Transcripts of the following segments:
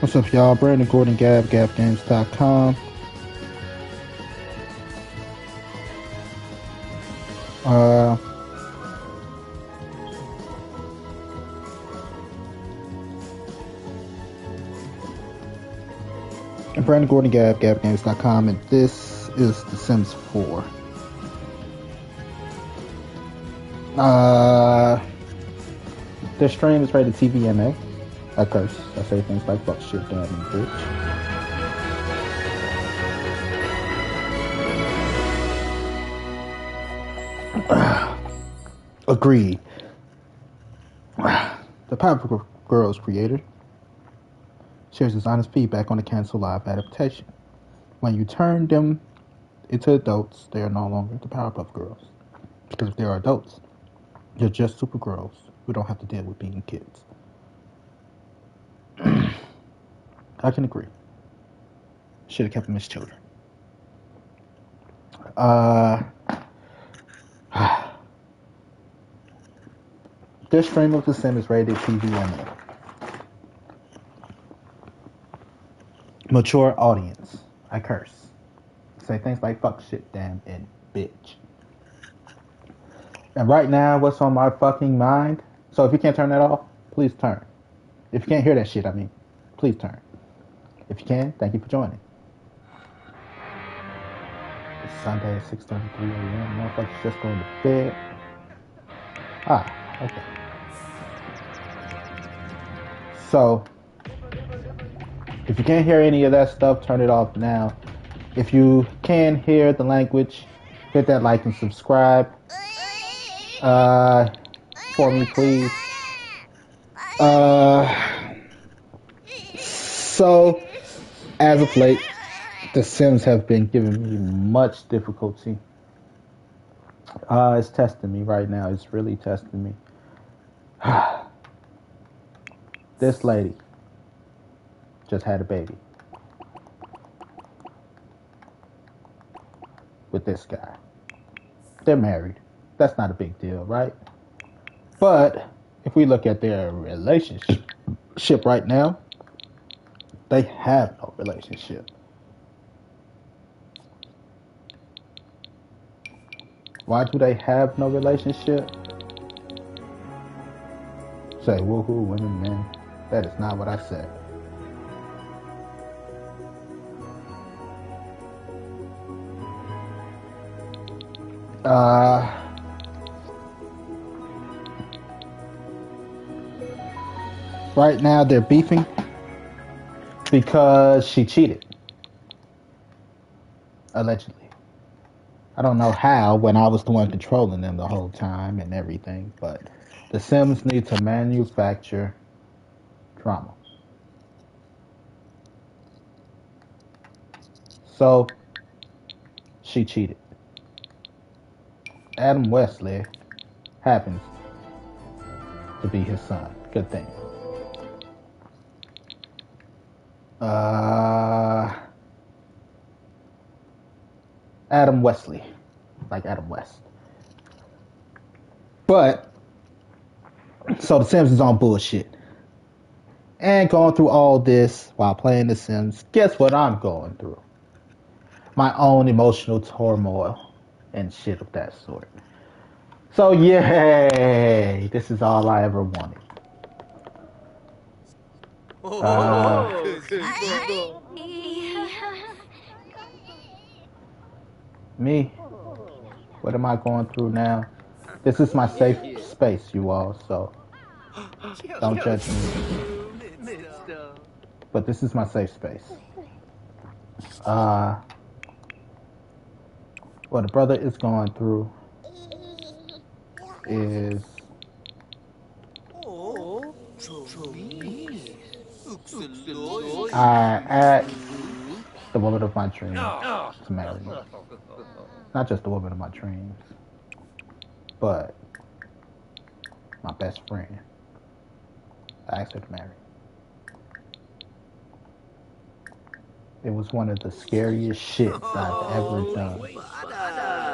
What's up, y'all? Brandon Gordon, GabGabGames.com. Uh, Brandon Gordon, GabGabGames.com, and this is The Sims 4. This stream is rated TVMA. I curse. I say things like fuck, shit, damn, and bitch. Agreed. The Powerpuff Girls creator shares his honest feedback on the canceled live adaptation. When you turn them into adults, they are no longer the Powerpuff Girls. Because if they are adults, they're just Supergirls who don't have to deal with being kids. I can agree. Should have kept them as children. This stream of The Sim is rated TVMA. Mature audience. I curse. Say things like fuck, shit, damn, and bitch. And right now, what's on my fucking mind? So if you can't turn that off, please turn. If you can't hear that shit, please turn. If you can, thank you for joining. It's Sunday at 6:33 a.m. Motherfuckers just going to bed. Okay. So, if you can't hear any of that stuff, turn it off now. If you can hear the language, hit that like and subscribe. For me, please. So, as of late, The Sims have been giving me much difficulty. It's testing me right now. It's really testing me. This lady just had a baby with this guy. They're married. That's not a big deal, right? But if we look at their relationship right now, they have no relationship. Why do they have no relationship? Say woohoo, women, men. That is not what I said. Right now they're beefing because she cheated. Allegedly. I don't know how when I was the one controlling them the whole time and everything, but The Sims need to manufacture drama. So, she cheated. Adam Wesley happens to be his son. Good thing. Adam Wesley, like Adam West. But, so The Sims is on bullshit. And going through all this while playing The Sims, guess what I'm going through? My own emotional turmoil and shit of that sort. So yay! This is all I ever wanted. Me? What am I going through now? This is my safe space, you all, so don't judge me. But this is my safe space. What a brother is going through is I asked the woman of my dreams to marry me. Not just the woman of my dreams, but my best friend. I asked her to marry. It was one of the scariest shits I've ever done.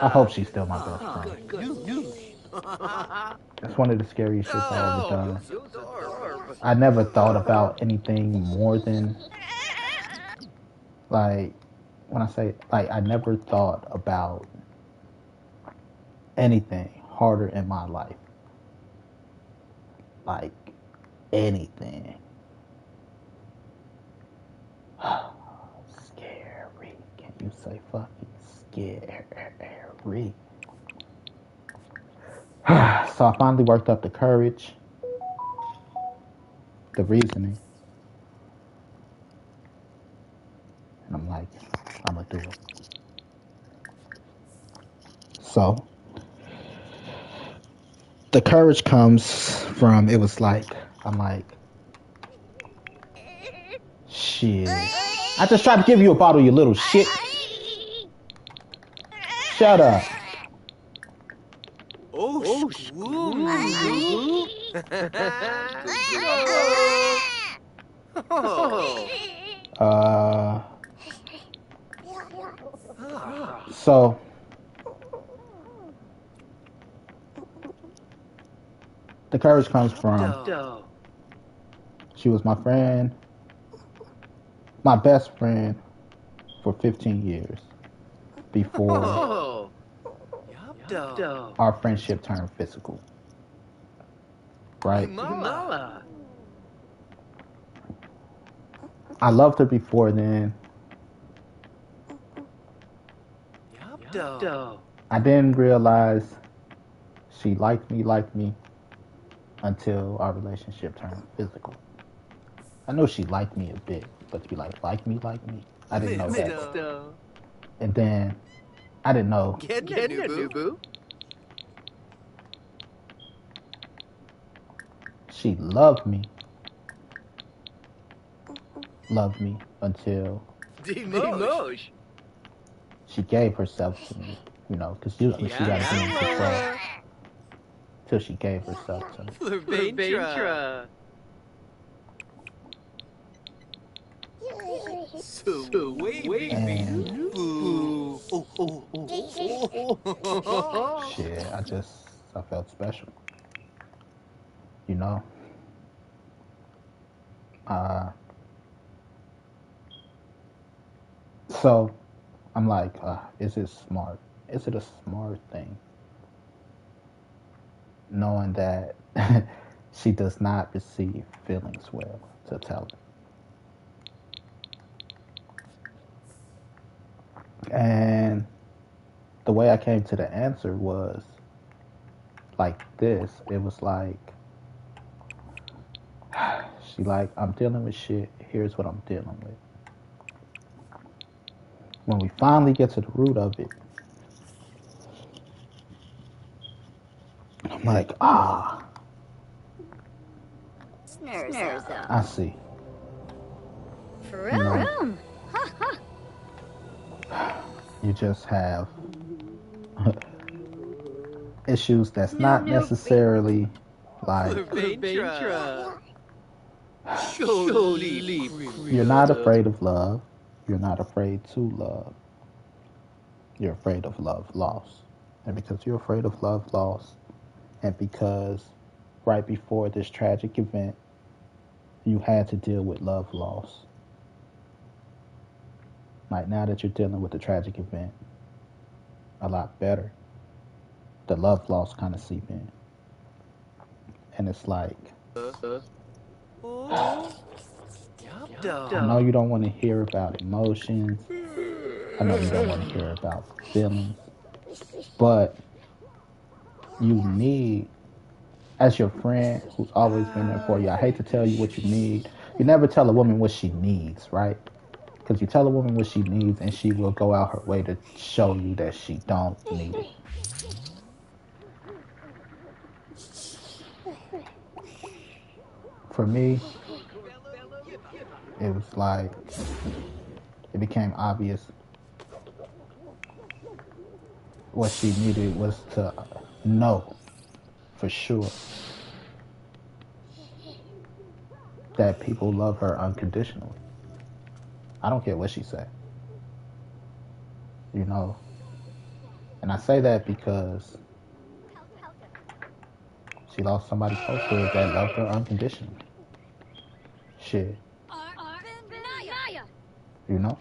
I hope she's still my best friend. It's one of the scariest shits I've ever done. I never thought about anything more than, like, when I say, like, I never thought about anything harder in my life. Like, anything. Scary. Can you say fucking scary? So I finally worked up the courage, the reasoning, and I'm like, I'm gonna do it. So the courage comes from, it was like, I'm like, shit. I just tried to give you a bottle, you little shit. Shut up. Oh, So the courage comes from, she was my friend, my best friend for 15 years before our friendship turned physical. Right? I loved her before then. I didn't realize she liked me until our relationship turned physical. I know she liked me a bit, but to be like me, I didn't know that. And then I didn't know. She loved me until she gave herself to me, you know, because usually she got to be in control till she gave herself to me. And shit, I felt special, you know. So I'm like, is it smart? Is it a smart thing? Knowing that she does not receive feelings well, to tell her. And the way I came to the answer was like this. It was like, she like, I'm dealing with shit. Here's what I'm dealing with. When we finally get to the root of it, I'm like, I see. You know, you just have issues that's not necessarily like, you're not afraid of love. You're not afraid to love. You're afraid of love lost. And because you're afraid of love lost, and because right before this tragic event, you had to deal with love loss. Like now that you're dealing with the tragic event, a lot better, the love loss kind of seep in. And it's like, I know you don't want to hear about emotions. I know you don't want to hear about feelings. But you need, as your friend who's always been there for you, I hate to tell you what you need. You never tell a woman what she needs, right? Because you tell a woman what she needs and she will go out her way to show you that she don't need it. For me, it was like, it became obvious what she needed was to know for sure that people love her unconditionally. I don't care what she said, you know. And I say that because she lost somebody close to her that loved her unconditionally. shit, you know?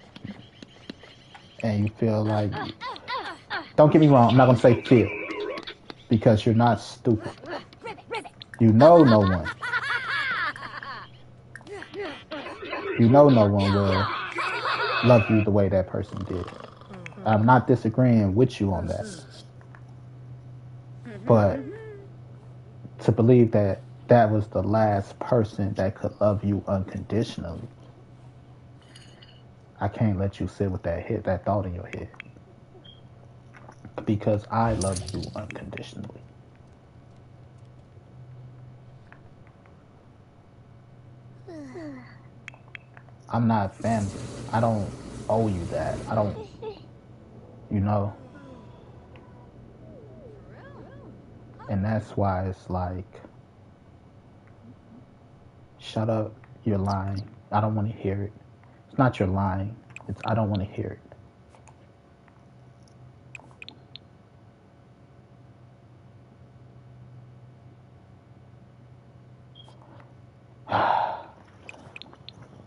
And you feel like, don't get me wrong, I'm not gonna say feel, because you're not stupid. You know no one. You know no one will love you the way that person did. I'm not disagreeing with you on that. But to believe that that was the last person that could love you unconditionally, I can't let you sit with that thought in your head. Because I love you unconditionally. I'm not family. I don't owe you that. I don't, you know? And that's why it's like, shut up, you're lying. I don't want to hear it. It's not you're lying. It's I don't want to hear it.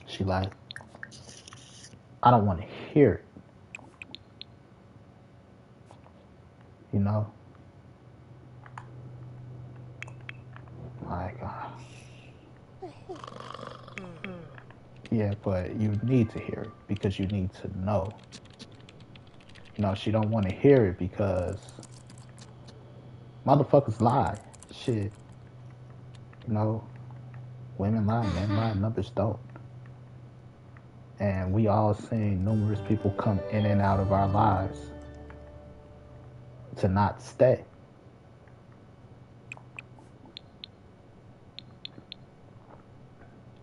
She like, I don't want to hear it. You know? Like, yeah, but you need to hear it because you need to know. You know, she don't want to hear it because motherfuckers lie. Shit. You know, women lie, men lie, numbers don't. And we all seen numerous people come in and out of our lives to not stay.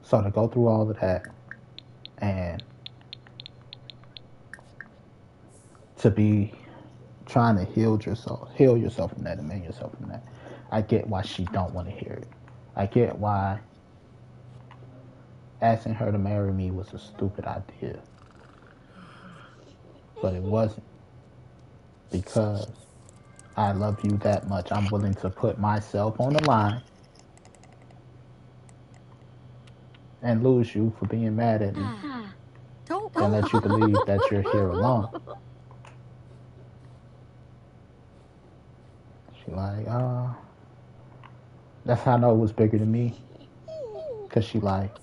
So to go through all of that and to be trying to heal yourself from that and mend yourself from that. I get why she don't want to hear it. I get why asking her to marry me was a stupid idea. But it wasn't, because I love you that much. I'm willing to put myself on the line and lose you for being mad at me and let you believe that you're here alone. She like, that's how I know it was bigger than me. Cause she like,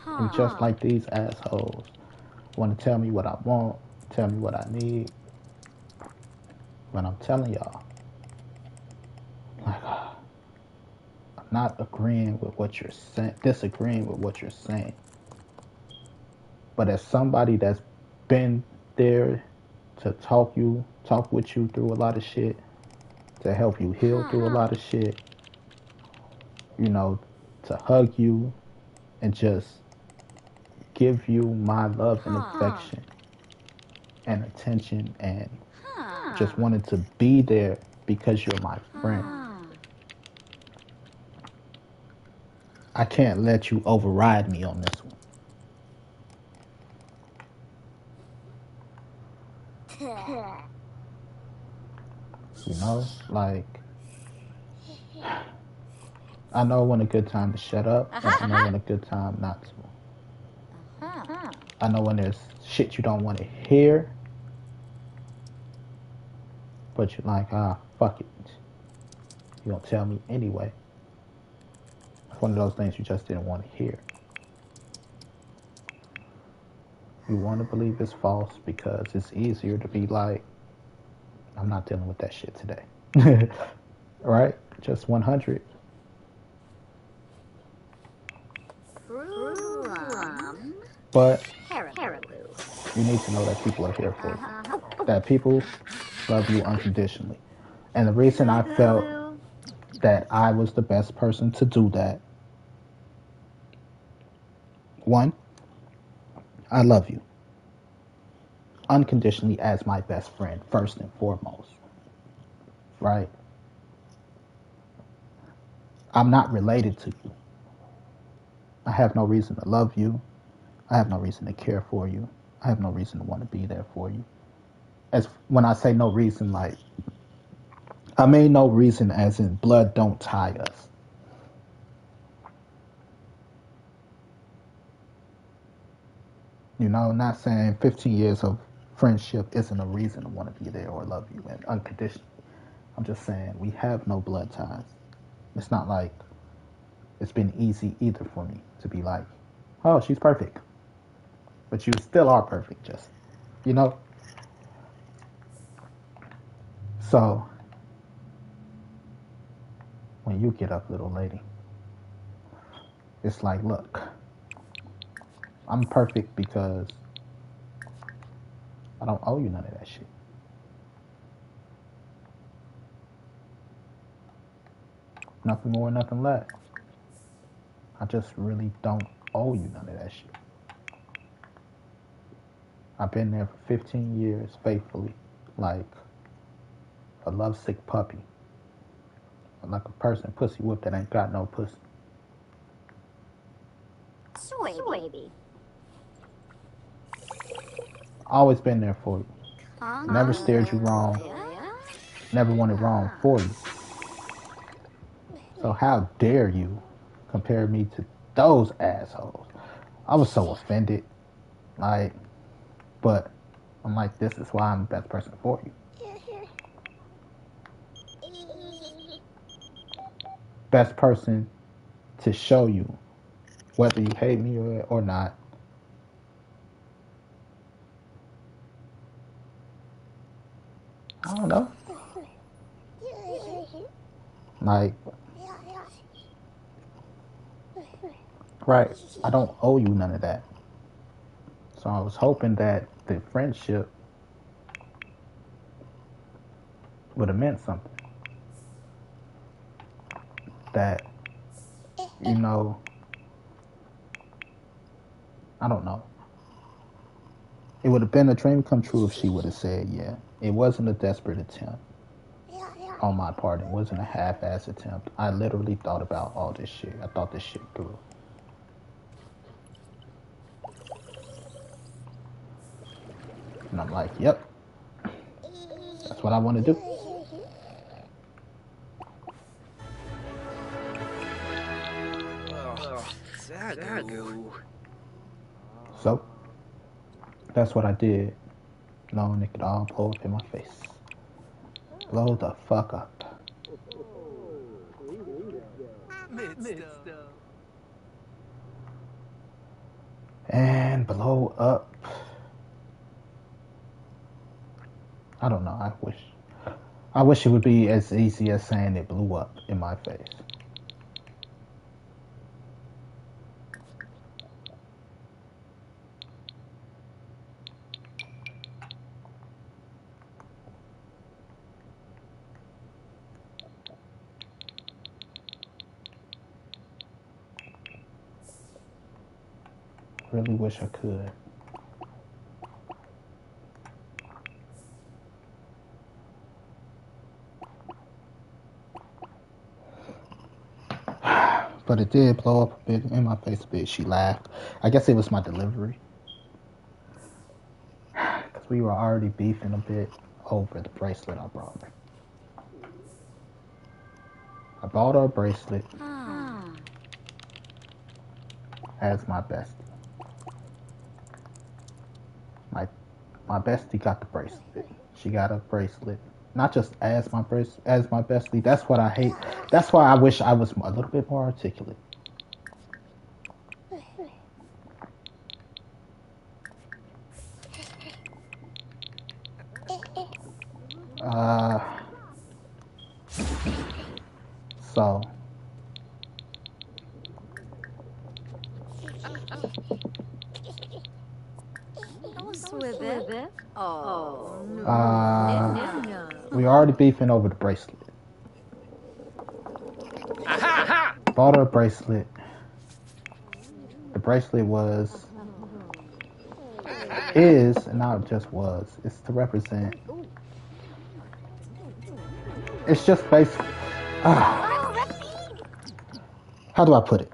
you're just like these assholes. Want to tell me what I want, tell me what I need. But I'm telling y'all, like, I'm not agreeing with what you're saying, disagreeing with what you're saying. But as somebody that's been there to talk with you through a lot of shit, to help you heal through a lot of shit, you know, to hug you and just give you my love and affection and attention and just wanted to be there because you're my friend. I can't let you override me on this one. You know, like, I know when a good time to shut up, and I know when a good time not to. I know when there's shit you don't want to hear, but you're like, fuck it. You're gonna tell me anyway. It's one of those things you just didn't want to hear. You want to believe it's false because it's easier to be like, I'm not dealing with that shit today. Right? Just 100. But you need to know that people are here for you. That people love you unconditionally. And the reason I felt that I was the best person to do that, one, I love you unconditionally as my best friend, first and foremost. Right? I'm not related to you. I have no reason to love you. I have no reason to care for you. I have no reason to want to be there for you. As when I say no reason, like, I mean no reason as in blood don't tie us. You know, not saying 15 years of friendship isn't a reason to want to be there or love you and unconditionally. I'm just saying we have no blood ties. It's not like it's been easy either for me to be like, oh, she's perfect. But you still are perfect, just, you know? So, when you get up, little lady, it's like, look, I'm perfect because I don't owe you none of that shit. Nothing more, nothing less. I just really don't owe you none of that shit. I've been there for 15 years faithfully, like a lovesick puppy, like a person pussy whip that ain't got no pussy. Sweetie. Always been there for you. Never steered you wrong. Never wanted wrong for you. So how dare you compare me to those assholes? I was so offended. Like, but I'm like, this is why I'm the best person for you. Best person to show you whether you hate me or not. I don't know. Like, right, I don't owe you none of that. So I was hoping that the friendship would have meant something. That, you know, I don't know. It would have been a dream come true if she would have said, yeah. It wasn't a desperate attempt on my part. It wasn't a half-ass attempt. I literally thought about all this shit. I thought this shit through. And I'm like, yep, that's what I want to do. So, that's what I did, knowing it could all blow up in my face. Blow the fuck up. And blow up. I don't know, I wish it would be as easy as saying it blew up in my face. Really wish I could. But it did blow up a bit in my face a bit. She laughed. I guess it was my delivery. Because we were already beefing a bit over the bracelet I brought her. I bought her a bracelet as my bestie. My bestie got the bracelet. She got a bracelet. Not just as my bestie. That's what I hate. That's why I wish I was a little bit more articulate. Uh, so we were already beefing over the bracelet. Bought her a bracelet. The bracelet is, and not just was, it's to represent. It's just basically. How do I put it?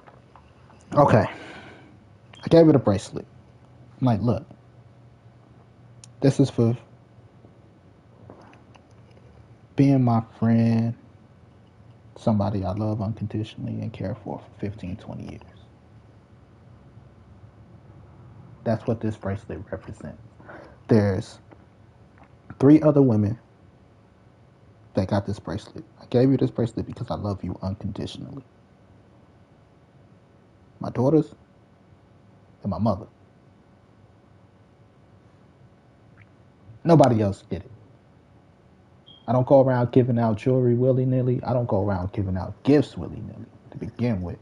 Okay. I gave her the bracelet. I'm like, look, this is for being my friend, somebody I love unconditionally and care for 15, 20 years. That's what this bracelet represents. There's 3 other women that got this bracelet. I gave you this bracelet because I love you unconditionally. My daughters and my mother. Nobody else get it. I don't go around giving out jewelry willy-nilly. I don't go around giving out gifts willy-nilly to begin with.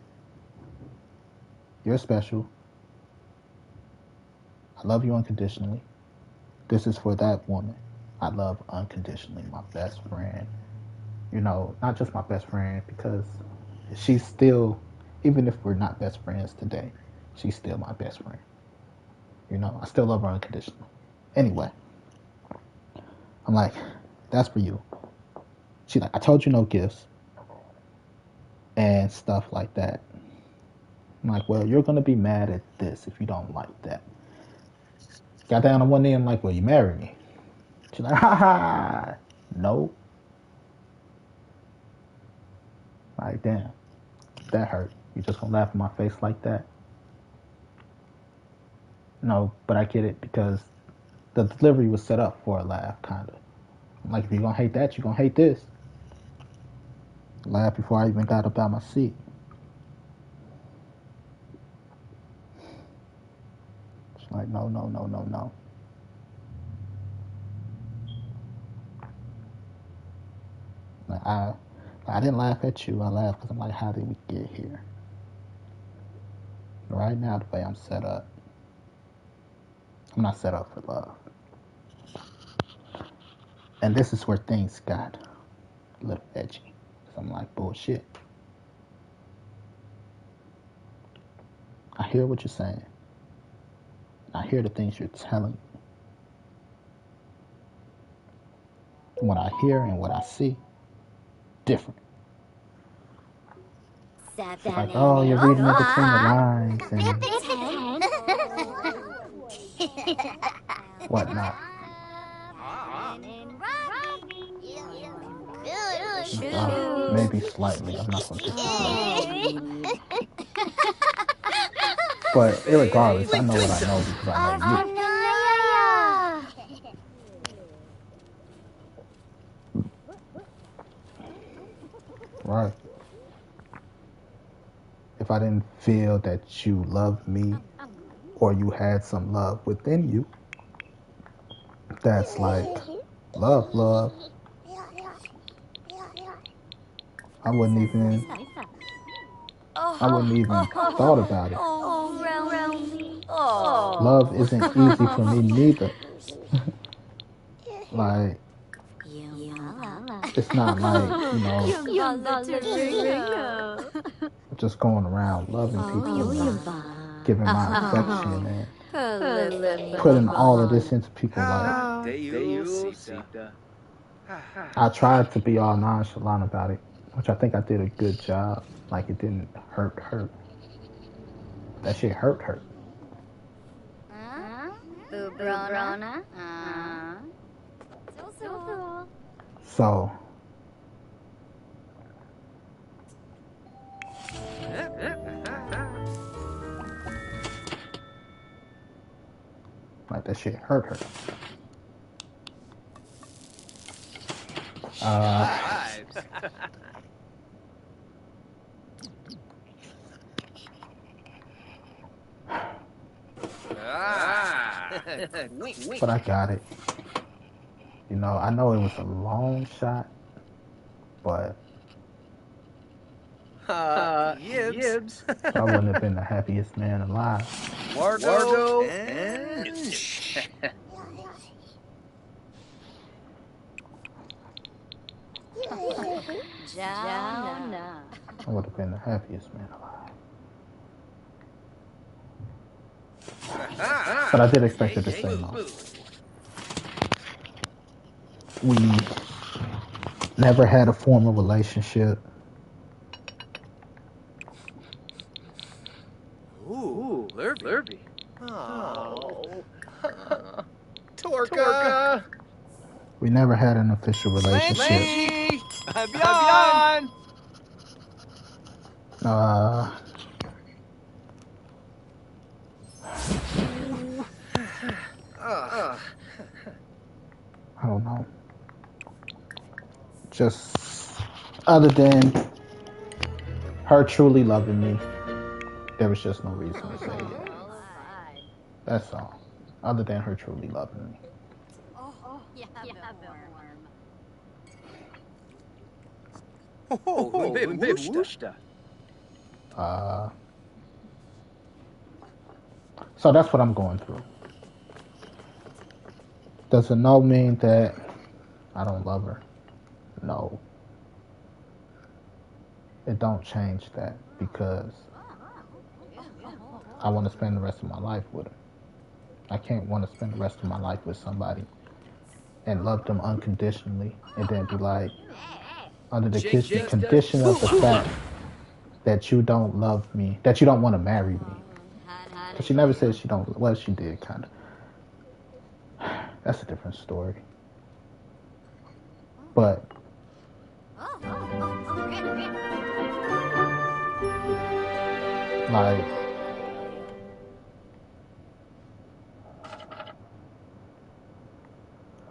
You're special. I love you unconditionally. This is for that woman I love unconditionally, my best friend. You know, not just my best friend, because she's still, even if we're not best friends today, she's still my best friend. You know, I still love her unconditionally. Anyway, I'm like, that's for you. She's like, I told you no gifts and stuff like that. I'm like, well, you're going to be mad at this if you don't like that. Got down on one knee and I'm like, well, you marry me. She's like, ha ha. No. Like, damn, that hurt. You just gonna laugh in my face like that? No, but I get it because the delivery was set up for a laugh, kind of. Like, if you're gonna hate that, you're gonna hate this. Laugh before I even got up out my seat. She's like, no, no, no, no, no. Like, I didn't laugh at you. I laughed because I'm like, how did we get here? Right now, the way I'm set up, I'm not set up for love. And this is where things got a little edgy. So I'm like, bullshit. I hear what you're saying. I hear the things you're telling me. And what I hear and what I see, different. It's like, oh, you're reading in between the lines and whatnot. Maybe slightly. I'm not going to disrespect. But irregardless, I know what I know because I know you. Right. If I didn't feel that you loved me or you had some love within you, that's like love. I wouldn't even thought about it. Love isn't easy for me neither. Like, it's not like, you know, just going around loving people and giving my affection and putting all of this into people's life. I tried to be all nonchalant about it, which I think I did a good job. Like, it didn't hurt. That shit hurt. So, like, that shit hurt. But I got it. You know, I know it was a long shot, but Yibs. I wouldn't have been the happiest man alive. Wargo and... I would have been the happiest man alive. But I did expect her to say no. We never had a formal relationship. Ooh, Lurby. Oh. Torka. We never had an official relationship. Beyond. Just other than her truly loving me, there was just no reason to say it. That's all. Other than her truly loving me. Oh, wushta. So that's what I'm going through. Does it no mean that I don't love her? No. It don't change that because I want to spend the rest of my life with her. I can't want to spend the rest of my life with somebody and love them unconditionally and then be like, under the condition of the fact that you don't love me, that you don't want to marry me. Because she never said she don't, well, she did kind of. That's a different story. But like,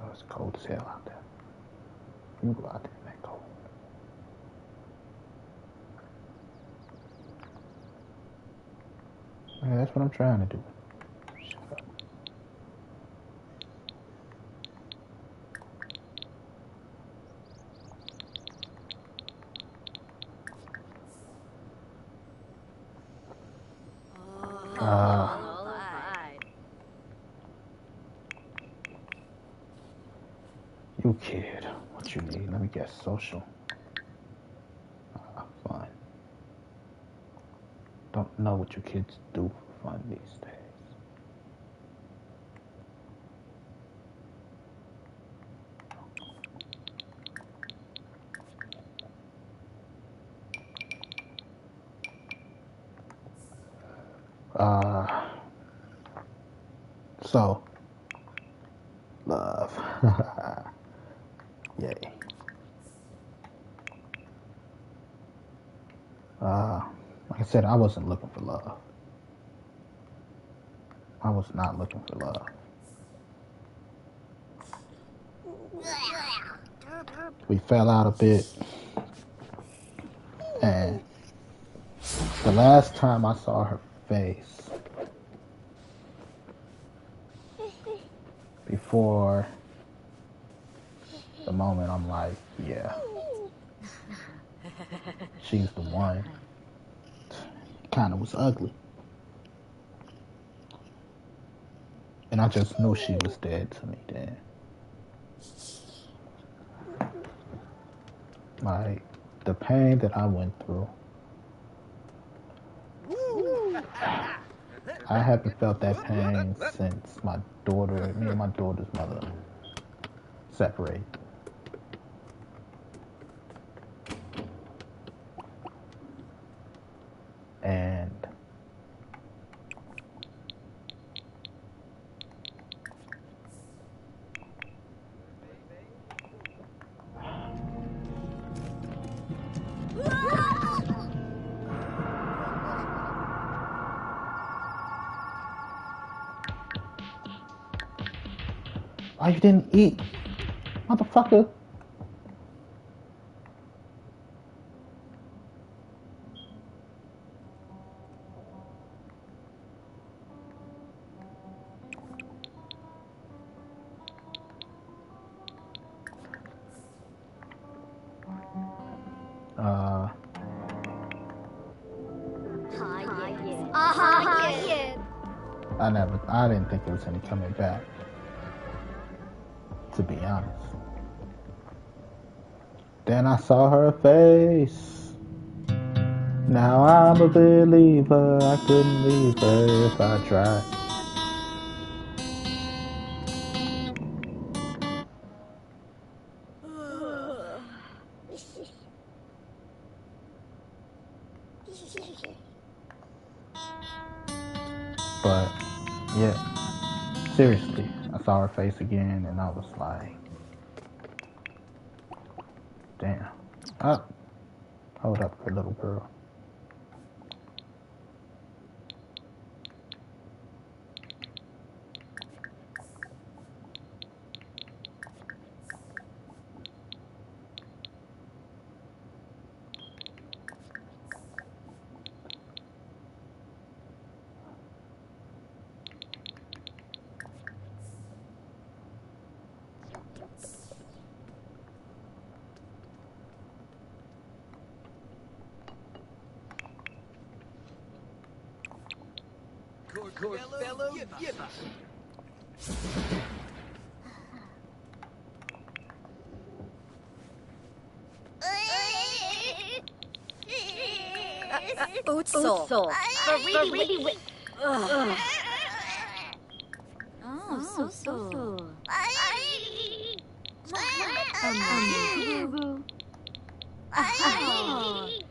oh, it's cold as hell out there. You go out there in that cold. Yeah, that's what I'm trying to do. Shut up. You kid, what you need? Let me guess, social. Fun. Don't know what you kids do for fun these days. So, love. Yay. Like I said, I wasn't looking for love. I was not looking for love. We fell out a bit. And the last time I saw her face, before the moment I'm like, yeah, she's the one. Kind of was ugly. And I just knew she was dead to me then. Like, the pain that I went through, I haven't felt that pain since me and my daughter's mother separated. And why you didn't eat, motherfucker? I didn't think there was any coming back, to be honest. Then I saw her face. Now I'm a believer. I couldn't leave her if I tried. But yeah, seriously, I saw her face again and I was like, damn. Hold up, her little girl. Fellow Yippa. Utsol. Faridi. So.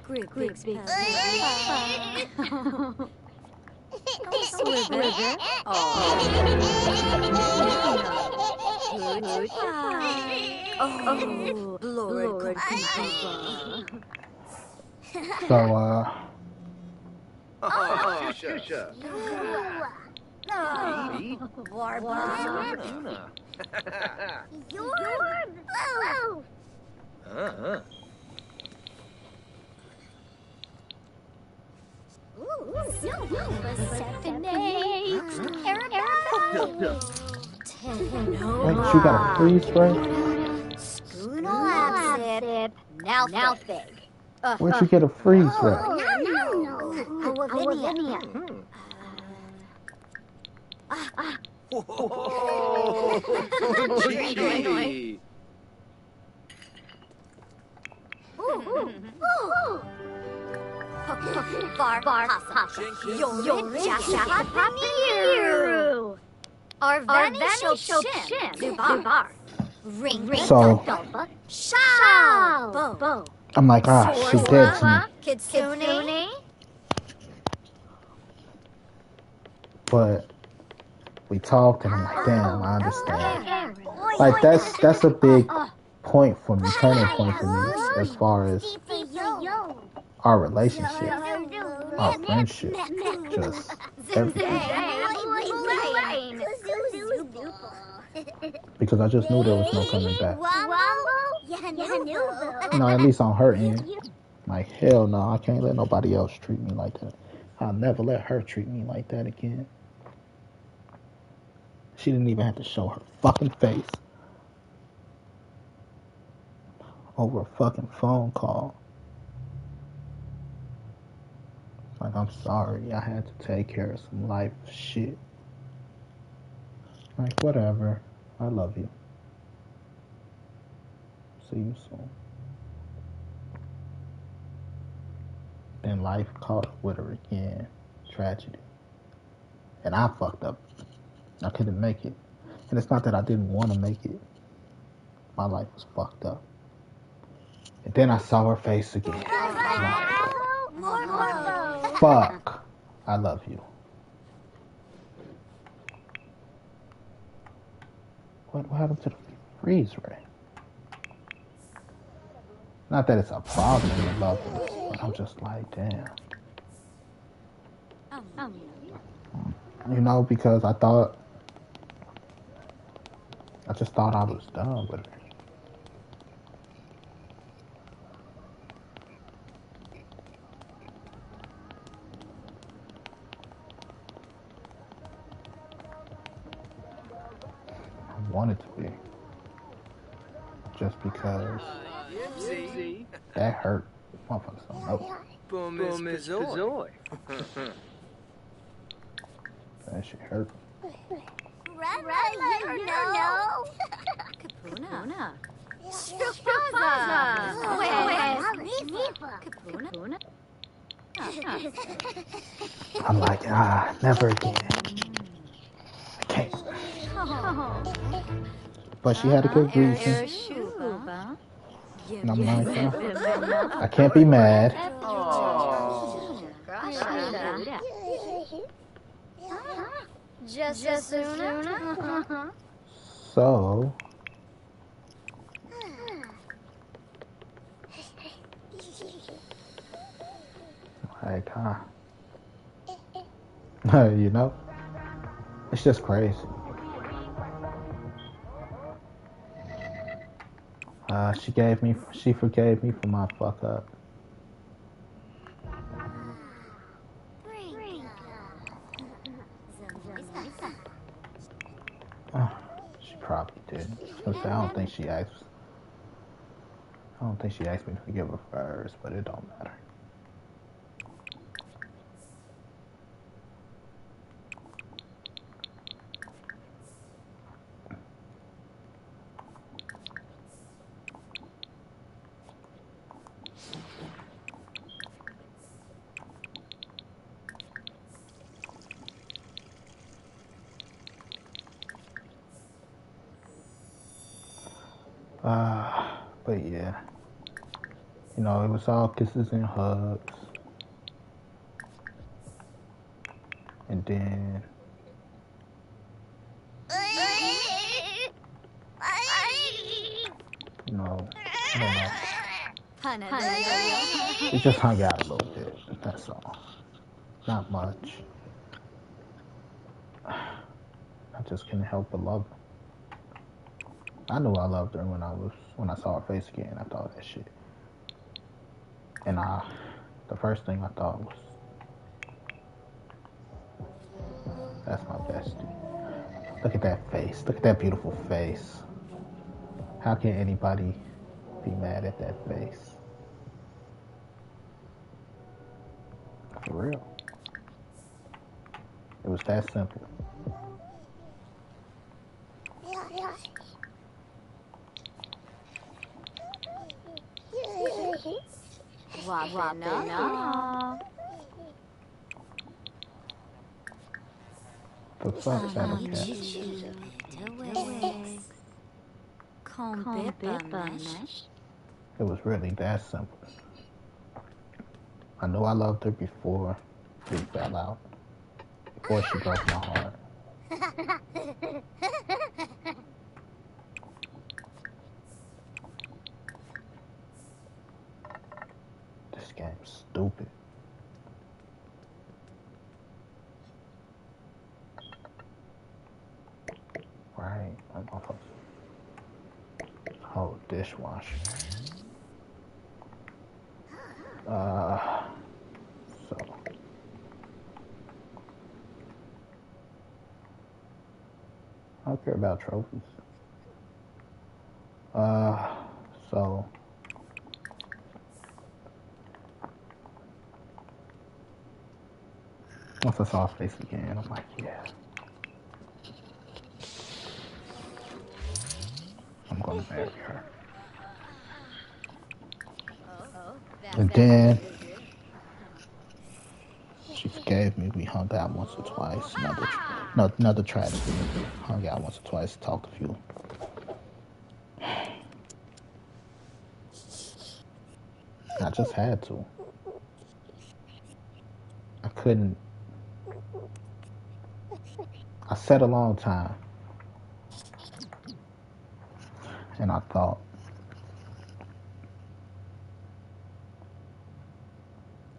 Grip. Sliver. Oh, Lord. So, Shusha. Barbara. wait, you got a freeze ray? Now fig. Where'd you get a freeze ray? Whoa! Cheeky! Bar. Arvani Shochin. Dubar. Ring. So, Shao. Bo. I'm like, she dead to me. Kitsune. But we talked and I'm like, damn, I understand. Like, that's a big point for me, turning point for me as far as our relationship, our friendship, just everything. Because I just knew there was no coming back. No, at least on her end. Like, hell no, I can't let nobody else treat me like that. I'll never let her treat me like that again. She didn't even have to show her fucking face over a fucking phone call. Like, I'm sorry, I had to take care of some life shit. Like, whatever. I love you. See you soon. Then life caught up with her again. Tragedy. And I fucked up. I couldn't make it. And it's not that I didn't want to make it. My life was fucked up. And then I saw her face again. Like, fuck. I love you. What happened to the freeze ray? Not that it's a problem with lovers, but I'm just like, damn. You know, because I just thought I was done with her. I wanted to be. Just because that hurt. Motherfuckers don't know. Boom is oi. That shit hurt. Kapuna. Kapuna. I'm like, never again. I can't. But she had a good reason. And I'm like, I can't be mad. Just as soon. So, like, you know, it's just crazy. She forgave me for my fuck up. She probably did. I don't think she asked me to forgive her first, but it don't matter. But yeah, you know, it was all kisses and hugs, and then you know, I don't know. We just hung out a little bit. That's all. Not much. I just couldn't help but love her. I knew I loved her when I saw her face again after all that shit. And the first thing I thought was, that's my bestie. Look at that face. Look at that beautiful face. How can anybody be mad at that face? For real. It was that simple. The fuck that cat? It was really that simple. I knew I loved her before we fell out. Before she broke my heart. This game's stupid. Right? I'm off of whole dishwasher. So I don't care about trophies. So once I saw her face again, I'm like, yeah, I'm gonna marry her. And then she forgave me. We hung out once or twice. Another tragedy. Hung out once or twice, talked a few. I just had to. I couldn't. I sat a long time, and I thought,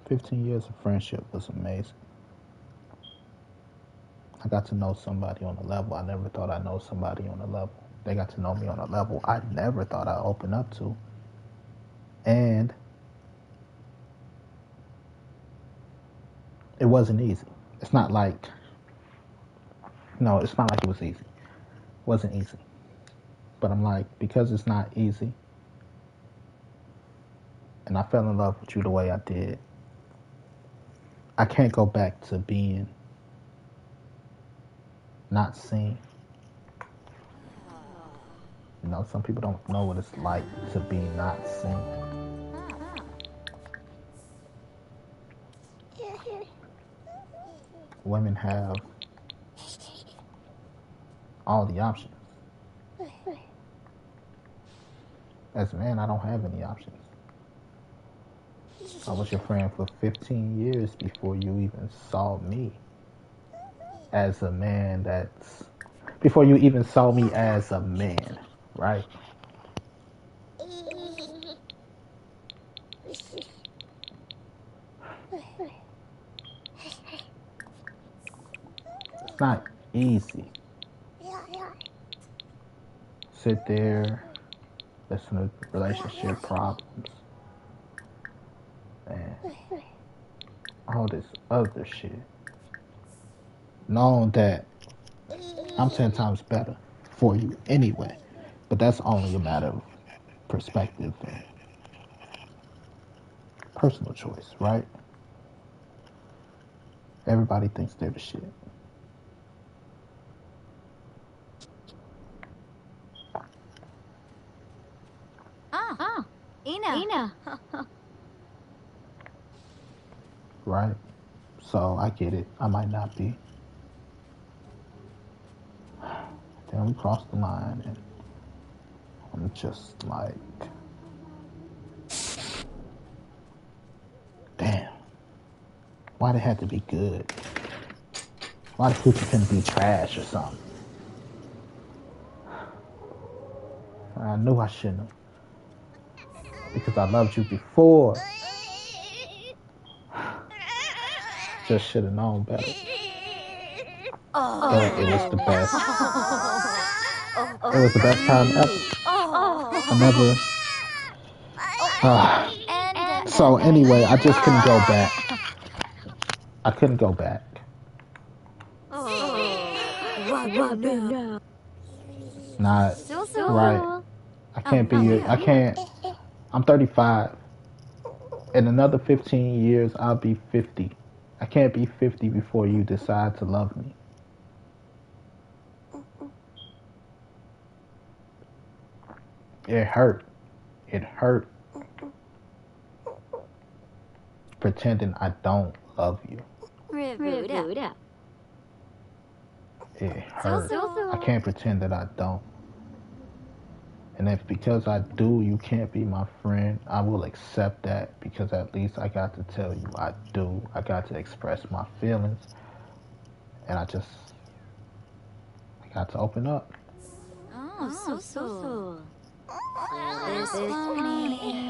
15 years of friendship was amazing. I got to know somebody on a level I never thought I'd know somebody on a level. They got to know me on a level I never thought I'd open up to. And it wasn't easy. It's not like, no, it's not like it was easy. It wasn't easy. But I'm like, because it's not easy, and I fell in love with you the way I did, I can't go back to being not seen. You know, some people don't know what it's like to be not seen. Women have all the options. As a man, I don't have any options. I was your friend for 15 years before you even saw me as a man before you even saw me as a man, right? It's not easy. Sit there, listen to relationship problems, and all this other shit. Knowing that I'm 10 times better for you anyway. But that's only a matter of perspective and personal choice, right? Everybody thinks they're the shit. Ina. Right? So I get it. I might not be. Then we crossed the line and I'm just like, damn. Why they had to be good? Why the future couldn't be trash or something? I knew I shouldn't have. Because I loved you before. Just should have known better. But it was the best. It was the best time ever. I never. So anyway, I just couldn't go back. I couldn't go back. Not right. I can't be you. I can't. I'm 35. In another 15 years, I'll be 50. I can't be 50 before you decide to love me. It hurt. It hurt. Pretending I don't love you. It hurt. I can't pretend that I don't. And if because I do, you can't be my friend, I will accept that because at least I got to tell you I do. I got to express my feelings. And I got to open up. This funny.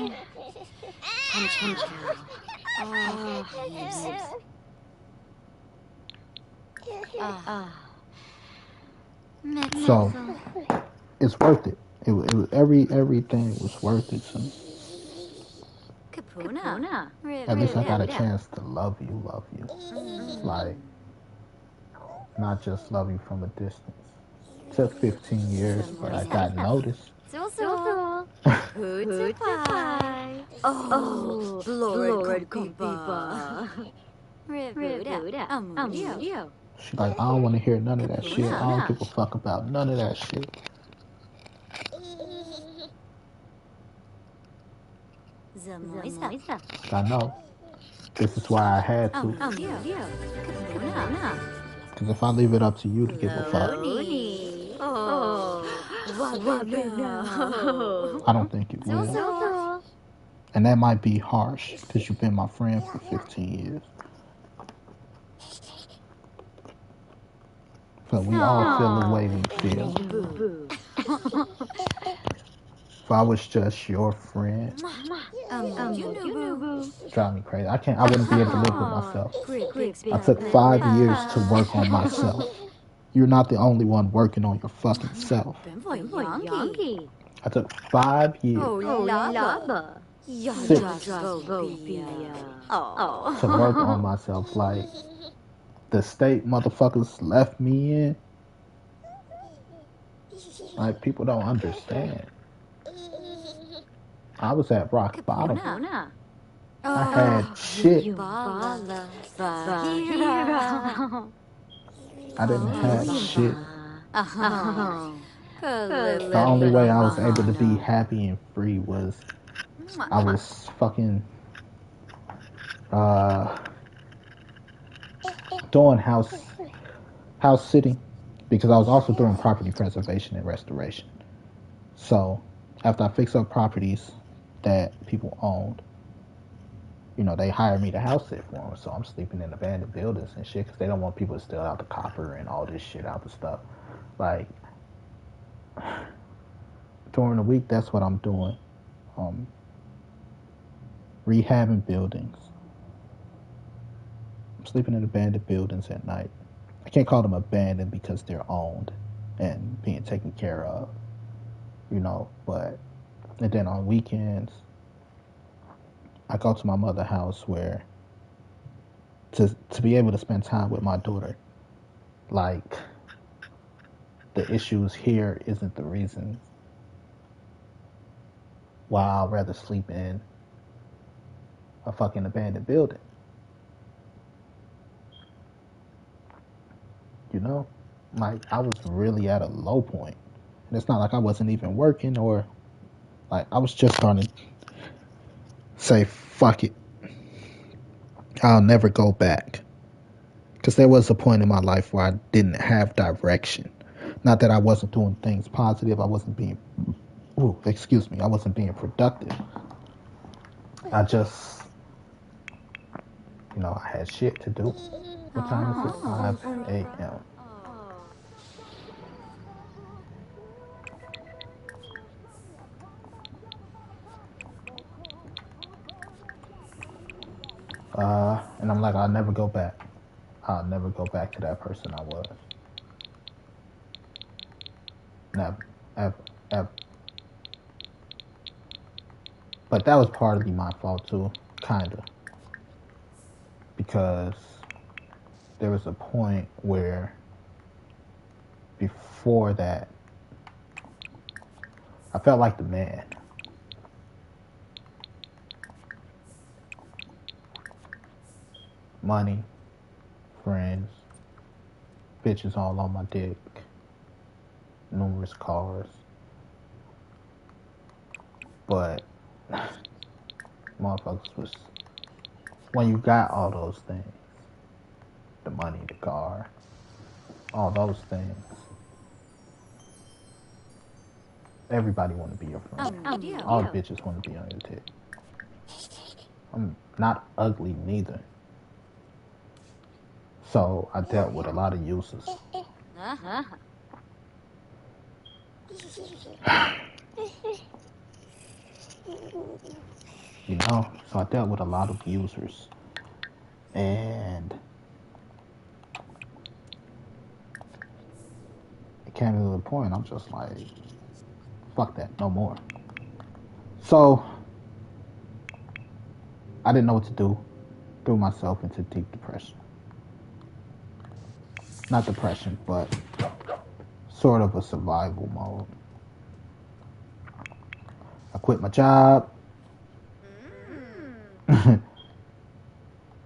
So it's worth it. It was everything was worth it to me. At least I got a chance to love you. Like, not just love you from a distance. It took 15 years, but I got noticed. Lord She's like, I don't want to hear none of that shit. I don't give a fuck about none of that shit. I know. This is why I had to. Because if I leave it up to you to give a fuck, I don't think it will. And that might be harsh because you've been my friend for 15 years. So we all feel the way we feel. If I was just your friend, drive me crazy. I wouldn't be able to live with myself. I took 5 years to work on myself. You're not the only one working on your fucking self. I took 5 years to work on myself. Like, the state motherfuckers left me in. Like, people don't understand. I was at rock bottom. I had shit. I didn't have shit. The only way I was able to be happy and free was I was fucking doing house sitting because I was also doing property preservation and restoration. So after I fix up properties that people owned, you know, they hired me to house sit for them. So I'm sleeping in abandoned buildings and shit because they don't want people to steal out the copper and all this shit out the stuff. Like, during the week, that's what I'm doing. Rehabbing buildings. I'm sleeping in abandoned buildings at night. I can't call them abandoned because they're owned and being taken care of, you know, but, and then on weekends, I go to my mother's house where to be able to spend time with my daughter. Like, the issues here isn't the reason why I'd rather sleep in a fucking abandoned building. You know? Like, I was really at a low point. And it's not like I wasn't even working or, like, I was just starting to say, fuck it. I'll never go back. Because there was a point in my life where I didn't have direction. Not that I wasn't doing things positive. I wasn't being Ooh, excuse me, I wasn't being productive. I just, I had shit to do. What time is it? 5 a.m. And I'm like, I'll never go back. I'll never go back to that person I was. Never, ever, ever. But that was partly my fault too, kinda, because there was a point where before that, I felt like the man. Money, friends, bitches all on my dick, numerous cars. But motherfuckers was, when you got all those things, the money, the car, all those things, everybody want to be your friend. All the bitches want to be on your dick. I'm not ugly neither. So I dealt with a lot of users. So I dealt with a lot of users. And it came to the point I'm just like, fuck that, no more. So I didn't know what to do. Threw myself into deep depression. Not depression, but sort of a survival mode. I quit my job.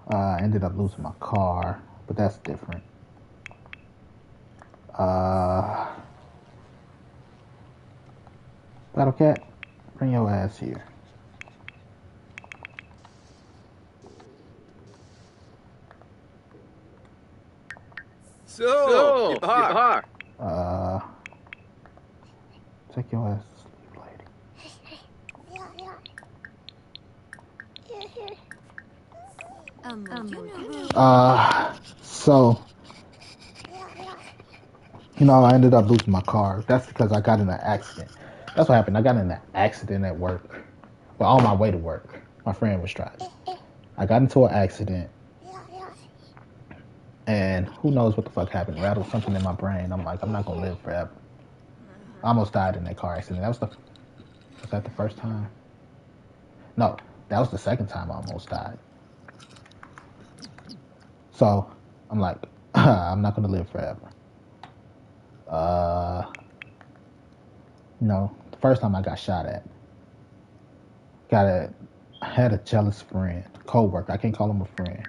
I ended up losing my car, but that's different. Battle Cat, bring your ass here. So, Yipar. Take your ass to sleep, lady. So, I ended up losing my car. That's because I got in an accident. That's what happened. I got in an accident at work. Well, on my way to work. My friend was driving. I got into an accident. And who knows what the fuck happened. Rattled something in my brain. I'm like, I'm not going to live forever. I almost died in that car accident. Was that the first time? No, that was the second time I almost died. So, I'm like, I'm not going to live forever. The first time I got shot at, I had a jealous friend, co-worker. I can't call him a friend.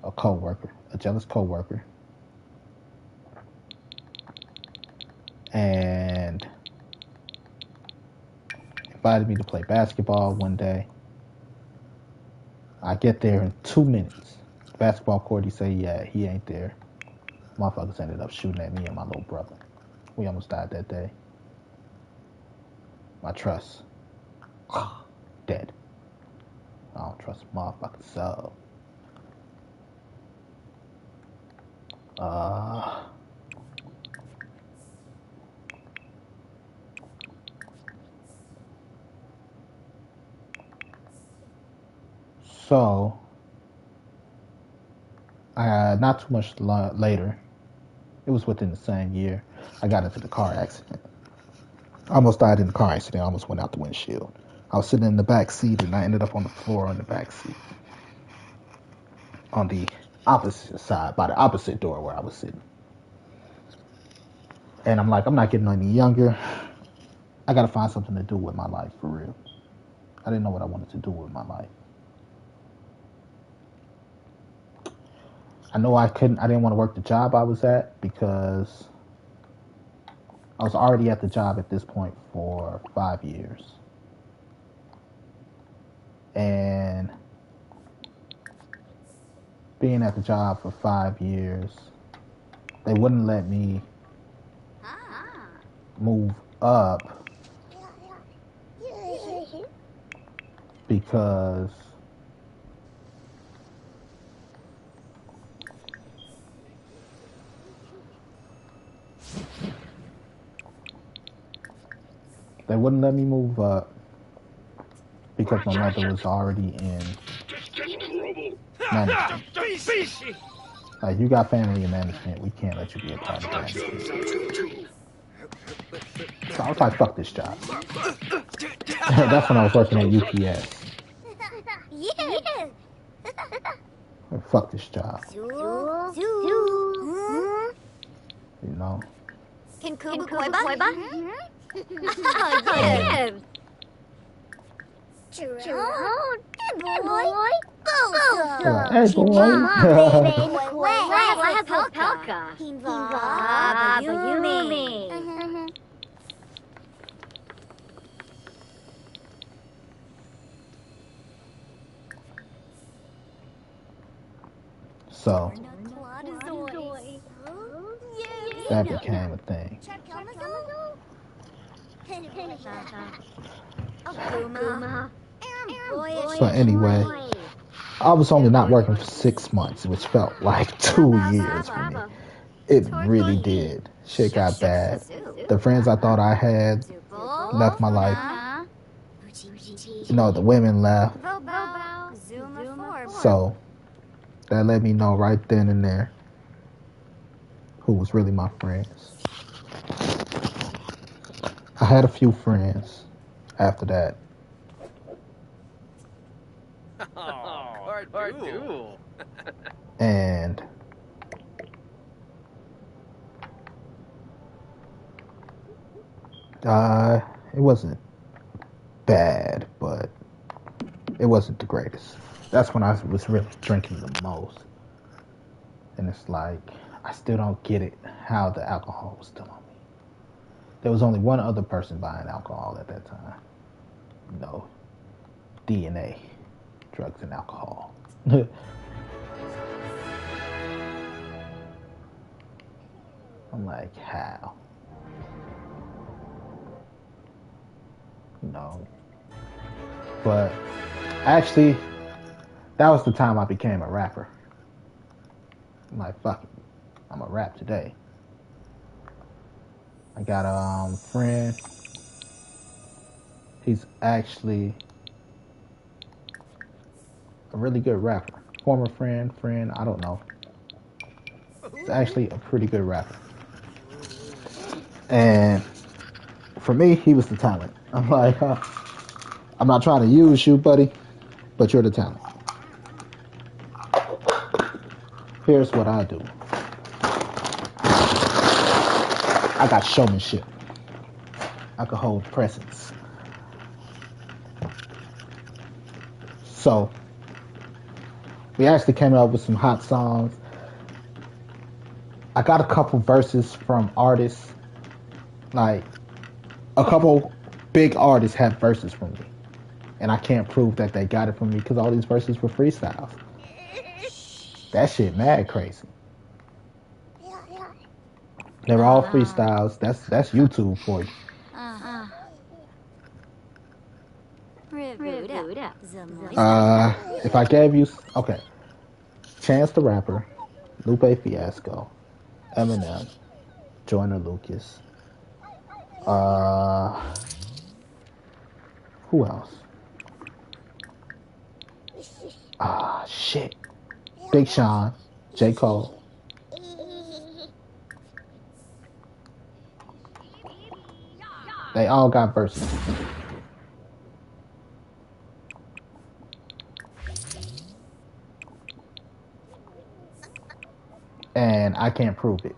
A co-worker, a jealous co-worker. And invited me to play basketball one day. I get there in 2 minutes. Basketball court, he say, yeah, he ain't there. Motherfuckers ended up shooting at me and my little brother. We almost died that day. My trust, dead. I don't trust motherfuckers, so. So, not too much later, it was within the same year, I got into the car accident. I almost died in the car accident. I almost went out the windshield. I was sitting in the back seat and I ended up on the floor in the back seat. On the opposite side, by the opposite door where I was sitting. And I'm like, I'm not getting any younger. I gotta find something to do with my life, for real. I didn't know what I wanted to do with my life. I know I didn't want to work the job I was at because I was already at the job at this point for 5 years. And being at the job for 5 years, they wouldn't let me move up because they wouldn't let me move up because my mother was already in management. Like, you got family in management, we can't let you be a part of management. So I was like, fuck this job. That's when I was working at UPS. Yeah. Fuck this job, Zoo. you know. Can Kuba Koiba? Yeah. Jerome. Boy. They're like, hey boy. I have Pelka. Hinva. Yumi. So that became a thing. But anyway, I was only not working for 6 months, which felt like 2 years for me. It really did. Shit got bad. The friends I thought I had left my life. You know, the women left. So that let me know right then and there who was really my friends. I had a few friends after that. Duel. And it wasn't bad, but it wasn't the greatest. That's when I was really drinking the most. And it's like, I still don't get it, how the alcohol was still on me. There was only one other person buying alcohol at that time. You know, DNA, drugs and alcohol. I'm like, how? You know. But actually, that was the time I became a rapper. I'm like, fuck it, I'm a rap today. I got a friend. He's actually a really good rapper. Former friend, I don't know. He's actually a pretty good rapper. And for me, he was the talent. I'm like, I'm not trying to use you, buddy, but you're the talent. Here's what I do. I got showmanship. I could hold presence. So, we actually came up with some hot songs. I got a couple verses from artists. Like, a couple big artists have verses from me. And I can't prove that they got it from me because all these verses were freestyles. That shit mad crazy. They were all freestyles. That's YouTube for you. If I gave you, okay, Chance the Rapper, Lupe Fiasco, Eminem, Joyner Lucas, who else? Shit, Big Sean, J. Cole. They all got verses. And I can't prove it.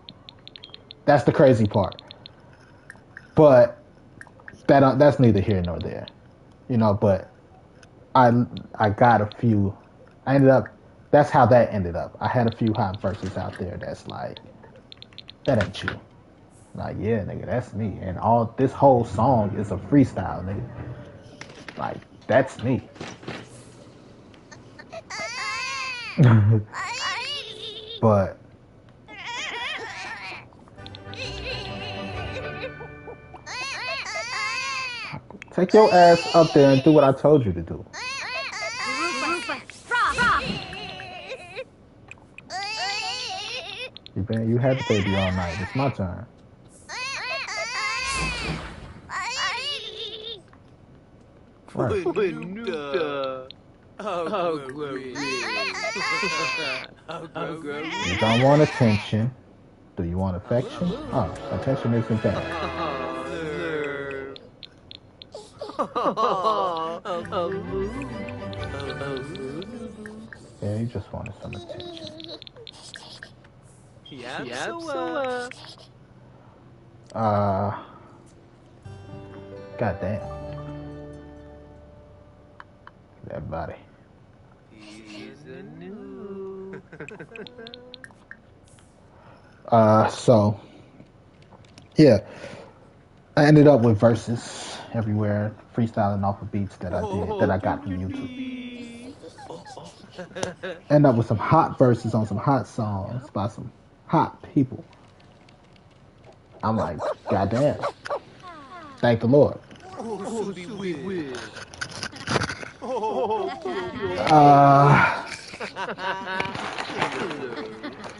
That's the crazy part. But that's neither here nor there. You know, but I got a few. I ended up, that's how that ended up. I had a few hot verses out there that's like, that ain't you. Like, yeah, nigga, that's me. And all this whole song is a freestyle, nigga. Like, that's me. But take your ass up there and do what I told you to do. You had the baby all night. It's my turn. Right. Nuda. Oh, glory. Oh, glory. You don't want attention. Do you want affection? Oh, attention isn't bad. Yeah, you just wanted some attention. Goddamn. That body. He's a new. So yeah, I ended up with verses everywhere, freestyling off of beats that I got from YouTube. End up with some hot verses on some hot songs by some hot people. I'm like, goddamn. Thank the Lord.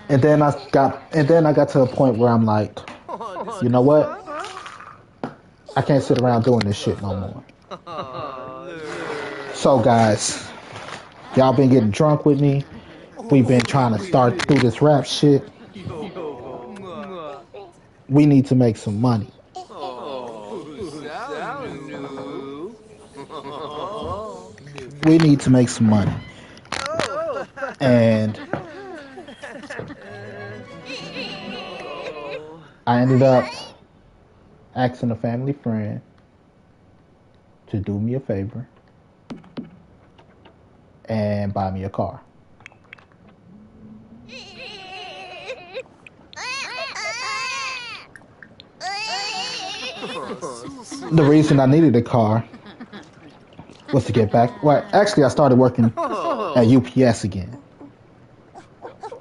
And then I got to a point where I'm like, you know what? I can't sit around doing this shit no more. So guys, y'all been getting drunk with me. We've been trying to start through this rap shit. We need to make some money. We need to make some money. And I ended up asking a family friend to do me a favor and buy me a car. The reason I needed a car was to get back. Well, actually, I started working at UPS again.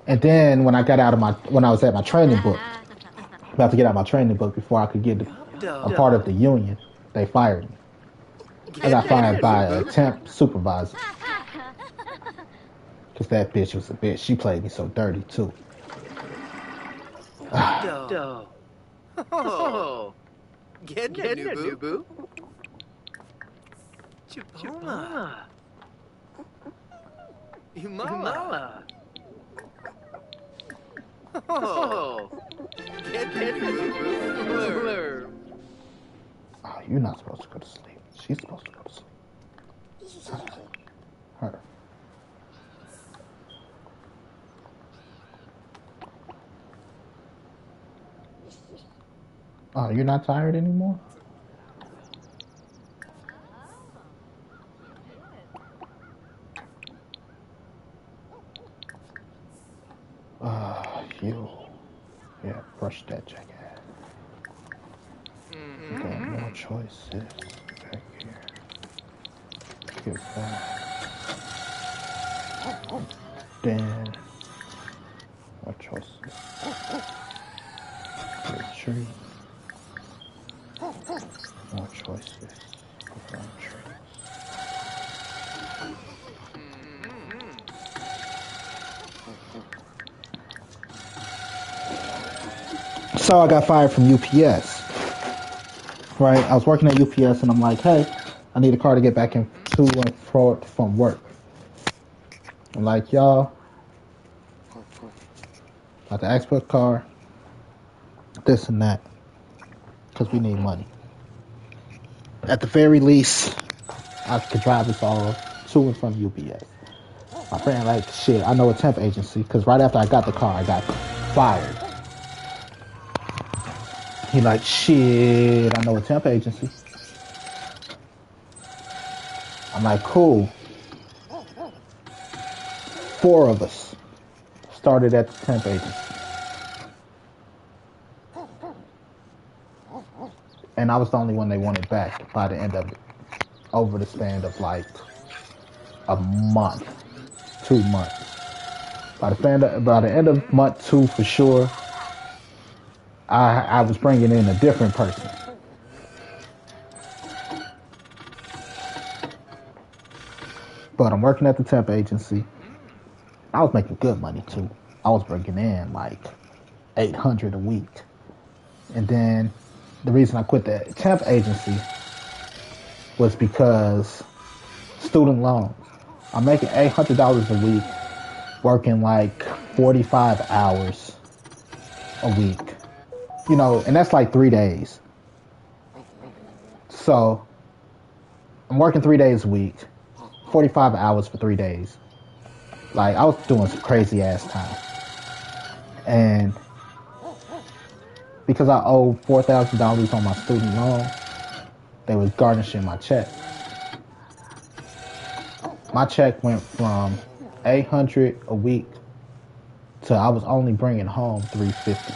And then when I was at my training book, about to get out my training book before I could get a part of the union, they fired me. I got fired by a temp supervisor. Because that bitch was a bitch. She played me so dirty, too. Get new boo. Chupala. Humala. Oh. Get new boo. Oh, you're not supposed to go to sleep. She's supposed to go to sleep. Her. Oh, you're not tired anymore? You. Yeah, brush that jackass. You got more choices back here. Get back. Then, more choices. Retreat. More choices. Retreat. So I got fired from UPS. Right? I was working at UPS and I'm like, hey, I need a car to get back in to and from work. I'm like, y'all, about to ask for a car, this and that, because we need money. At the very least, I could drive us all to and from UPS. My friend like, shit, I know a temp agency, because right after I got the car, I got fired. He like, shit, I know a temp agency. I'm like, cool. 4 of us started at the temp agency. And I was the only one they wanted back by the end of it. Over the span of like a month, 2 months. By the end of month 2 for sure, I was bringing in a different person. But I'm working at the temp agency. I was making good money too. I was bringing in like $800 a week. And then the reason I quit the temp agency was because student loans. I'm making $800 a week, working like 45 hours a week. You know, and that's like 3 days. So I'm working 3 days a week, 45 hours for 3 days. Like, I was doing some crazy ass time. And because I owed $4,000 on my student loan, they was garnishing my check. My check went from $800 a week to I was only bringing home $350.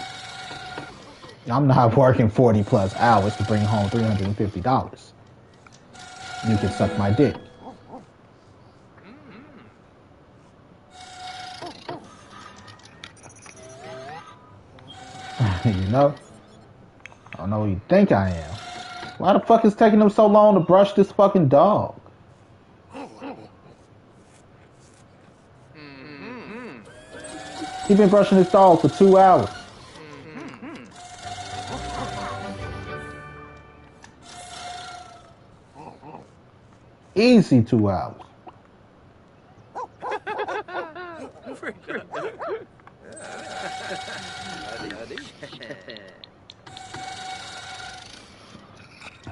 I'm not working 40 plus hours to bring home $350. You can suck my dick. You know? I don't know who you think I am. Why the fuck is it taking them so long to brush this fucking dog? He been brushing his dog for 2 hours. Easy 2 hours.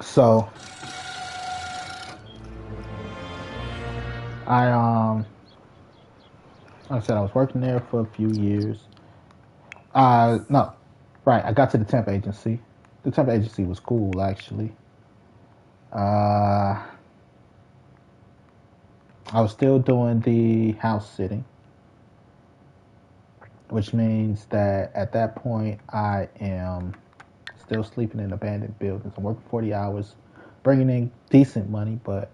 So like I said, I was working there for a few years. No, right. I got to the temp agency. The temp agency was cool, actually. I was still doing the house sitting, which means that at that point I am still sleeping in abandoned buildings. I'm working 40 hours, bringing in decent money, but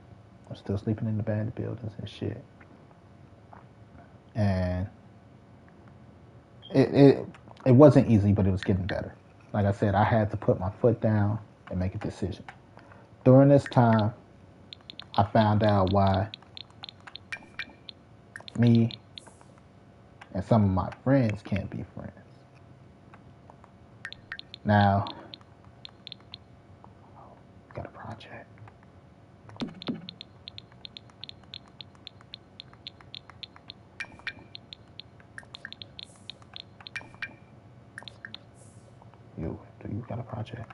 I'm still sleeping in abandoned buildings and shit. And it wasn't easy, but it was getting better. Like I said, I had to put my foot down and make a decision. During this time, I found out why me and some of my friends can't be friends. Now, got a project. Do you got a project?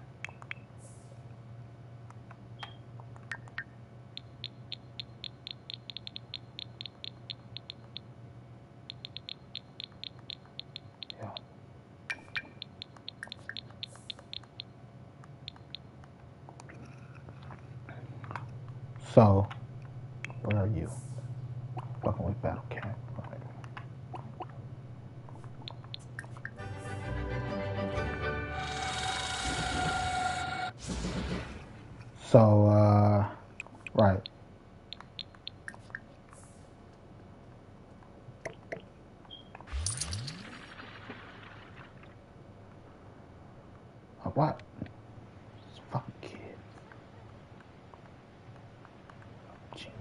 Yeah. So, where are you? Welcome with Battle Camp. Right. So, right. What? This fucking kid. Jesus.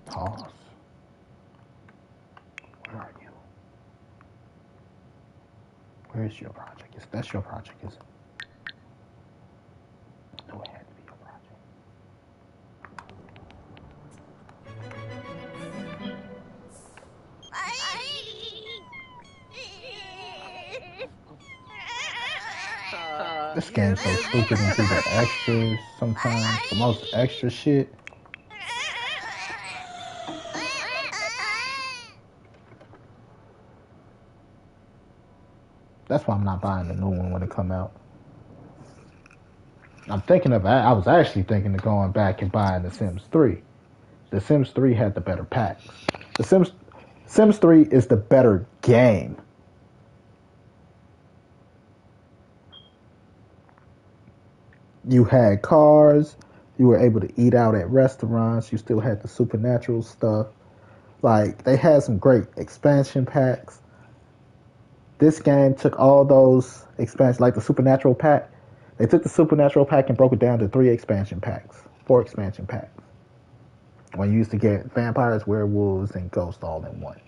Pause. Where are you? Where is your project? That's your project, isn't it? No, it had to be your project. This game's so stupid and through the extras sometimes. The most extra shit. That's why I'm not buying the new one when it come out. I was actually thinking of going back and buying The Sims 3. The Sims 3 had the better packs. The Sims 3 is the better game. You had cars. You were able to eat out at restaurants. You still had the supernatural stuff. Like, they had some great expansion packs. This game took all those expansions, like the supernatural pack. They took the supernatural pack and broke it down to 3 expansion packs. 4 expansion packs. When you used to get vampires, werewolves, and ghosts all in one.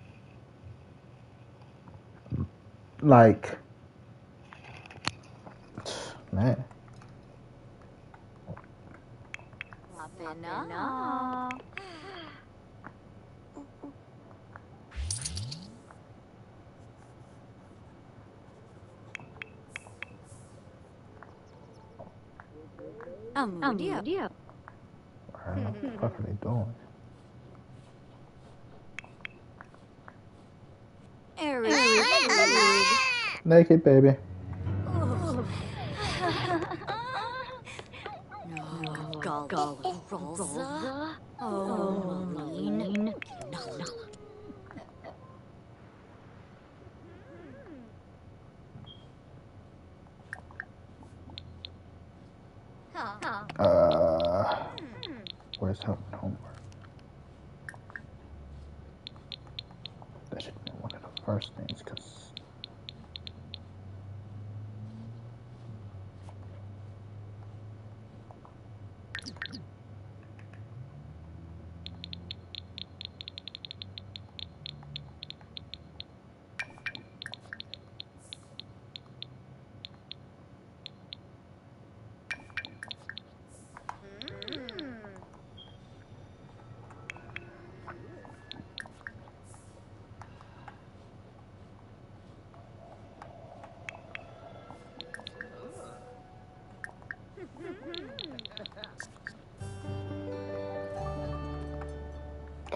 Like, man. No. What Dear. the fuck are they doing? Naked, baby. Rosa. Oh, Marlene. Where's help and homework? That should have been one of the first things, because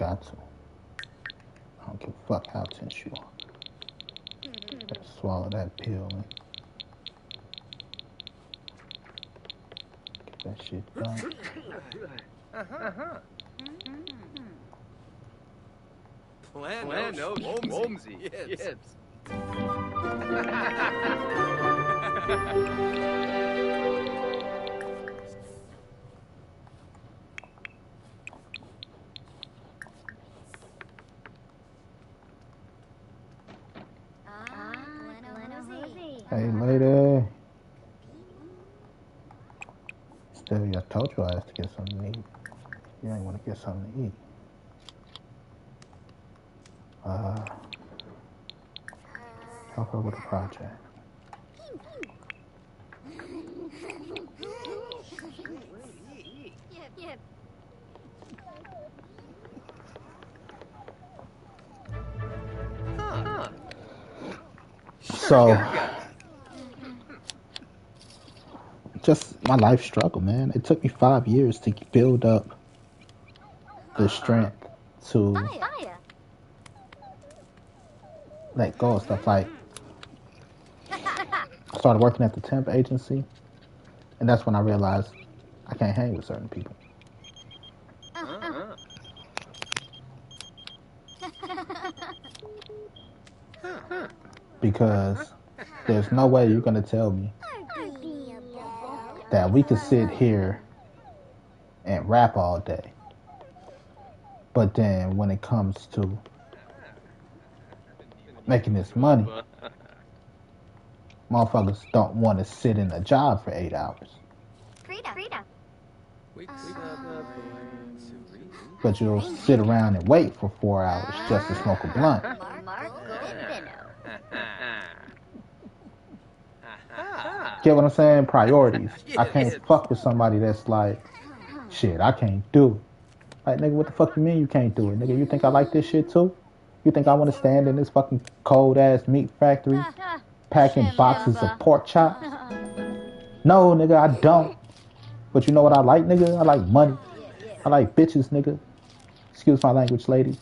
got to. I don't give a fuck how tense you are. Better swallow that pill and get that shit done. Plan no Womsy. Yes. Hey, lady. Still, I told you I had to get something to eat. You ain't want to get something to eat. Help her with a project. So, just my life struggle, man. It took me 5 years to build up the strength to let go of stuff. Like, I started working at the temp agency, and that's when I realized I can't hang with certain people. Because there's no way you're going to tell me that we could sit here and rap all day, but then when it comes to making this money, motherfuckers don't want to sit in a job for 8 hours. But you'll sit around and wait for 4 hours just to smoke a blunt. Get what I'm saying? Priorities. I can't fuck with somebody that's like, shit, I can't do it. Like, nigga, what the fuck you mean you can't do it? Nigga, you think I like this shit too? You think I want to stand in this fucking cold-ass meat factory packing boxes of pork chops? No, nigga, I don't. But you know what I like, nigga? I like money. I like bitches, nigga. Excuse my language, ladies.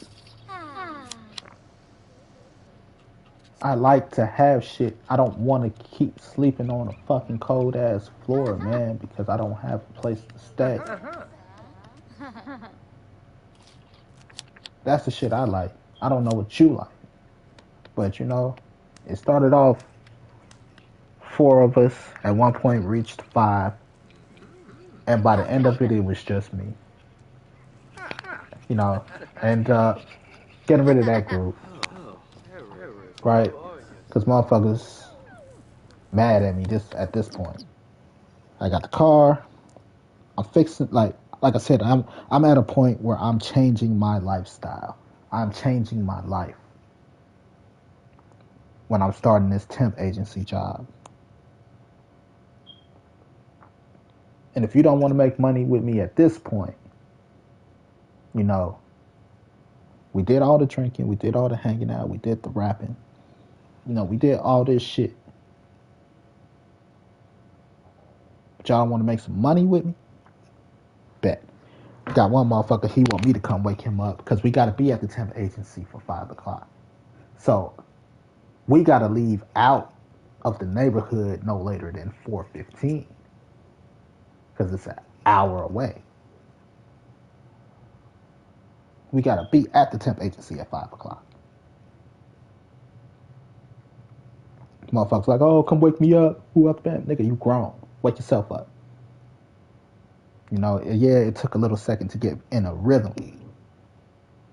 I like to have shit. I don't want to keep sleeping on a fucking cold-ass floor, man, because I don't have a place to stay. That's the shit I like. I don't know what you like. But, you know, it started off 4 of us. At one point, reached 5. And by the end of it, it was just me. You know, and getting rid of that group. Right? Because motherfuckers mad at me at this point. I got the car. I'm fixing, like, like I said, I'm at a point where I'm changing my lifestyle. I'm changing my life when I'm starting this temp agency job. And if you don't want to make money with me at this point, you know, we did all the drinking, we did all the hanging out, we did the rapping, you know, we did all this shit. But y'all want to make some money with me? Bet. Got one motherfucker, he want me to come wake him up because we got to be at the temp agency for 5 o'clock. So we got to leave out of the neighborhood no later than 4:15 because it's an hour away. We got to be at the temp agency at 5 o'clock. Motherfuckers like, oh, come wake me up. Who up, man? Nigga, you grown. Wake yourself up. You know, yeah, it took a little second to get in a rhythm.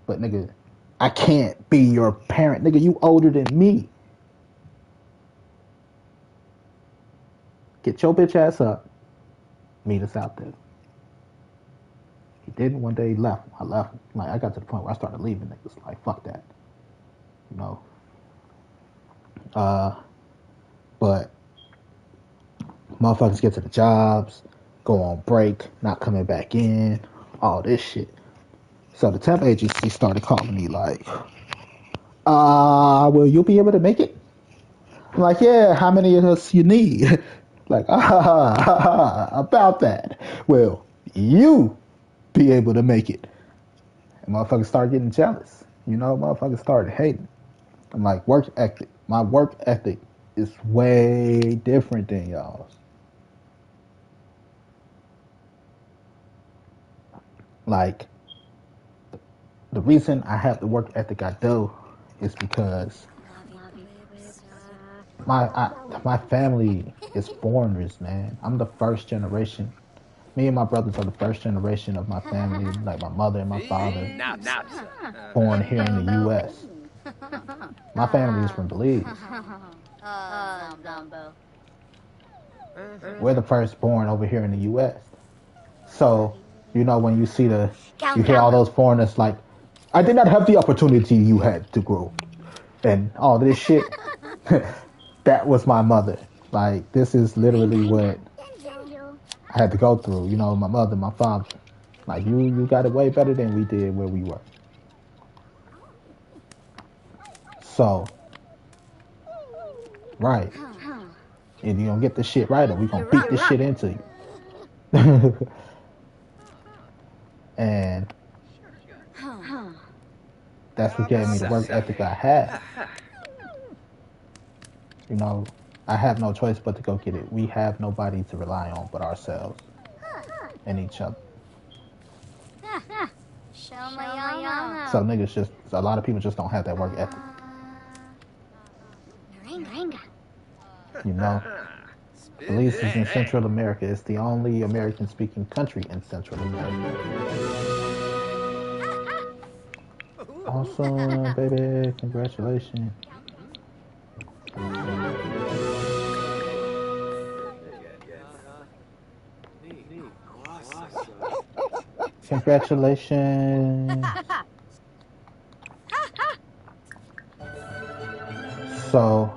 But nigga, I can't be your parent. Nigga, you older than me. Get your bitch ass up. Meet us out there. He didn't. One day he left. I left. Like, I got to the point where I started leaving niggas. Like, fuck that. You know? But motherfuckers get to the jobs, go on break, not coming back in, all this shit. So the temp agency started calling me like, will you be able to make it? I'm like, yeah, how many of us you need? Like, about that. Well, you be able to make it. And motherfuckers started getting jealous. You know, motherfuckers started hating. I'm like, work ethic. My work ethic is way different than y'all's. Like, the reason I have the work ethic I do is because my family is foreigners, man. I'm the first generation. Me and my brothers are the first generation of my family, like my mother and my father, born here in the U.S. My family is from Belize. We're the first born over here in the U.S. So, you know, when you see you hear all those foreigners like, I did not have the opportunity you had to grow, and all this shit. That was my mother. Like, this is literally what I had to go through. You know, my mother, my father. Like, you got it way better than we did where we were. So, right. And you gonna get this shit right, or we gonna beat this shit into you. And that's what gave me the work ethic I had. You know, I have no choice but to go get it. We have nobody to rely on but ourselves and each other. So niggas just, a lot of people just don't have that work ethic. You know? Belize is in Central America. It's the only American-speaking country in Central America. Awesome, baby. Congratulations. Congratulations. So,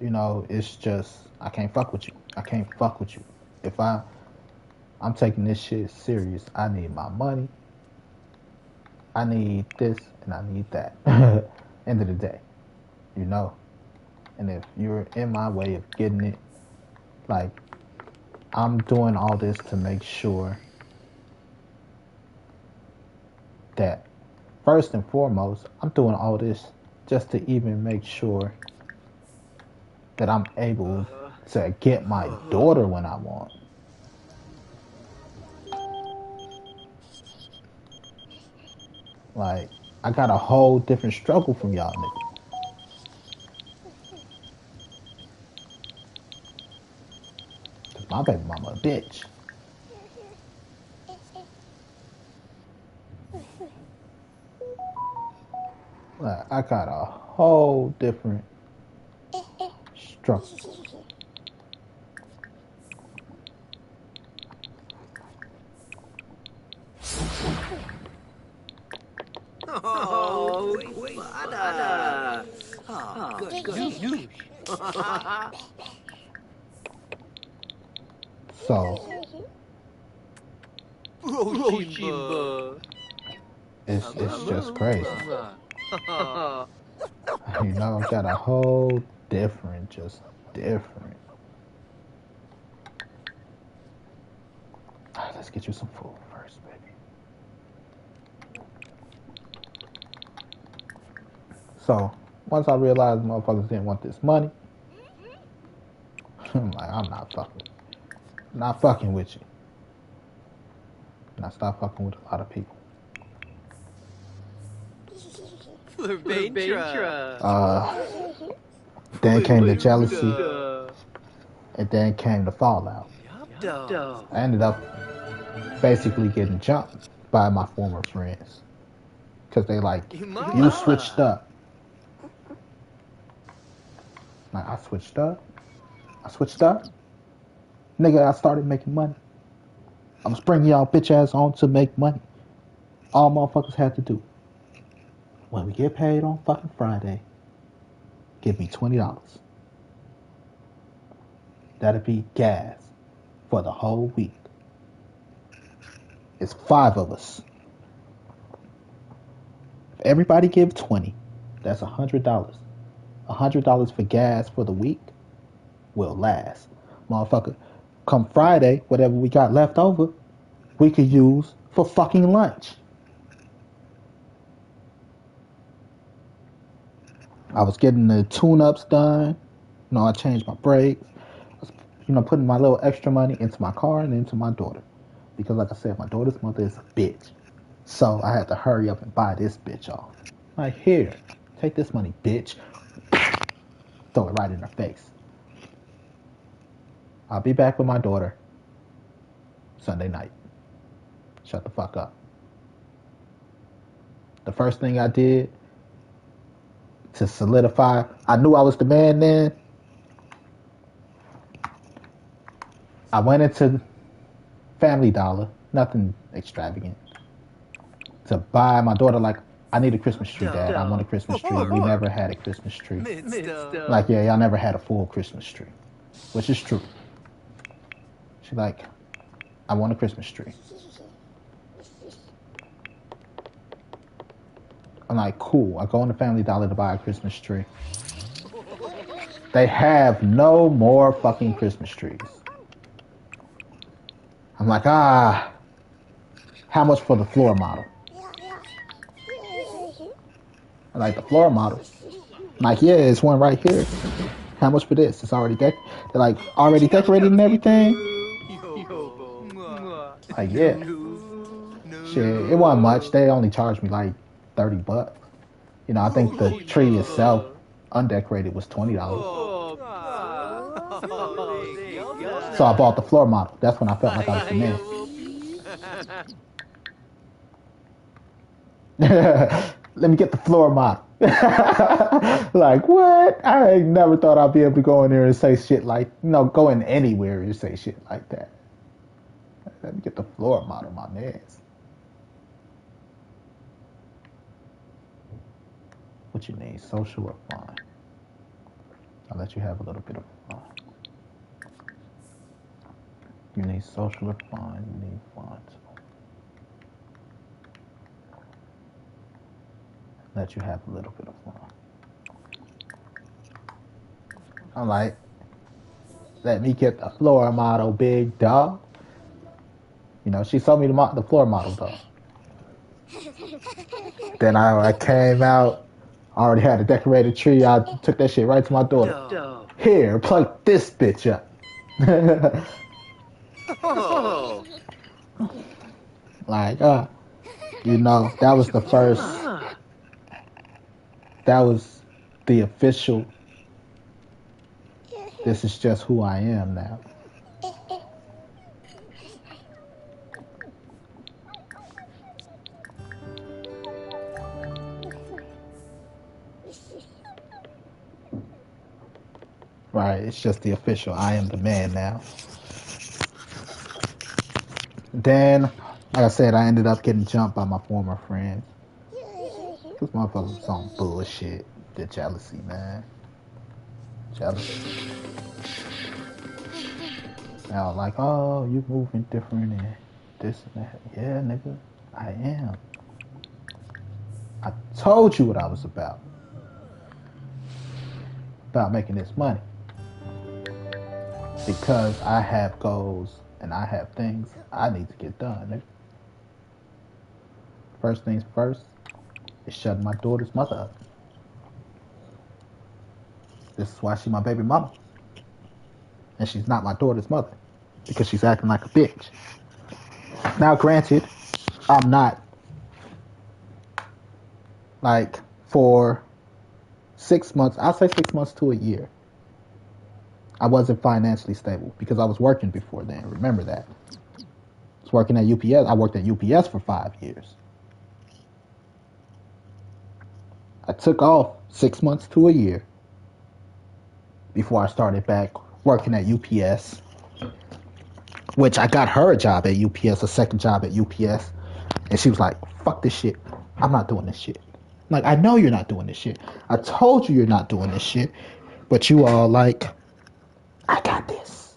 you know, it's just, I can't fuck with you. I can't fuck with you. If I'm taking this shit serious, I need my money. I need this and I need that. End of the day, you know? And if you're in my way of getting it, like, I'm doing all this to make sure that, first and foremost, I'm doing all this just to even make sure that I'm able to get my daughter when I want. Like, I got a whole different struggle from y'all niggas. Cause my baby mama a bitch. Like, I got a whole different struggle. Oh, Guevada. Oh, good news. So Roshimba. it's just crazy. Oh, You know, got a whole different, just different. Alright, let's get you some food first, baby. So once I realized motherfuckers didn't want this money, I'm like, I'm not fucking with you. And I stopped fucking with a lot of people. Flurbantra. Then came the jealousy, and then came the fallout. Yup, I ended up basically getting jumped by my former friends because they like, you switched up. Like, I switched up. Nigga, I started making money. I was bringing y'all bitch ass on to make money. All motherfuckers had to do, when we get paid on fucking Friday, give me $20. That'd be gas for the whole week. It's 5 of us. If everybody give 20, that's $100. $100 for gas for the week will last. Motherfucker, come Friday, whatever we got left over, we could use for fucking lunch. I was getting the tune-ups done. You know, I changed my brakes. I was, putting my little extra money into my car and into my daughter. Because like I said, my daughter's mother is a bitch. So I had to hurry up and buy this bitch off. Like, here, take this money, bitch. Throw it right in her face. I'll be back with my daughter Sunday night. Shut the fuck up. The first thing I did to solidify, I knew I was the man then. I went into Family Dollar, nothing extravagant, to buy my daughter, like, I need a Christmas tree, Dad. I want a Christmas tree. We never had a Christmas tree. Like, yeah, y'all never had a full Christmas tree, which is true. She's like, I want a Christmas tree. I'm like, cool. I go into Family Dollar to buy a Christmas tree. They have no more fucking Christmas trees. I'm like, how much for the floor model? I'm like, the floor model? I'm like, yeah, it's one right here. How much for this? It's already they're like, already decorated and everything? Like, yeah. Shit, it wasn't much. They only charged me like $30. I think the tree itself, undecorated, was $20. So I bought the floor model. That's when I felt like I was the man. Let me get the floor model. Like, what? I ain't never thought I'd be able to go in there and say shit like, go in anywhere and say shit like that. Let me get the floor model, my mans. What you need, social or fun? I'll let you have a little bit of fun. You need social or fun? You need fun. Let you have a little bit of fun. I'm like, let me get the floor model, big dog. She sold me the floor model, though. Then I came out, I already had a decorated tree. I took that shit right to my daughter. Here, plug this bitch up. Like, that was the first, that was the official, this is just who I am now. Right, it's just the official, I am the man now. Then, like I said, I ended up getting jumped by my former friends. This motherfucker was on bullshit. The jealousy, man. Jealousy. Now, like, oh, you moving different and this and that. Yeah, nigga, I am. I told you what I was about. About making this money. Because I have goals and I have things I need to get done, nigga. First things first is shutting my daughter's mother up. This is why she's my baby mama. And she's not my daughter's mother. Because she's acting like a bitch. Now, granted, I'm not, like, for 6 months, I'll say 6 months to a year, I wasn't financially stable because I was working before then. Remember that. I was working at UPS. I worked at UPS for 5 years. I took off 6 months to a year before I started back working at UPS, which I got her a job at UPS, a second job at UPS, and she was like, fuck this shit. I'm not doing this shit. Like, I know you're not doing this shit. I told you you're not doing this shit, but you all like, I got this.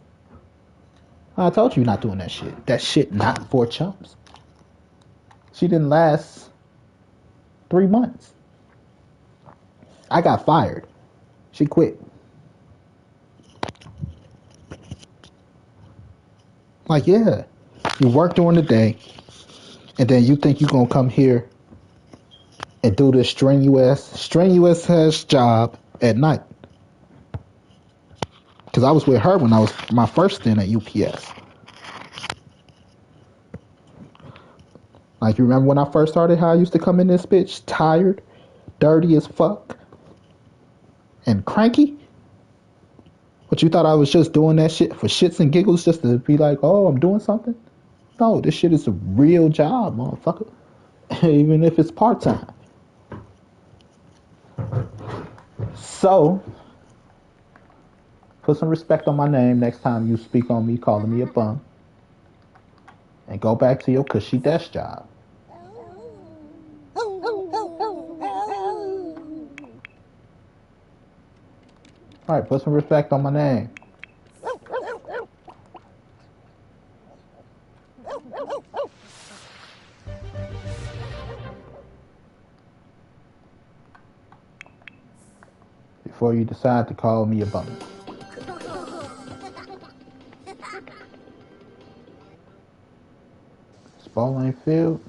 I told you you're not doing that shit. That shit not for chumps. She didn't last 3 months. I got fired. She quit. Like, yeah, you work during the day, and then you think you're going to come here and do this strenuous ass job at night. Because I was with her when I was my first stint at UPS. Like, you remember when I first started, how I used to come in this bitch tired, dirty as fuck, and cranky? But you thought I was just doing that shit for shits and giggles just to be like, oh, I'm doing something? No, this shit is a real job, motherfucker. Even if it's part-time. So, put some respect on my name next time you speak on me calling me a bum. And go back to your cushy desk job. Alright, put some respect on my name. Before you decide to call me a bum. This ball ain't filled.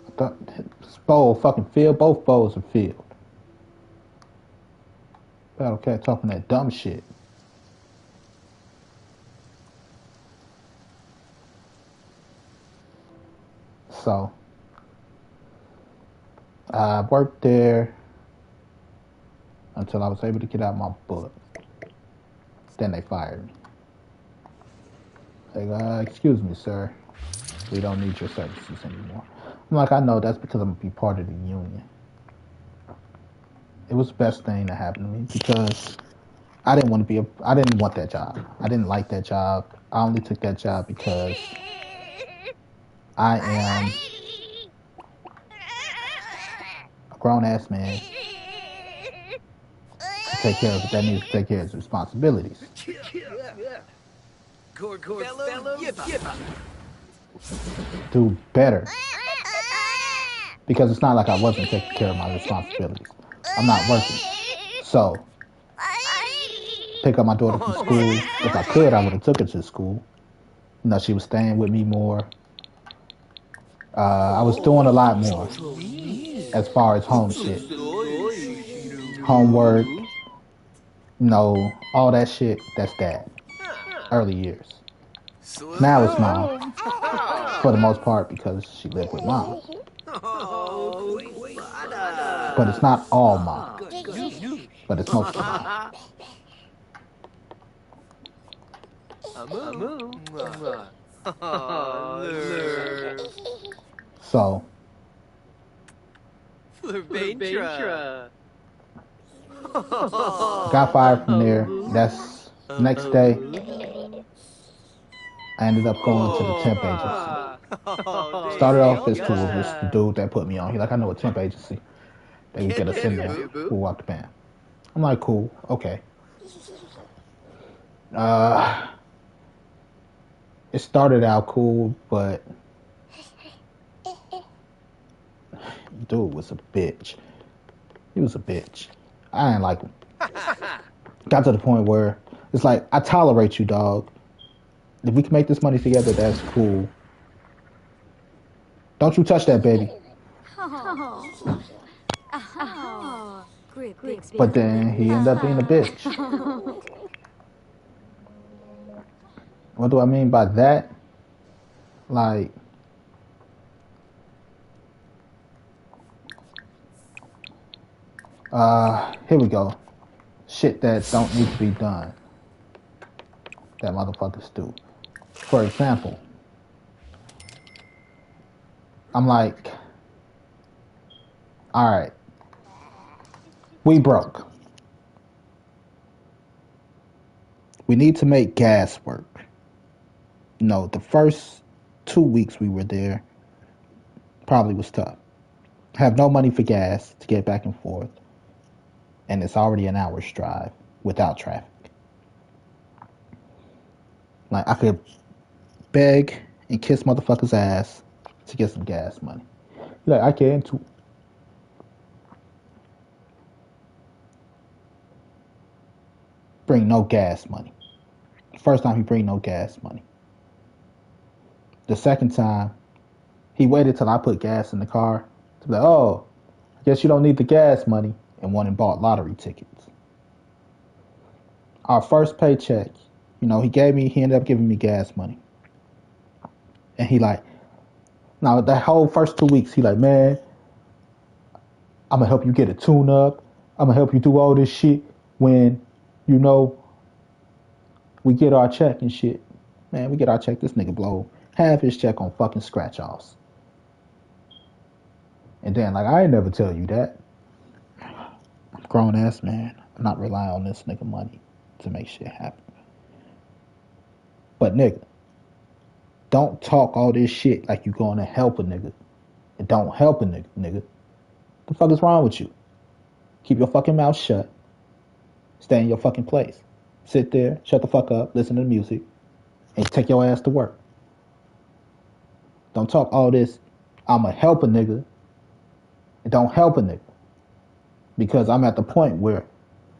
I thought this bowl fucking filled. Both bowls are filled. Battle Cat talking that dumb shit. So, I worked there until I was able to get out my butt. Then they fired me. Like, excuse me, sir. We don't need your services anymore. I'm like, I know, that's because I'm going to be part of the union. It was the best thing that happened to me because I didn't want that job. I didn't like that job. I only took that job because I am a grown-ass man to take care of it. That needs to take care of his responsibilities. Do better. Because it's not like I wasn't taking care of my responsibilities. I'm not working. So, pick up my daughter from school. If I could, I would have took her to school. You know, she was staying with me more. I was doing a lot more as far as home shit. Homework, you know, all that shit, that's dad. Early years. Now it's mom. For the most part because she lived with mom. But it's not all mom. But it's mostly mom. So, got fired from there. That's next day. I ended up going to the temp agency. Oh, Started damn. off as cool. It was the dude that put me on. He like, I know a temp agency. They would get us in there. We'll walk the band. I'm like, cool, okay. It started out cool, but dude was a bitch. He was a bitch. I didn't like him. Got to the point where it's like, I tolerate you, dog. If we can make this money together, that's cool. Don't you touch that, baby. But then he ended up being a bitch. What do I mean by that? Like, here we go. Shit that don't need to be done. That motherfuckers do. For example, I'm like, alright, we broke. We need to make gas work. No, the first 2 weeks we were there probably was tough. Have no money for gas to get back and forth. And it's already an hour's drive without traffic. Like, I could beg and kiss motherfuckers' ass to get some gas money. Like, I can too. Bring no gas money. First time he bring no gas money. The second time, he waited till I put gas in the car to be like, oh, I guess you don't need the gas money, and went and bought lottery tickets. Our first paycheck, he ended up giving me gas money. And he like, now that whole first 2 weeks, he like, man, I'm gonna help you get a tune up. I'm gonna help you do all this shit when, we get our check and shit. Man, we get our check, this nigga blow half his check on fucking scratch offs. And then, like, I ain't never tell you that. I'm a grown ass man. I'm not relying on this nigga money to make shit happen. But nigga, don't talk all this shit like you gonna help a nigga. And don't help a nigga. The fuck is wrong with you? Keep your fucking mouth shut. Stay in your fucking place. Sit there, shut the fuck up, listen to the music, and take your ass to work. Don't talk all this, I'ma help a nigga, and don't help a nigga. Because I'm at the point where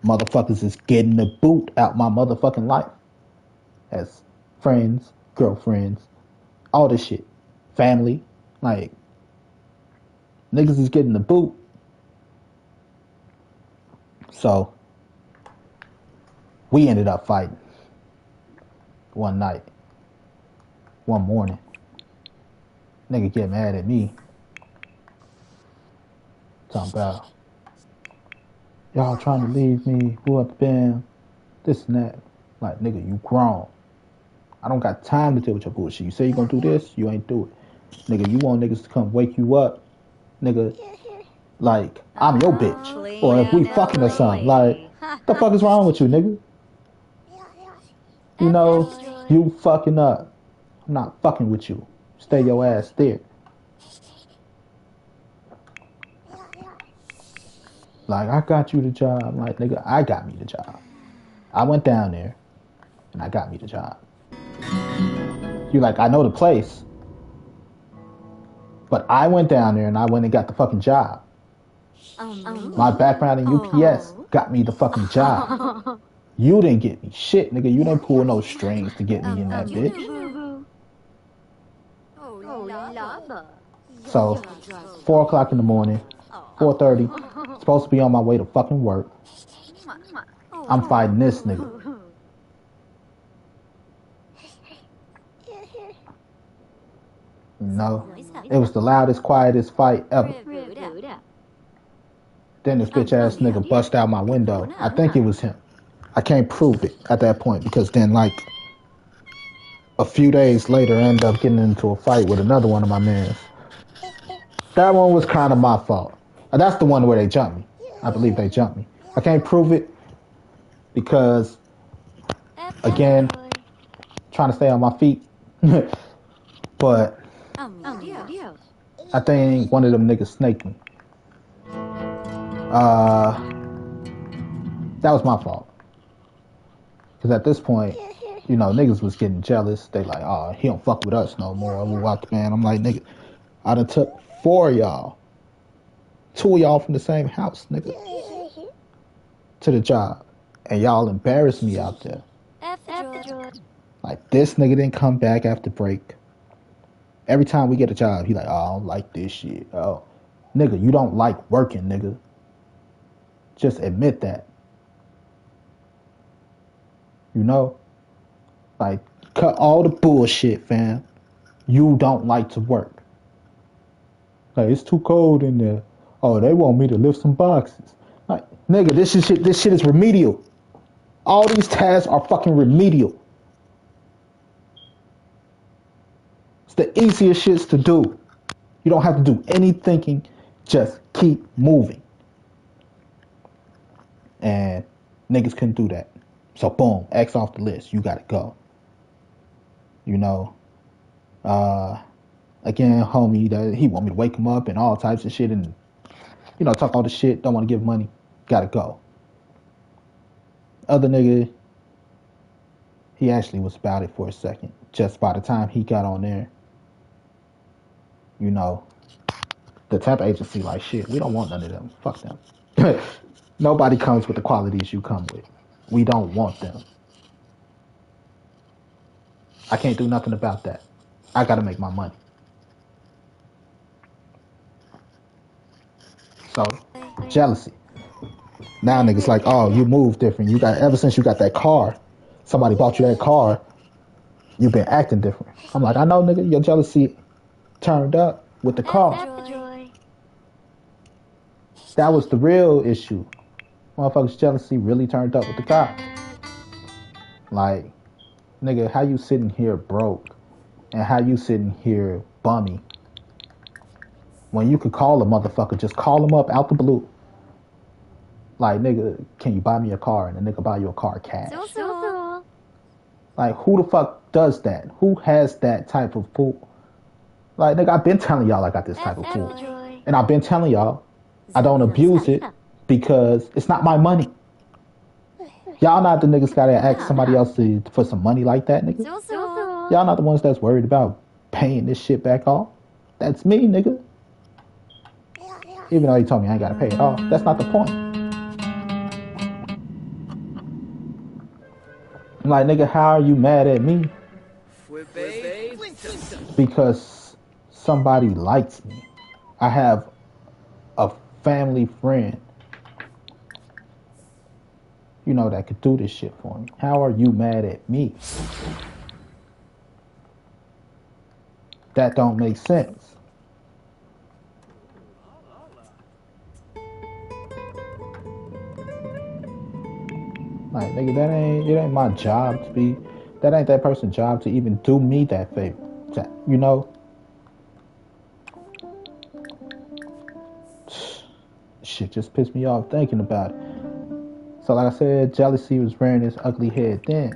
motherfuckers is getting the boot out my motherfucking life. As friends, girlfriends, all this shit. Family. Like, niggas is getting the boot. So, we ended up fighting. One night. One morning. Nigga get mad at me. Talking about, y'all trying to leave me, what, bam, this and that. Like, nigga, you grown. I don't got time to deal with your bullshit. You say you gonna do this, you ain't do it. Nigga, you want niggas to come wake you up. Nigga, like, I'm your bitch. Or if we fucking or something. Like, the fuck is wrong with you, nigga? You fucking up. I'm not fucking with you. Stay your ass there. Like, I got you the job. Like, nigga, I got me the job. I went down there, and I got me the job. You like, I know the place, but I went down there and I went and got the fucking job. My background in UPS got me the fucking job. You didn't get me shit, nigga. You didn't pull no strings to get me in that bitch. So, 4 o'clock in the morning, 4:30, supposed to be on my way to fucking work. I'm fighting this nigga. It was the loudest, quietest fight ever. Then this bitch ass nigga bust out my window. I think it was him. I can't prove it at that point because then, like, a few days later, I ended up getting into a fight with another one of my mans. That one was kind of my fault. That's the one where they jumped me. I believe they jumped me. I can't prove it because, again, trying to stay on my feet. But Dios. I think one of them niggas snaked me. That was my fault. Because at this point, you know, niggas was getting jealous. They like, oh, he don't fuck with us no more. Man. I'm like, nigga, I done took 4 of y'all. 2 of y'all from the same house, nigga. To the job. And y'all embarrassed me out there. Like, this nigga didn't come back after break. Every time we get a job, he like, oh, I don't like this shit. Oh, nigga, you don't like working, nigga. Just admit that. You know? Like, cut all the bullshit, fam. You don't like to work. Like, it's too cold in there. Oh, they want me to lift some boxes. Like, nigga, this shit is remedial. All these tasks are fucking remedial. It's the easiest shits to do. You don't have to do any thinking. Just keep moving. And niggas couldn't do that. So boom, X off the list. You gotta go. You know. Again, homie, that he want me to wake him up and all types of shit and, you know, talk all the shit, don't want to give money. Gotta go. Other nigga, he actually was about it for a second. Just by the time he got on there, you know, the temp agency like, shit, we don't want none of them. Fuck them. Nobody comes with the qualities you come with. We don't want them. I can't do nothing about that. I gotta make my money. So, jealousy. Now niggas like, oh, you move different. You got, ever since you got that car, somebody bought you that car, you've been acting different. I'm like, I know, nigga, your jealousy turned up with the car. That was the real issue. Motherfuckers' jealousy really turned up with the car. Like, nigga, how you sitting here broke and how you sitting here bummy when you could call a motherfucker, just call him up out the blue. Like, nigga, can you buy me a car? And the nigga buy you a car cash. Like, who the fuck does that? Who has that type of pool? Like, nigga, I've been telling y'all I got this type of pool. And I've been telling y'all I don't abuse it because it's not my money. Y'all not the niggas gotta ask somebody else for some money like that, nigga. Y'all not the ones that's worried about paying this shit back off. That's me, nigga. Even though he told me I ain't gotta pay it off. That's not the point. I'm like, nigga, how are you mad at me? Because somebody likes me. I have a family friend, you know, that could do this shit for me. How are you mad at me? That don't make sense. Like, nigga, it ain't my job to be, that ain't that person's job to even do me that favor. You know? Shit just pissed me off thinking about it. So like I said, jealousy was rearing its ugly head then.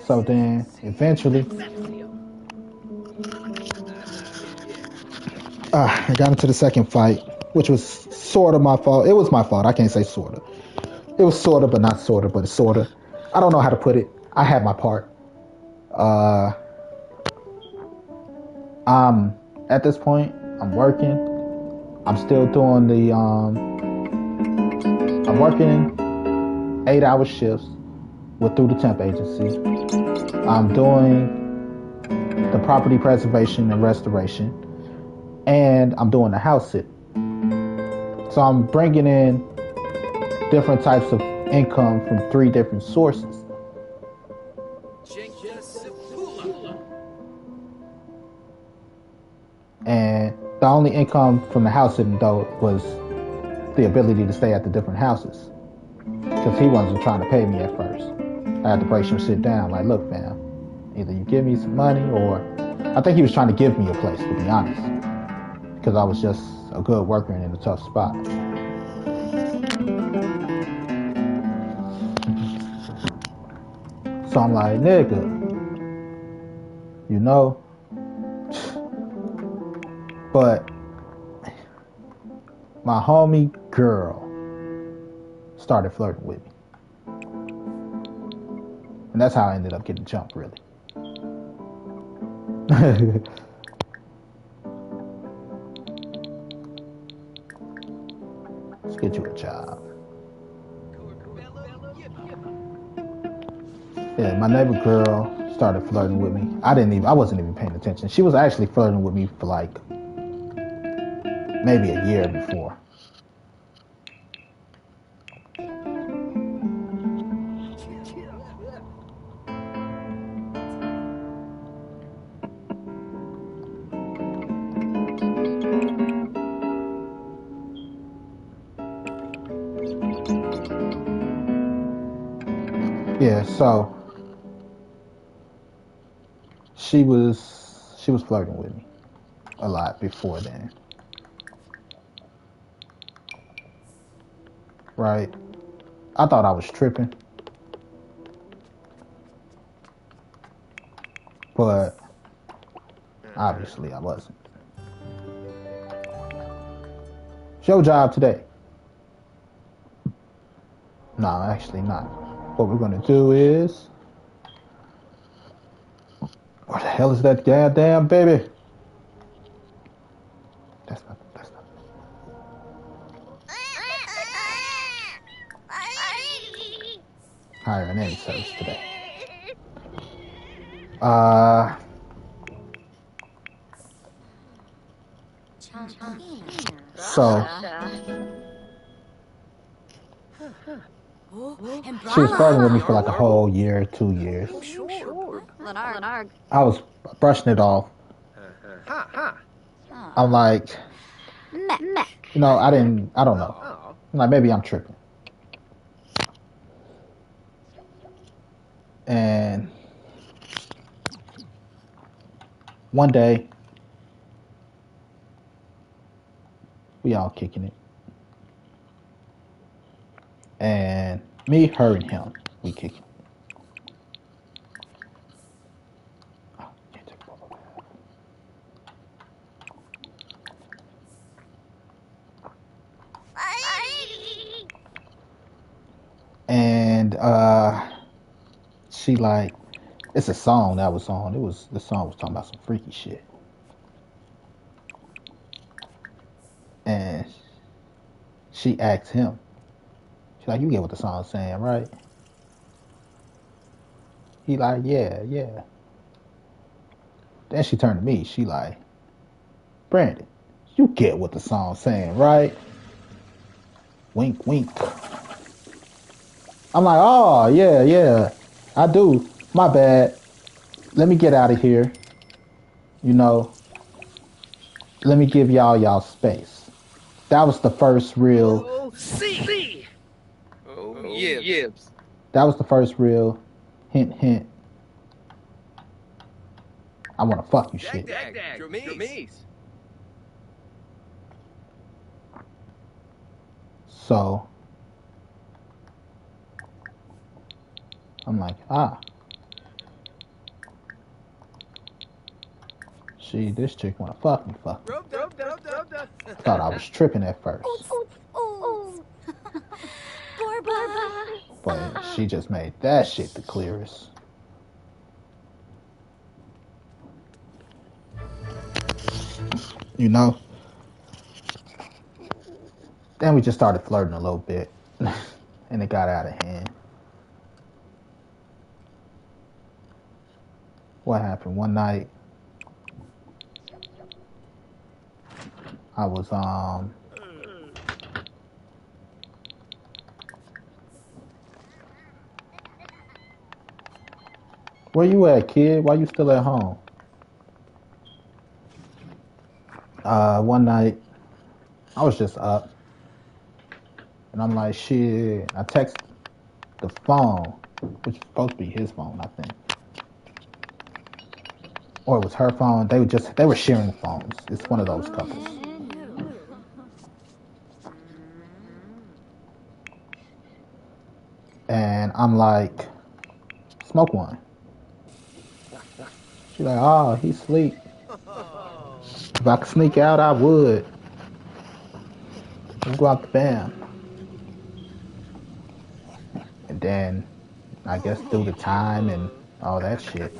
So then, eventually, I got into the second fight, which was sort of my fault. It was my fault. I can't say sort of. It was sort of, but not sort of, but it's sort of. I don't know how to put it. I had my part. At this point, I'm working. I'm still doing the, I'm working 8-hour shifts through the temp agency. I'm doing the property preservation and restoration. And I'm doing the house sit. So I'm bringing in different types of income from 3 different sources. And the only income from the house sitting though was the ability to stay at the different houses. Because he wasn't trying to pay me at first. I had to break some shit down. Like, look, fam, either you give me some money or... I think he was trying to give me a place, to be honest. Because I was just a good worker in a tough spot. So I'm like, nigga, you know. But my homie girl started flirting with me. And that's how I ended up getting jumped, really. Let's get you a job. Yeah, my neighbor girl started flirting with me. I wasn't even paying attention. She was actually flirting with me for like maybe a year before. Yeah, so she was flirting with me a lot before then. Right? I thought I was tripping. But obviously I wasn't. It's your job today. No, actually not. What we're gonna do is, where the hell is that goddamn baby? That's not. Hire an nanny service today. So she was flirting with me for like a whole year, 2 years. I was brushing it off. I'm like, you know, I don't know. I'm like, maybe I'm tripping. And one day, we all kicking it. And me, her, and him, we kicking. And she like, it's a song that was on. The song was talking about some freaky shit. And she asked him, she's like, you get what the song's saying, right? He like, yeah. Then she turned to me. She like, Brandon, you get what the song's saying, right? Wink, wink. I'm like, oh, yeah, I do. My bad. Let me get out of here. You know, let me give y'all space. That was the first real. Oh, see. Oh, yibs. That was the first real hint. I want to fuck you shit. Jamise. So I'm like, this chick wanna fuck me. Thought I was tripping at first. But she just made that shit the clearest. You know? Then we just started flirting a little bit. And it got out of hand. What happened? One night, I was, where you at, kid? Why you still at home? One night, I was just up. And I'm like, shit. I text the phone, which was supposed to be his phone, I think. Or it was her phone. They were sharing phones. It's one of those couples. And I'm like, smoke one. She's like, oh, he's asleep. If I could sneak out, I would. Let's go out the bam. And then, I guess through the time and all that shit,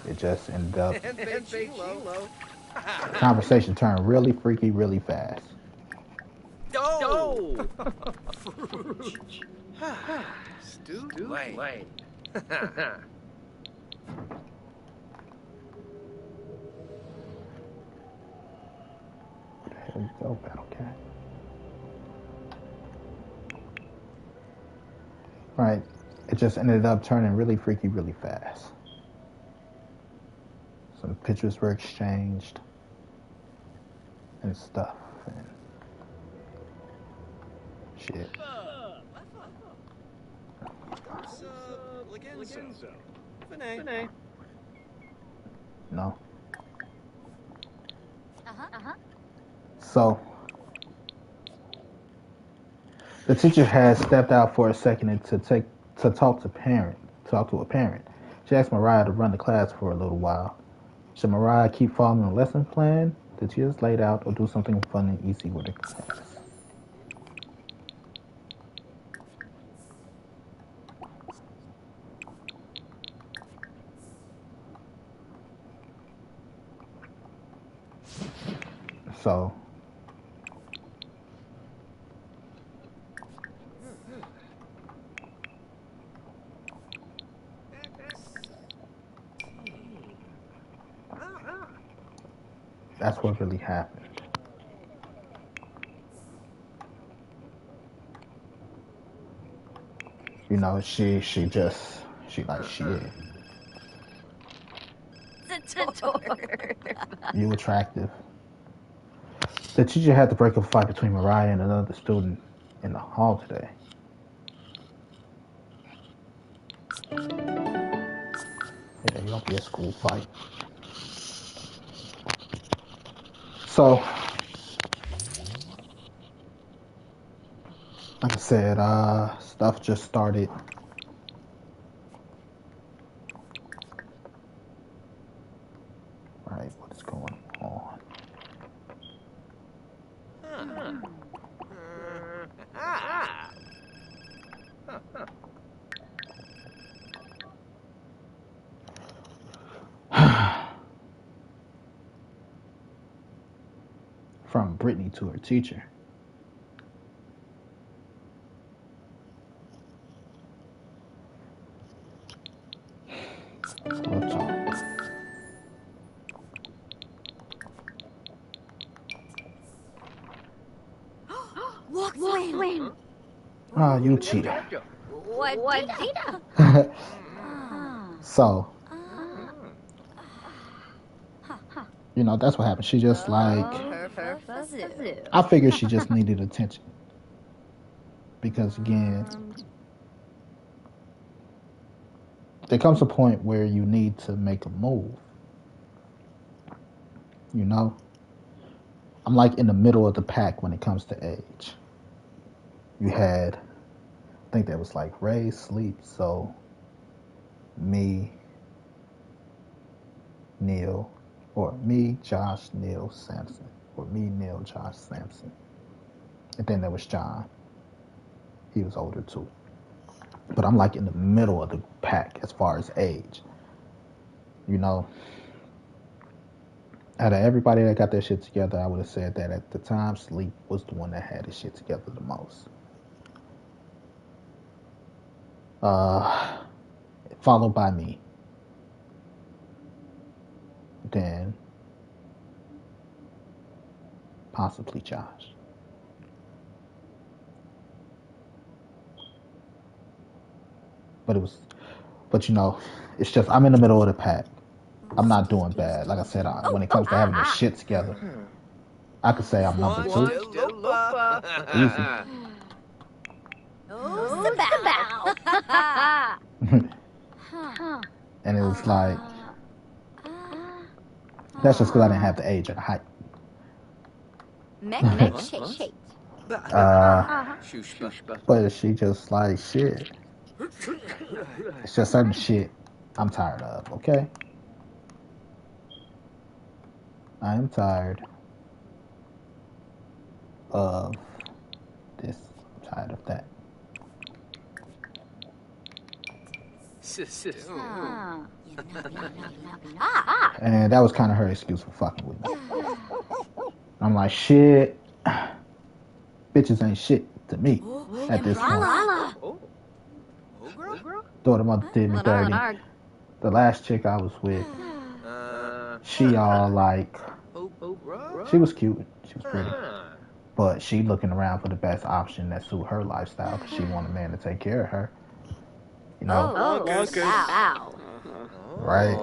it just ended up. And fake Chilo. Conversation turned really freaky really fast. Dough! Stu Lane. What the hell you go, Battlecat? Right. It just ended up turning really freaky really fast. Some pictures were exchanged and stuff and shit. No. So the teacher had stepped out for a second to talk to a parent. She asked Mariah to run the class for a little while. Should Mariah keep following the lesson plan the teachers laid out, or do something fun and easy with the class? So that's what really happened. You know, she like shit. You attractive. The teacher had to break up a fight between Mariah and another student in the hall today. Yeah, you don't be a school fight. So, like I said, stuff just started. Right, what is going on? From Brittany to her teacher. We'll talk. Walk swim. Ah, you cheater. What cheetah? So, you know, that's what happened. She just like, I figured she just needed attention. Because again, there comes a point where you need to make a move. You know? I'm like in the middle of the pack when it comes to age. You had, I think that was like Ray, Sleep, so me, Neil, or me, Josh, Neil, Sampson, or me, Neil, Josh, Sampson. And then there was John. He was older too. But I'm like in the middle of the pack as far as age. You know, out of everybody that got their shit together, I would have said that at the time, Sleep was the one that had his shit together the most. Followed by me. Then possibly Josh. But you know, it's just I'm in the middle of the pack. I'm not doing bad. Like I said, when it comes to having the shit together, I could say I'm number 2. Easy. And it was like, that's just because I didn't have the age or the height. But she just like shit. It's just certain shit I'm tired of, okay? I am tired of this. I'm tired of that. And that was kind of her excuse for fucking with me. I'm like, shit. Bitches ain't shit to me at this point. Daughter mother did me dirty. The last chick I was with, she all like, she was cute, she was pretty, but she looking around for the best option that suit her lifestyle because she want a man to take care of her. You know? Right?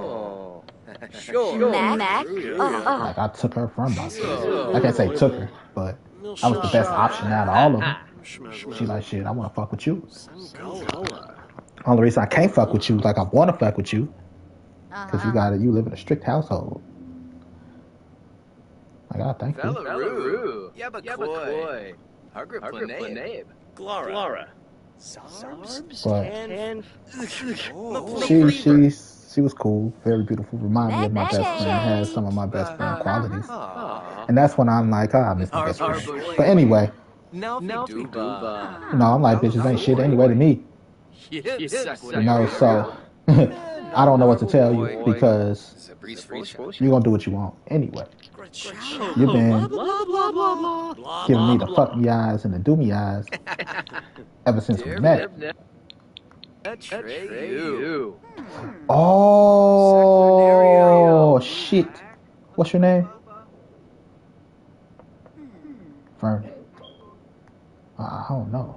Sure. Like I took her from myself. I can't say took her, but I was the best option out of all of them. She like, shit, I want to fuck with you. Only reason I can't fuck with you, like I want to fuck with you, because you live in a strict household. Like, oh, thank you. Glara. But she was cool, very beautiful, reminded me of my best friend, has some of my best friend qualities. And that's when I'm like, I miss my best friend. But anyway, I'm like, bitches ain't shit anyway to me. You know, so I don't know what to tell you because you're gonna do what you want anyway. You've been giving me the fuck me eyes and the do me eyes ever since we met. Oh shit! What's your name? Vernon. I don't know.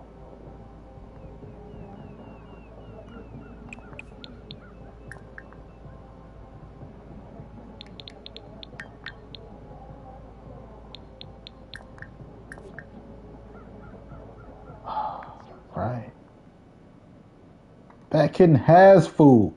Right. That kitten has food.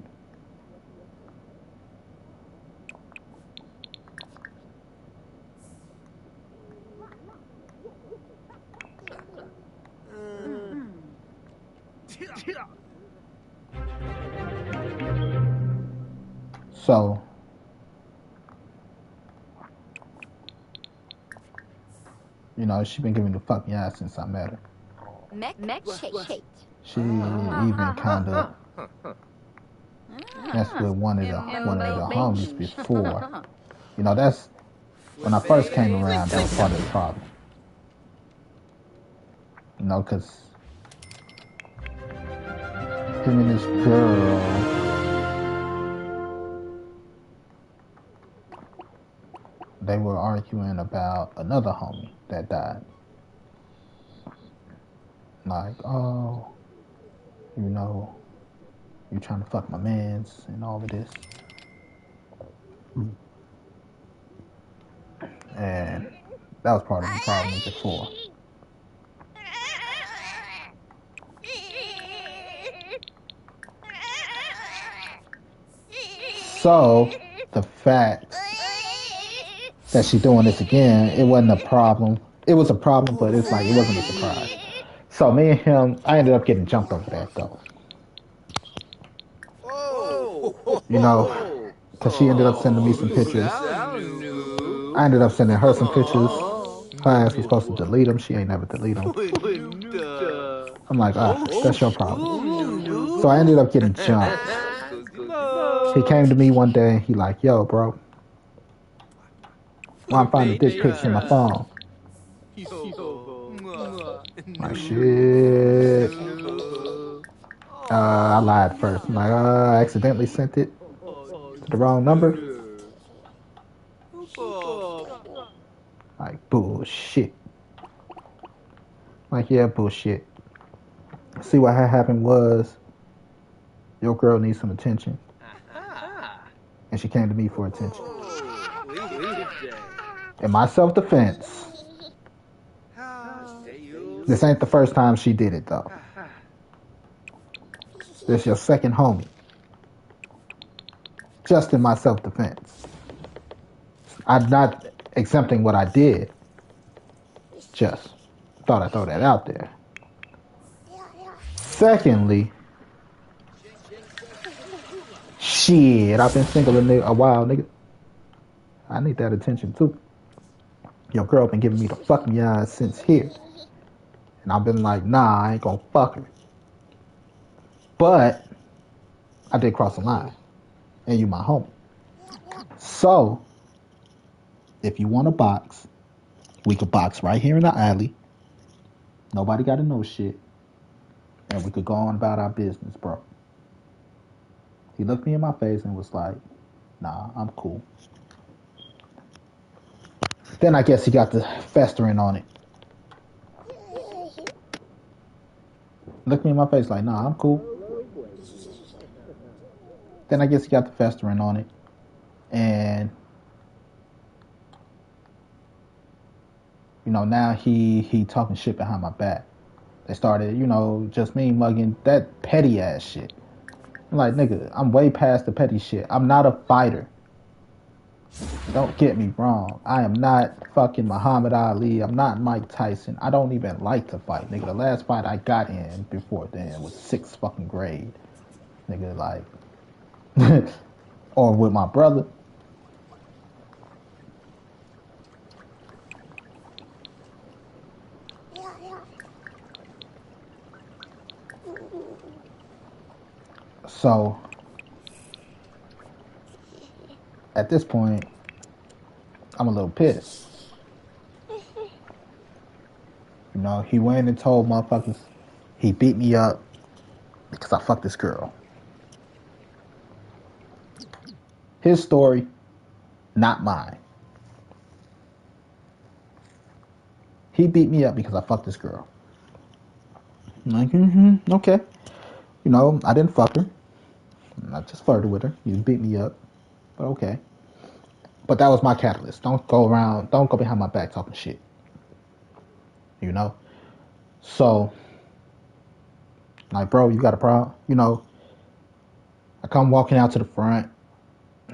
So, you know, she been giving me the fuck me ass since I met her. She even kind of messed with one of the homies before. You know, that's when I first came around. That was part of the problem. You know, because him and this girl, they were arguing about another homie that died. Like, oh, you know, you trying to fuck my mans and all of this. And that was part of the problem before. So, the fact that she's doing this again, it wasn't a problem. It was a problem, but it's like, it wasn't a surprise. So me and him, I ended up getting jumped over that though. You know, because she ended up sending me some pictures. I ended up sending her some pictures. Her ass was supposed to delete them. She ain't never delete them. I'm like, that's your problem. So I ended up getting jumped. He came to me one day and he like, yo, bro, why I'm finding dick pics in my phone? Like, shit. I lied first. I'm like, I accidentally sent it to the wrong number. Like, bullshit. Like, yeah, bullshit. See, what had happened was, your girl needs some attention. And she came to me for attention. In my self-defense, this ain't the first time she did it, though. This is your second homie. Just in my self-defense. I'm not exempting what I did. Just thought I'd throw that out there. Secondly, Shit, I've been single a while, nigga. I need that attention too. Your girl been giving me the fuck me eyes since here. And I've been like, nah, I ain't gonna fuck her. But I did cross the line. And you my homie. So, if you want to box, we could box right here in the alley. Nobody gotta know shit. And we could go on about our business, bro. He looked me in my face and was like, nah, I'm cool. Then I guess he got the festering on it. Looked me in my face like, nah, I'm cool. Then I guess he got the festering on it. And, you know, now he talking shit behind my back. They started, you know, just me mugging that petty ass shit. I'm like, nigga, I'm way past the petty shit. I'm not a fighter. Don't get me wrong. I am not fucking Muhammad Ali. I'm not Mike Tyson. I don't even like to fight, nigga. The last fight I got in before then was 6th fucking grade. Nigga, like, or with my brother. So, at this point, I'm a little pissed. You know, he went and told motherfuckers he beat me up because I fucked this girl. His story, not mine. He beat me up because I fucked this girl. I'm like, okay. You know, I didn't fuck her. I just flirted with her. You beat me up. But okay. But that was my catalyst. Don't go behind my back talking shit. You know? So, like, bro, you got a problem? You know, I come walking out to the front,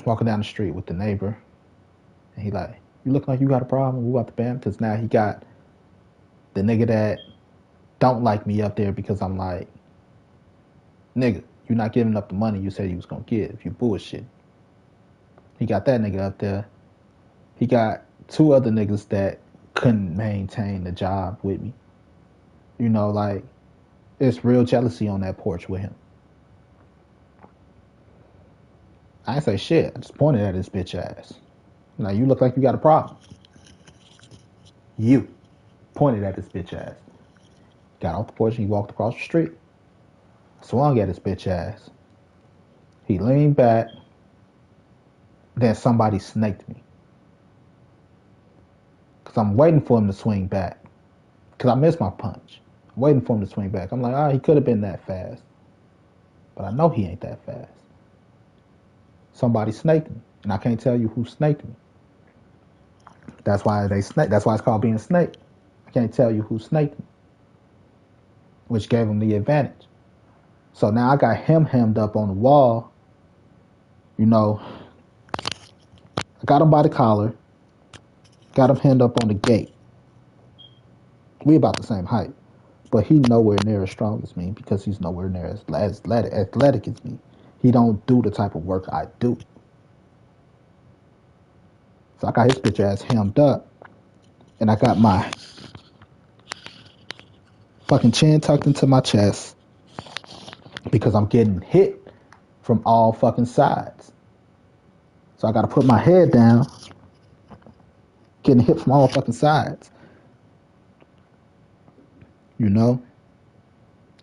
walking down the street with the neighbor. And he like, you look like you got a problem. We about to ban because now he got the nigga that don't like me up there because I'm like, nigga, you're not giving up the money you said you was going to give. You bullshit. He got that nigga up there. He got 2 other niggas that couldn't maintain the job with me. You know, like, it's real jealousy on that porch with him. I ain't say shit. I just pointed at his bitch ass. Now, you look like you got a problem. You pointed at his bitch ass. Got off the porch and he walked across the street. Swung at his bitch ass. He leaned back. Then somebody snaked me. Because I'm waiting for him to swing back. Because I missed my punch. I'm waiting for him to swing back. I'm like, he could have been that fast. But I know he ain't that fast. Somebody snaked me. And I can't tell you who snaked me. That's why that's why it's called being snaked. I can't tell you who snaked me. Which gave him the advantage. So now I got him hemmed up on the wall. You know, I got him by the collar. Got him hemmed up on the gate. We about the same height. But he nowhere near as strong as me because he's nowhere near as athletic as me. He don't do the type of work I do. So I got his bitch ass hemmed up. And I got my fucking chin tucked into my chest because I'm getting hit from all fucking sides. So I got to put my head down, getting hit from all fucking sides. You know?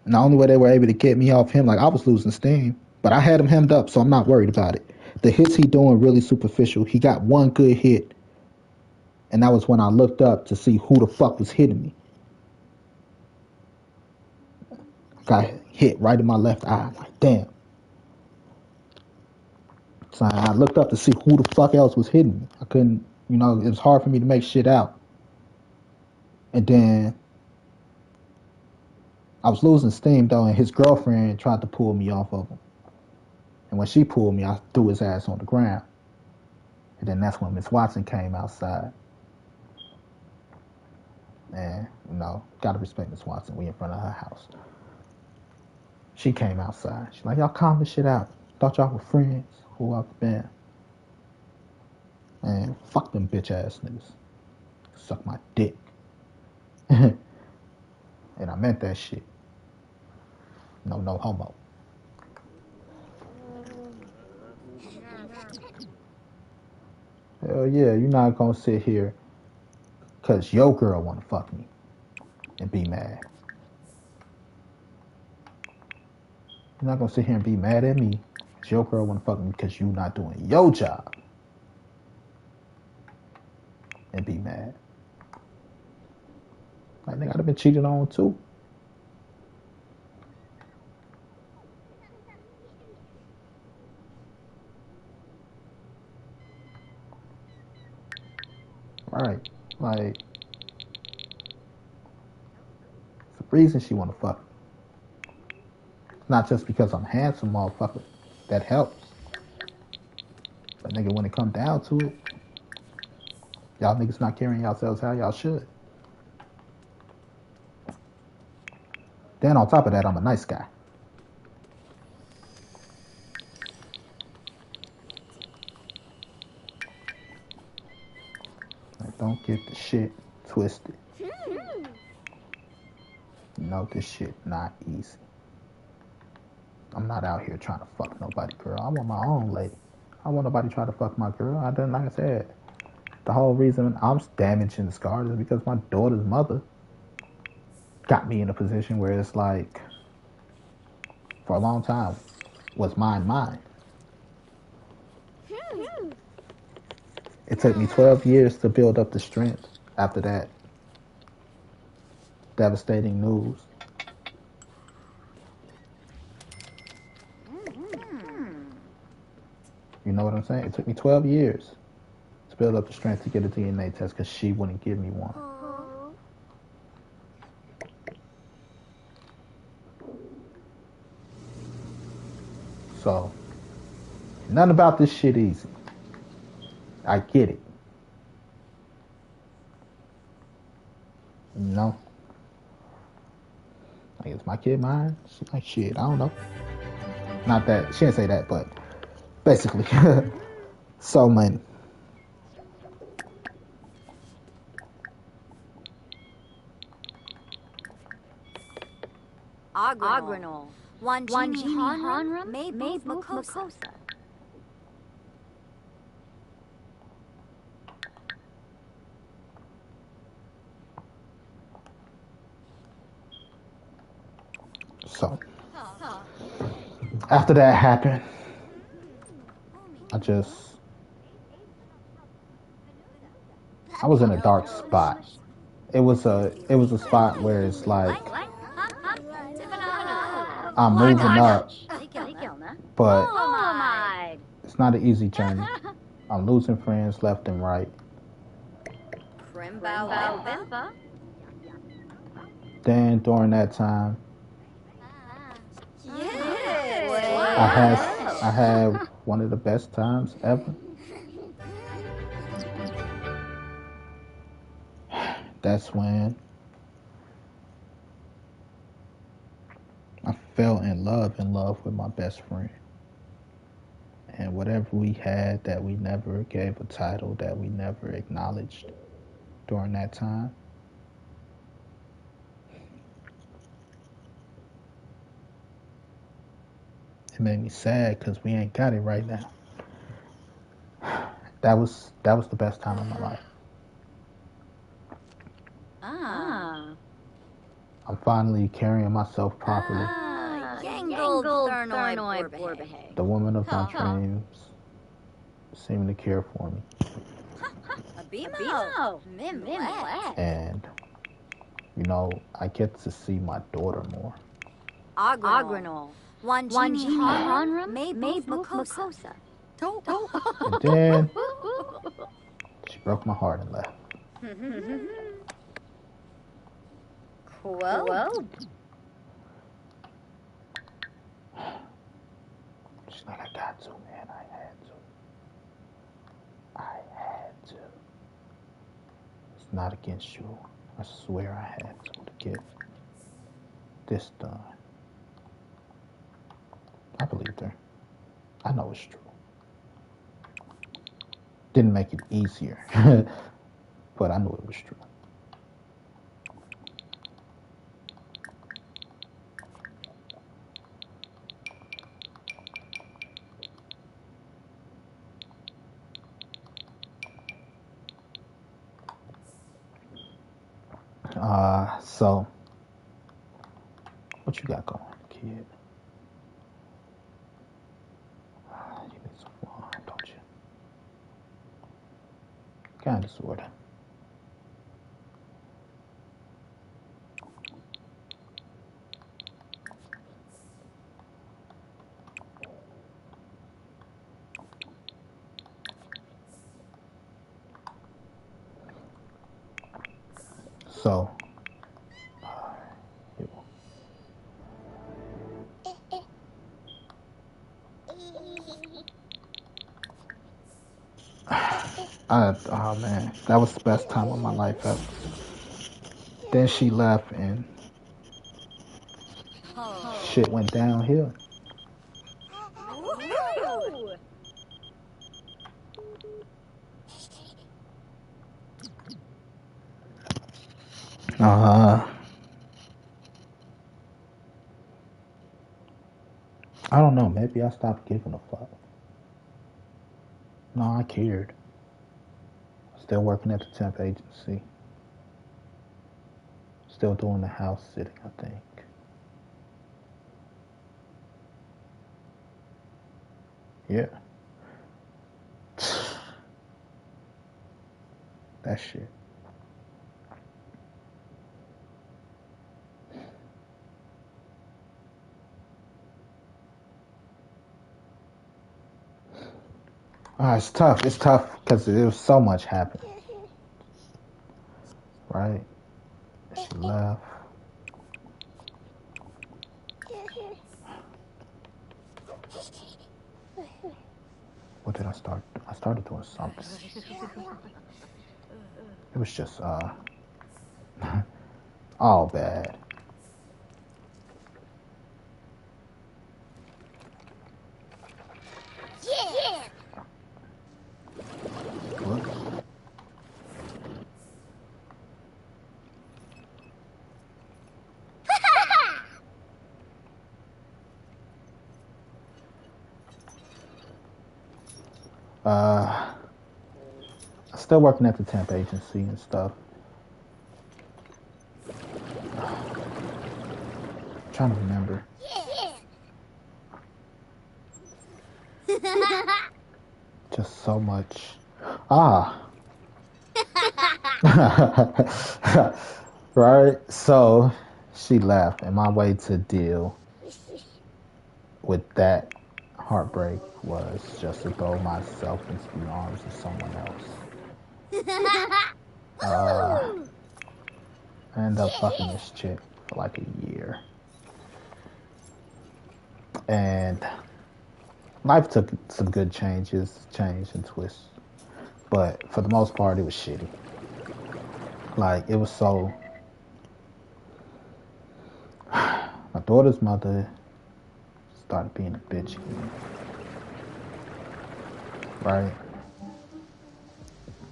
And the only way they were able to get me off him, like, I was losing steam, but I had him hemmed up, so I'm not worried about it. The hits he doing really superficial. He got one good hit, and that was when I looked up to see who the fuck was hitting me. Got hit right in my left eye. I'm like, damn. So I looked up to see who the fuck else was hitting me. I couldn't, you know, it was hard for me to make shit out. And then I was losing steam though, and his girlfriend tried to pull me off of him. And when she pulled me, I threw his ass on the ground. And then that's when Miss Watson came outside. And, you know, gotta respect Miss Watson. We in front of her house. She came outside. She's like, y'all calm this shit out. Thought y'all were friends. Who I've been. And fuck them bitch ass niggas. Suck my dick. And I meant that shit. No homo. Hell yeah, you're not gonna sit here cause your girl wanna fuck me and be mad. You're not gonna sit here and be mad at me cause your girl wanna fuck me because you not doing your job and be mad. Like, nigga, I'd have been cheated on too. Right. Like, it's the reason she wanna fuck me. Not just because I'm handsome, motherfucker. That helps. But nigga, when it come down to it, y'all niggas not carrying yourselves how y'all should. Then on top of that, I'm a nice guy. Like, don't get the shit twisted. You know this shit not easy. I'm not out here trying to fuck nobody, girl. I want my own lady. I want nobody trying to fuck my girl. I done, like I said, the whole reason I'm damaged and scarred is because my daughter's mother got me in a position where it's like, for a long time, was mine. It took me 12 years to build up the strength after that devastating news. You know what I'm saying? It took me 12 years to build up the strength to get a DNA test because she wouldn't give me one. So, nothing about this shit easy. I get it. You know? Like, is my kid mine? She's like, shit, I don't know. Not that, she didn't say that, but basically. So, man. Agranol. Wanjini Hanram. Maybooth Makosa. So, after that happened, I was in a dark spot. It was a spot where it's like I'm moving up, but it's not an easy journey. I'm losing friends left and right. Then during that time, I had one of the best times ever. That's when I fell in love with my best friend. And whatever we had that we never gave a title, that we never acknowledged during that time, it made me sad because we ain't got it right now. That was the best time of my life. I'm finally carrying myself properly. The woman of my dreams seemed to care for me. And, you know, I get to see my daughter more. Agranol. Wanjini Hanram. Maybooth Makosa. And then she broke my heart and left. Cool. She's like, I got to, man. I had to. It's not against you. I swear I had to get this done. I know it's true. Didn't make it easier, but I knew it was true. So what you got going, kid? You need some fun, don't you? Kinda, sorta. So, oh man, that was the best time of my life ever. Then she left and shit went downhill. Uh, I don't know. Maybe I stopped giving a fuck. No, I cared. Still working at the temp agency. Still doing the house sitting, I think. Yeah. That shit. It's tough. It's tough because there was so much happening. Right? She left. What did I start? I started doing something. It was just all bad. What? Still working at the temp agency and stuff. I'm trying to remember. Just so much. Right? So she left, and my way to deal with that heartbreak was just to throw myself into the arms of someone else. I ended up fucking this chick for like a year. And life took some good change and twists. But for the most part, it was shitty. Like, it was so... My daughter's mother started being a bitch again. Right?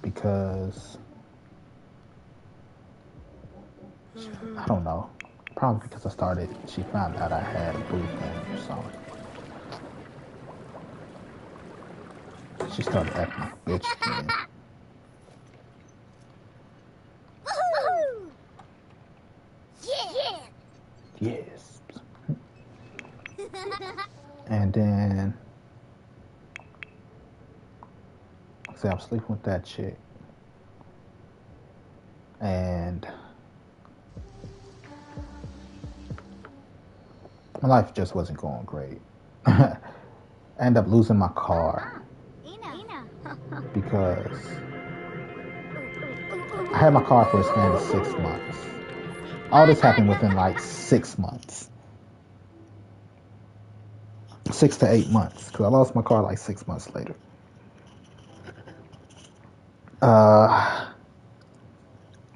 Because... I don't know. Probably because she found out I had a boo thing or something. She started acting like a bitch again. Yes. And then, say I'm sleeping with that chick. And my life just wasn't going great. I ended up losing my car because I had my car for a span of 6 months. All this happened within like 6 months. 6 to 8 months, because I lost my car like 6 months later.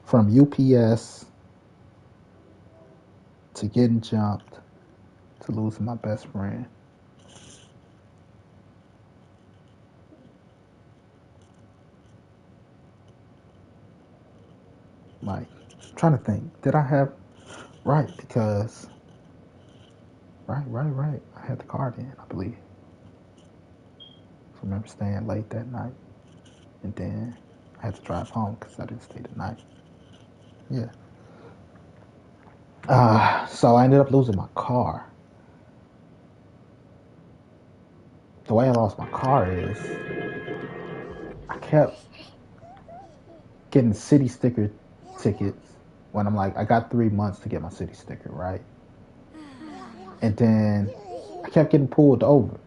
From UPS to getting jumped to losing my best friend. Like, I'm trying to think. Did I have right? Because right. I had the card in, I believe. I remember staying late that night, and then I had to drive home because I didn't stay the night. Yeah. So I ended up losing my car. The way I lost my car is I kept getting city sticker tickets when I'm like, I got 3 months to get my city sticker, right? And then I kept getting pulled over.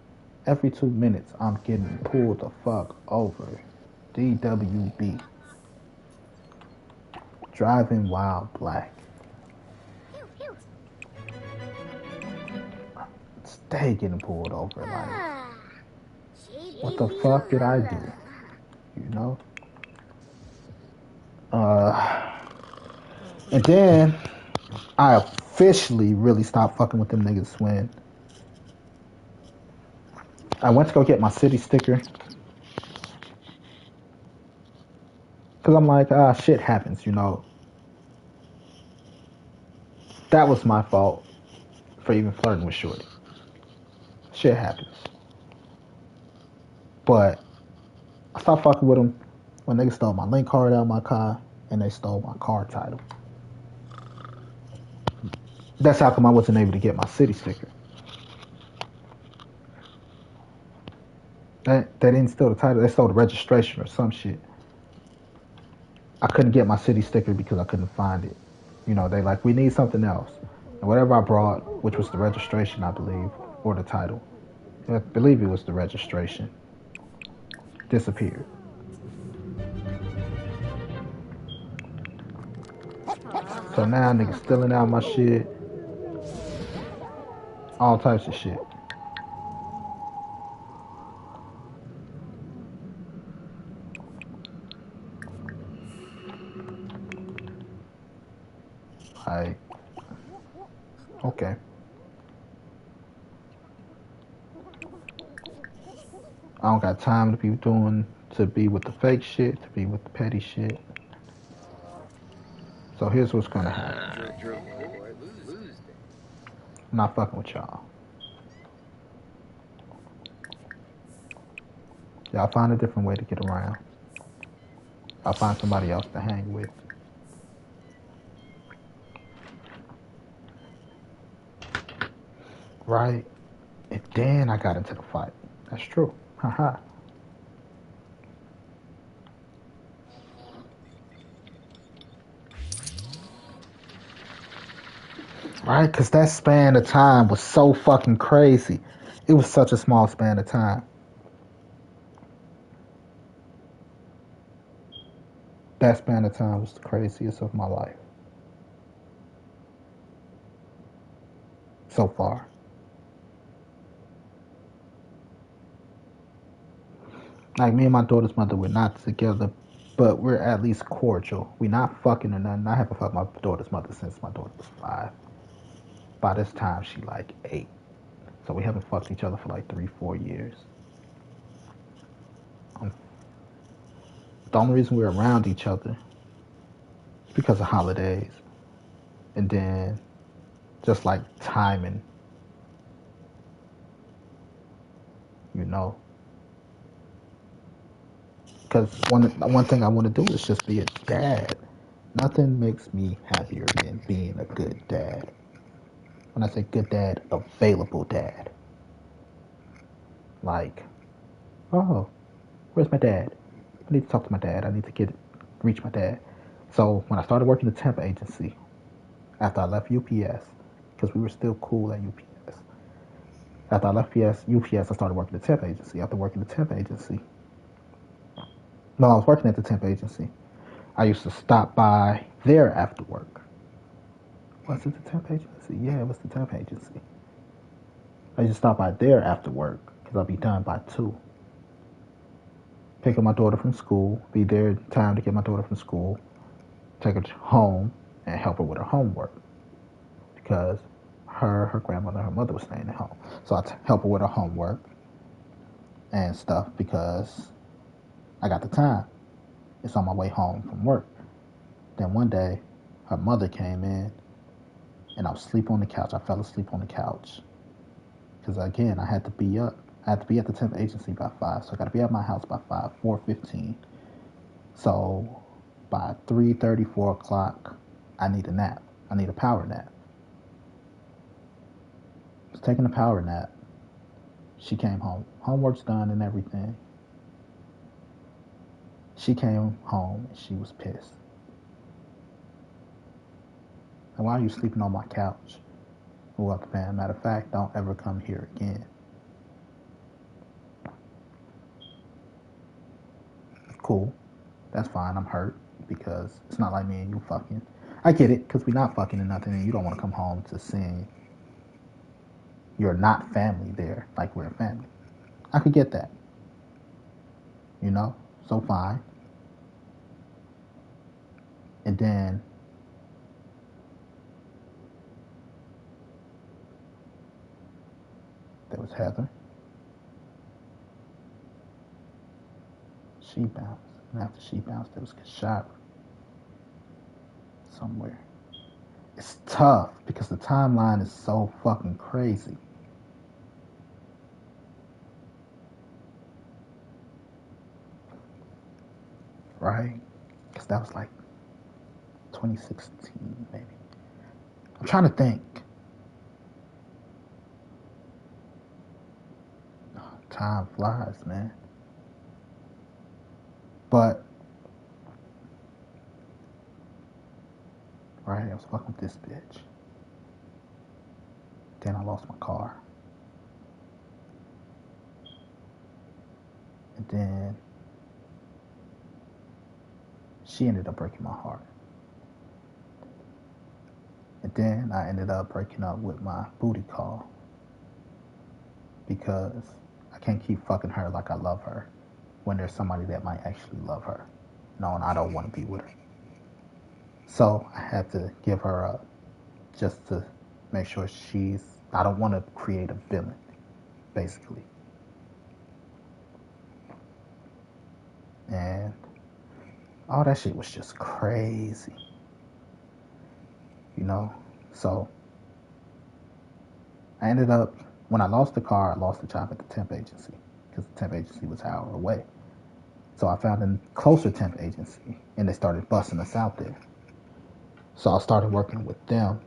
Every 2 minutes, I'm getting pulled the fuck over. DWB. Driving while black. Stay getting pulled over. Like, what the fuck did I do? You know? And then I officially really stopped fucking with them niggas when I went to go get my city sticker. Because I'm like, shit happens, you know. That was my fault for even flirting with Shorty. Shit happens. But I stopped fucking with them when niggas stole my link card out of my car and they stole my car title. That's how come I wasn't able to get my city sticker. They didn't steal the title, they stole the registration or some shit. I couldn't get my city sticker because I couldn't find it. You know, they like, we need something else. And whatever I brought, which was the registration, I believe, or the title, I believe it was the registration, disappeared. So now niggas stealing out my shit, all types of shit. Like, okay. I don't got time to be with the fake shit, to be with the petty shit. So here's what's gonna happen. I'm not fucking with y'all. Y'all find a different way to get around. I'll find somebody else to hang with. Right? And then I got into the fight. That's true. Haha. Right? Because that span of time was so fucking crazy. It was such a small span of time. That span of time was the craziest of my life. So far. Like, me and my daughter's mother, we're not together, but we're at least cordial. We not fucking or nothing. I haven't fucked my daughter's mother since my daughter was 5. By this time, she like 8. So we haven't fucked each other for like 3-4 years. The only reason we're around each other is because of holidays. And then just like timing. You know? Because one thing I want to do is just be a dad. Nothing makes me happier than being a good dad. When I say good dad, available dad. Like, oh, where's my dad? I need to talk to my dad. I need to reach my dad. So when I started working the temp agency, after I left UPS, because we were still cool at UPS. After I left UPS, I started working the temp agency. After working the temp agency, while I was working at the temp agency, I used to stop by there after work. Was it the temp agency? Yeah, it was the temp agency. I used to stop by there after work because I'll be done by 2. Pick up my daughter from school, be there in time to get my daughter from school, take her home, and help her with her homework. Because her grandmother and her mother was staying at home. So I help her with her homework and stuff because I got the time. It's on my way home from work. Then one day, her mother came in, and I was asleep on the couch. I fell asleep on the couch because again, I had to be up. I had to be at the temp agency by 5, so I got to be at my house by 5, 4:15. So by 3:30, 4 o'clock, I need a nap. I need a power nap. I was taking a power nap. She came home. Homework's done and everything. She came home and she was pissed. And why are you sleeping on my couch? Well, man, matter of fact, don't ever come here again. Cool. That's fine. I'm hurt because it's not like me and you fucking. I get it because we're not fucking and nothing, and you don't want to come home to seeing you're not family there like we're a family. I could get that. You know? So fine. And then there was Heather. She bounced. And after she bounced, there was Kashara somewhere. It's tough because the timeline is so fucking crazy. Right? Because that was like 2016, maybe. I'm trying to think. Oh, time flies, man. But, right, I was fucking with this bitch. Then I lost my car. And then she ended up breaking my heart. And then I ended up breaking up with my booty call because I can't keep fucking her like I love her when there's somebody that might actually love her. No, and I don't want to be with her. So I had to give her up just to make sure I don't want to create a villain, basically. And all that shit was just crazy. You know? So I ended up, when I lost the car, I lost the job at the temp agency because the temp agency was an hour away. So I found a closer temp agency and they started busing us out there. So I started working with them.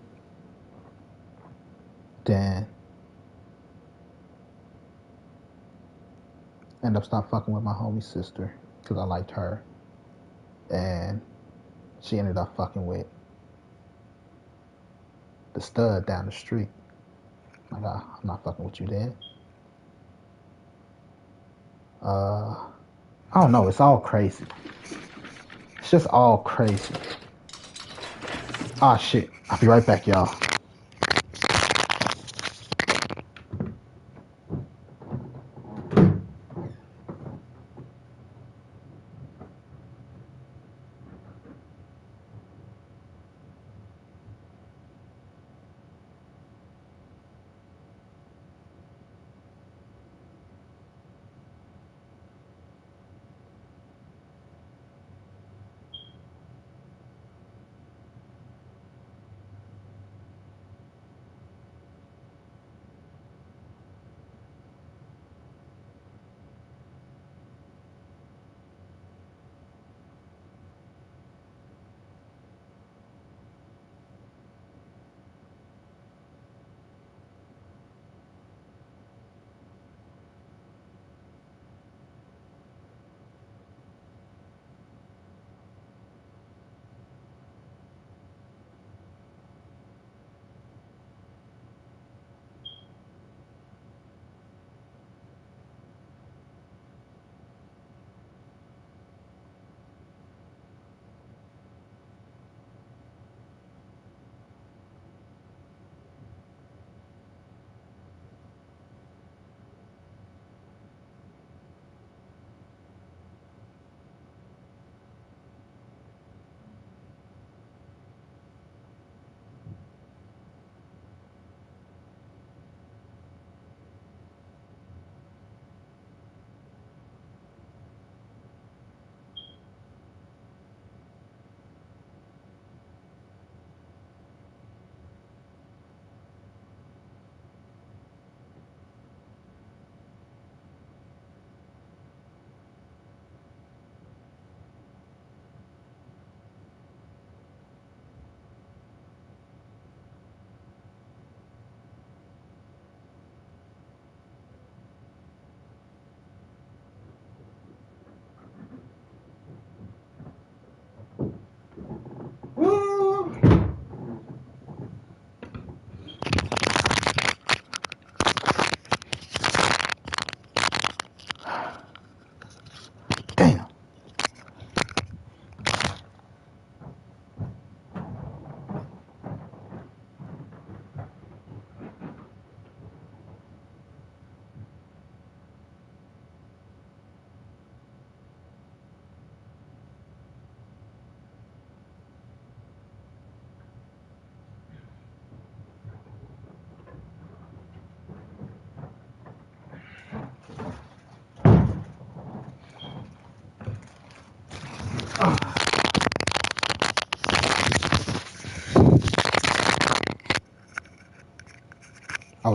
Then I ended up stopped fucking with my homie sister because I liked her. And she ended up fucking with the stud down the street. Like, I'm not fucking with you then. I don't know. It's all crazy. It's just all crazy. Ah, shit. I'll be right back, y'all.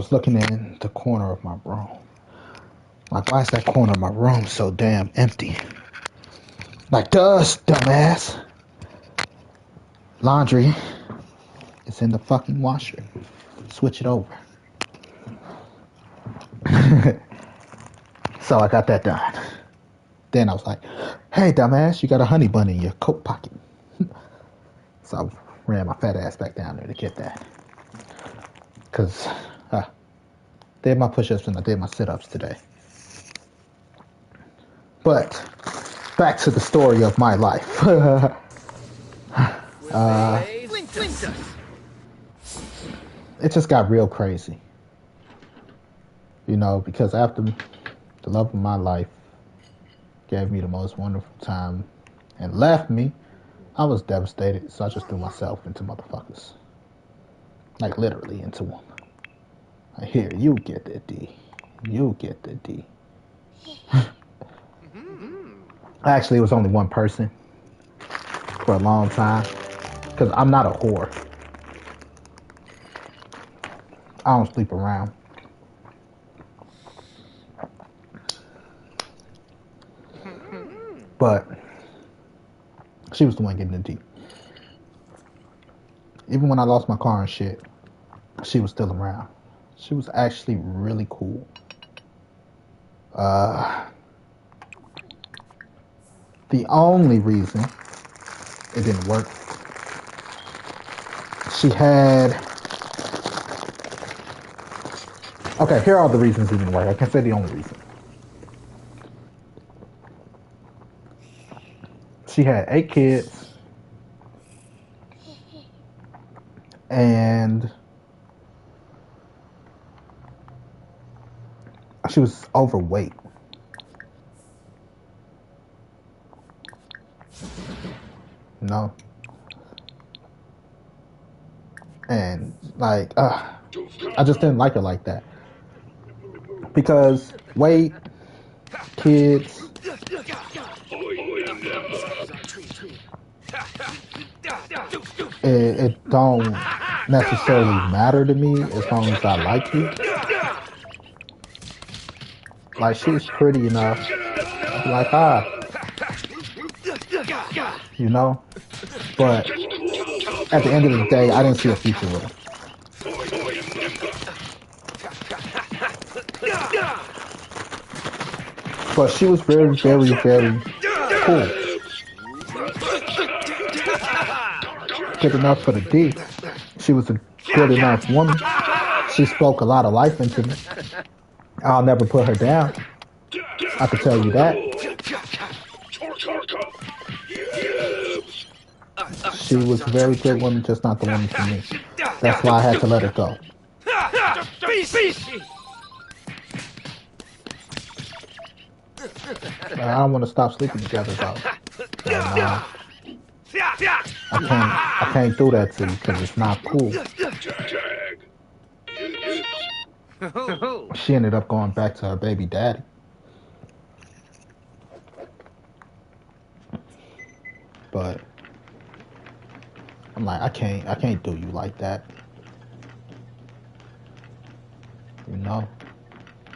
was looking in the corner of my room. Like, why is that corner of my room so damn empty? Like, dust, dumbass. Laundry is in the fucking washer. Switch it over. So I got that done. Then I was like, hey, dumbass, you got a honey bun in your coat pocket. So I ran my fat ass back down there to get that. Because I did my push-ups and I did my sit-ups today. But back to the story of my life. It just got real crazy. You know, because after the love of my life gave me the most wonderful time and left me, I was devastated. So I just threw myself into motherfuckers. Like, literally into them. Like, here, you get the D. You get the D. Actually, it was only one person for a long time. Because I'm not a whore. I don't sleep around. But she was the one getting the D. Even when I lost my car and shit, she was still around. She was actually really cool. The only reason it didn't work, she had... Okay, here are the reasons it didn't work. I can't say the only reason. She had 8 kids. And she was overweight. No. And like, I just didn't like her like that. Because weight, kids, it don't necessarily matter to me as long as I like you. Like, she's pretty enough. I'd be like, you know? But at the end of the day, I didn't see a future with her. But she was very, very, very cool. Good enough for the D. She was a good enough woman. She spoke a lot of life into me. I'll never put her down. I can tell you that. She was a very good woman, just not the woman for me. That's why I had to let her go. I don't want to stop sleeping together, though. And, I can't do that to you because it's not cool. She ended up going back to her baby daddy. But I'm like, I can't do you like that. You know?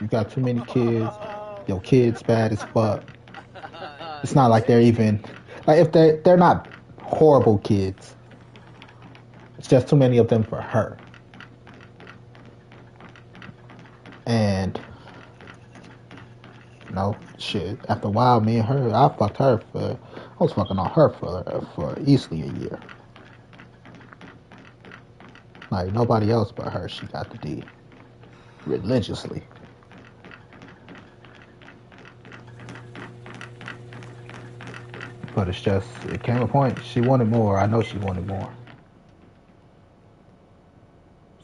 You got too many kids. Your kids bad as fuck. It's not like they're even, like, if they're not horrible kids. It's just too many of them for her. And you know, shit, after a while, me and her, I was fucking on her for easily a year. Like, nobody else but her, she got the D. Religiously. But it's just, it came a point, she wanted more. I know she wanted more.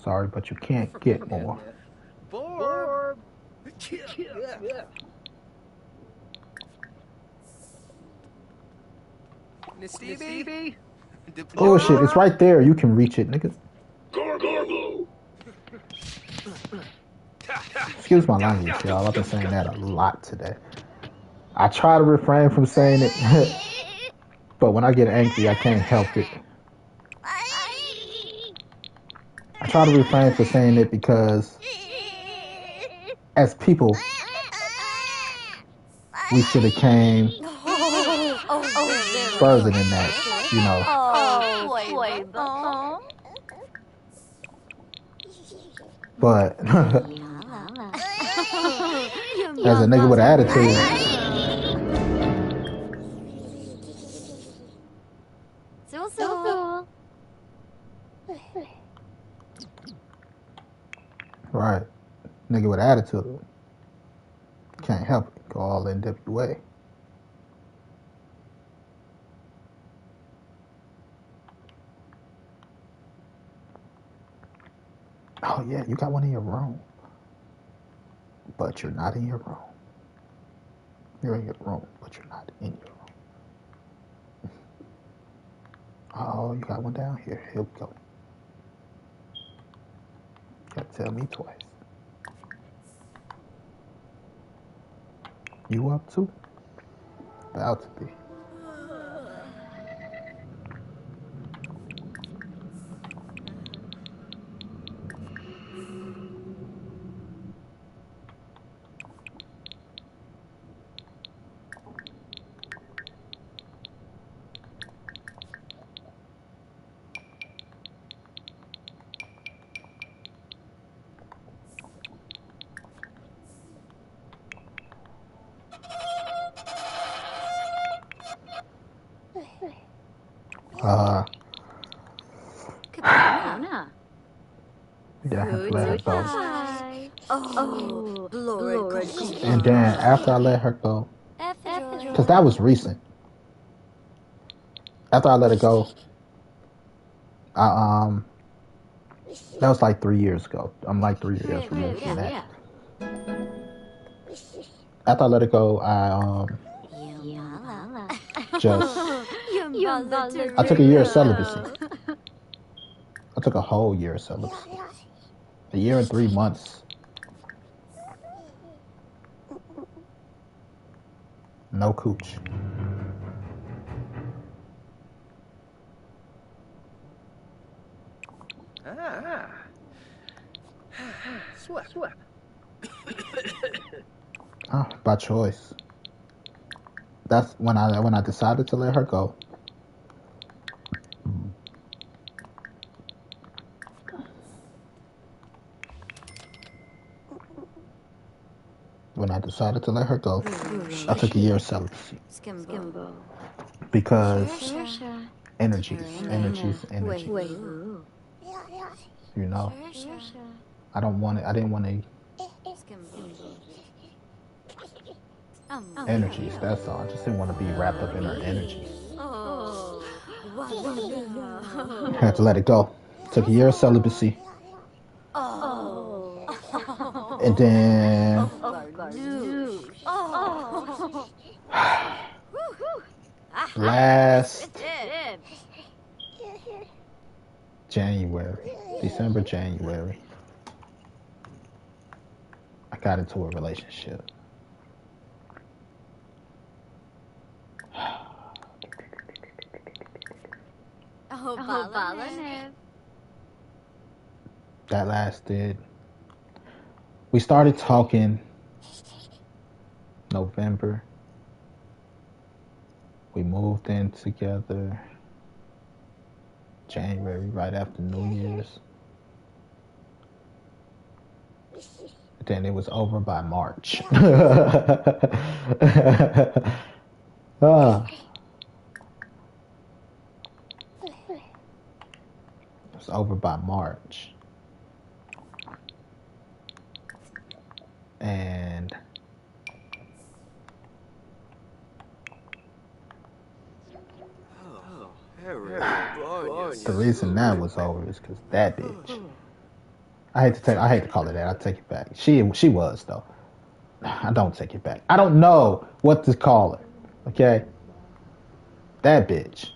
Sorry, but you can't get more. Borb. Stevie? Oh shit, it's right there. You can reach it, nigga. Gargarbo. Excuse my language, y'all. I've been saying that a lot today. I try to refrain from saying it, but when I get angry, I can't help it. I try to refrain from saying it because as people, we should have came further than that, you know. But as a nigga with an attitude, right? Nigga with an attitude can't help it. Go all NWA. Oh yeah, you got one in your room, but you're not in your room. You're in your room, but you're not in your room. Oh, you got one down here. Here we go. You gotta tell me twice. You up too? About to be. Yeah, I have to let her go. And then after I let her go, because that was recent. After I let her go, that was like 3 years ago. I'm like 3 years removed from that. After I let her go, I took a year of celibacy. I took a whole year of celibacy. A year and 3 months. No cooch. Sweat. By choice. That's when I decided to let her go. When I decided to let her go, I took a year of celibacy. Because energies. You know, I didn't want to energies. That's all. I just didn't want to be wrapped up in her energies. I had to let it go. Took a year of celibacy. And then last December, January, I got into a relationship. That lasted. We started talking November. We moved in together January, right after New Year's. Then it was over by March. It was over by March. And the reason that was over is because that bitch. I hate to call it that. I take it back. She was though. I don't take it back. I don't know what to call her. Okay. That bitch.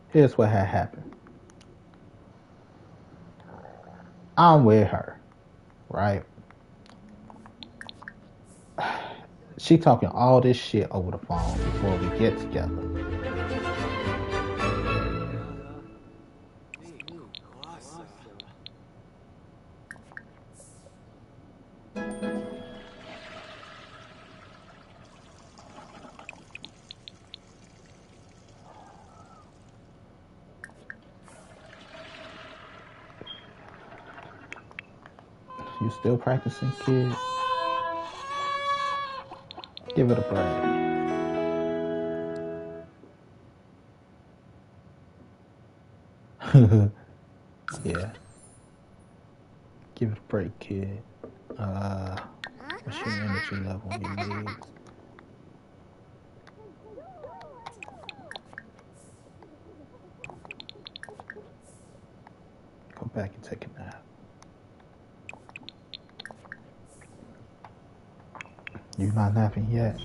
Here's what had happened. I'm with her, right? She talking all this shit over the phone before we get together. You still practicing, kid? Give it a break. Yeah. Give it a break, kid. What's your energy level and your needs? Go back and take a nap. You not napping yet?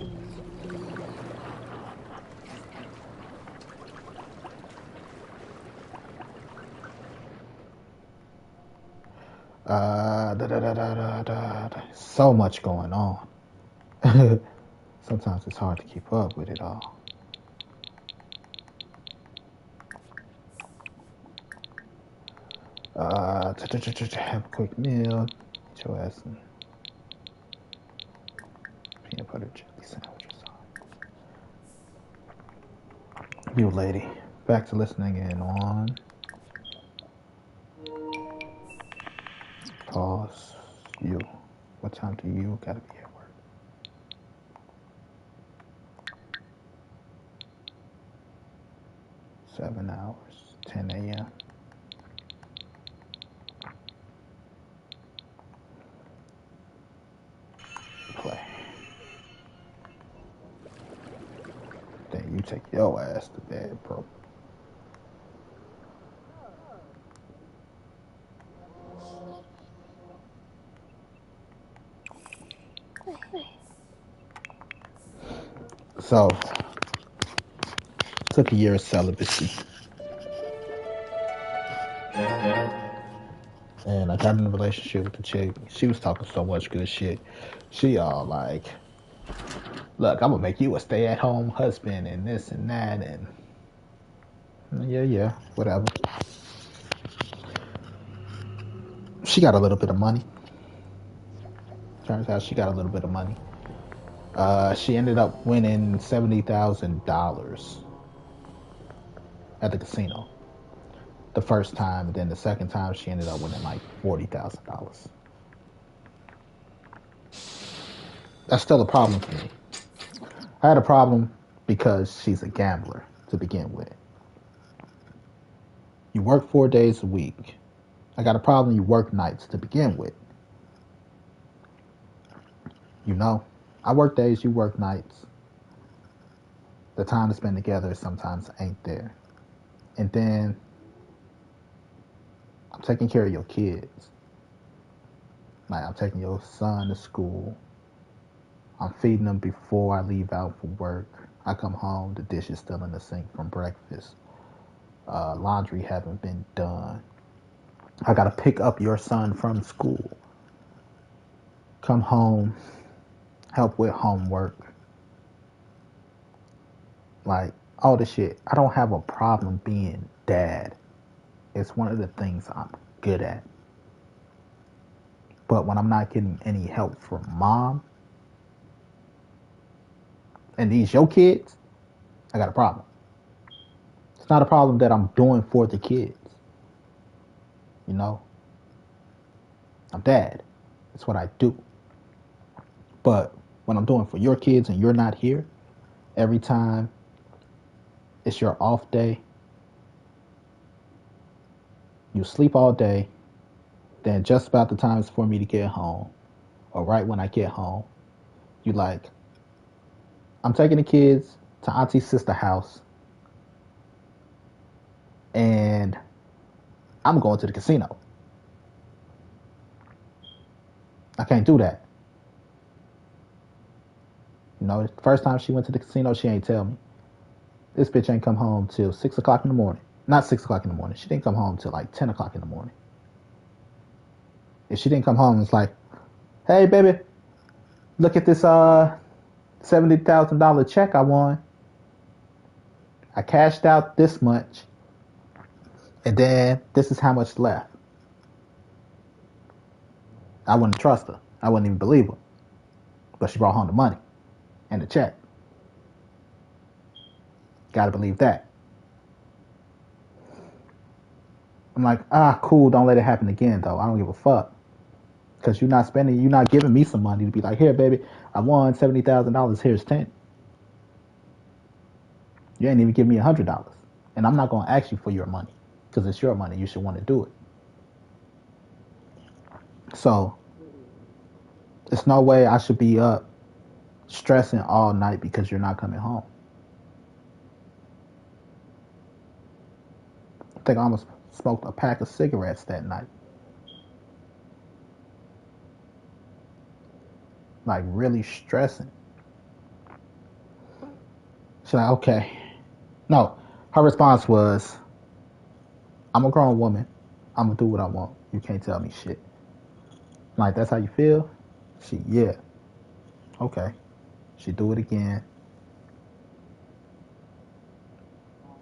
So much going on. Sometimes it's hard to keep up with it all. Have a quick meal. Eat your ass some peanut butter jelly sandwiches. You lady, back to listening in on. Pause. You. What time do you gotta be at work? 7 hours. 10 a.m. Play. Then you take your ass to bed, bro. So, took a year of celibacy. And I got in a relationship with the chick. She was talking so much good shit. She all like, look, I'm gonna make you a stay-at-home husband and this and that and yeah, whatever. She got a little bit of money. Turns out she got a little bit of money. She ended up winning $70,000 at the casino. The first time, and then the second time she ended up winning like $40,000. That's still a problem for me. I had a problem because she's a gambler to begin with. You work 4 days a week. I got a problem you work nights to begin with. You know, I work days, you work nights. The time to spend together sometimes ain't there. And then I'm taking care of your kids. Like I'm taking your son to school. I'm feeding them before I leave out for work. I come home, the dish is still in the sink from breakfast. Laundry haven't been done. I gotta pick up your son from school. Come home, help with homework. Like all this shit. I don't have a problem being dad. It's one of the things I'm good at. But when I'm not getting any help from mom and these your kids, I got a problem. It's not a problem that I'm doing for the kids. You know? I'm dad. That's what I do. But when I'm doing for your kids and you're not here, every time it's your off day, you sleep all day, then just about the time it's for me to get home, or right when I get home, you like, I'm taking the kids to Auntie's sister house, and I'm going to the casino. I can't do that. You know, the first time she went to the casino, she ain't tell me. This bitch ain't come home till 6 o'clock in the morning. Not 6 o'clock in the morning. She didn't come home till like 10 o'clock in the morning. If she didn't come home, it's like, hey, baby, look at this $70,000 check I won. I cashed out this much, and then this is how much left. I wouldn't trust her. I wouldn't even believe her. But she brought home the money and the check. Gotta believe that. I'm like, cool, don't let it happen again, though. I don't give a fuck. because you're not giving me some money to be like, here, baby, I won $70,000. Here's 10. You ain't even give me $100, and I'm not gonna ask you for your money because it's your money. You should want to do it. So there's no way I should be up stressing all night because you're not coming home. I think I almost smoked a pack of cigarettes that night. Like really stressing. She's like, okay. No, her response was, I'm a grown woman. I'm gonna do what I want. You can't tell me shit. I'm like, that's how you feel? She, yeah. Okay. She do it again.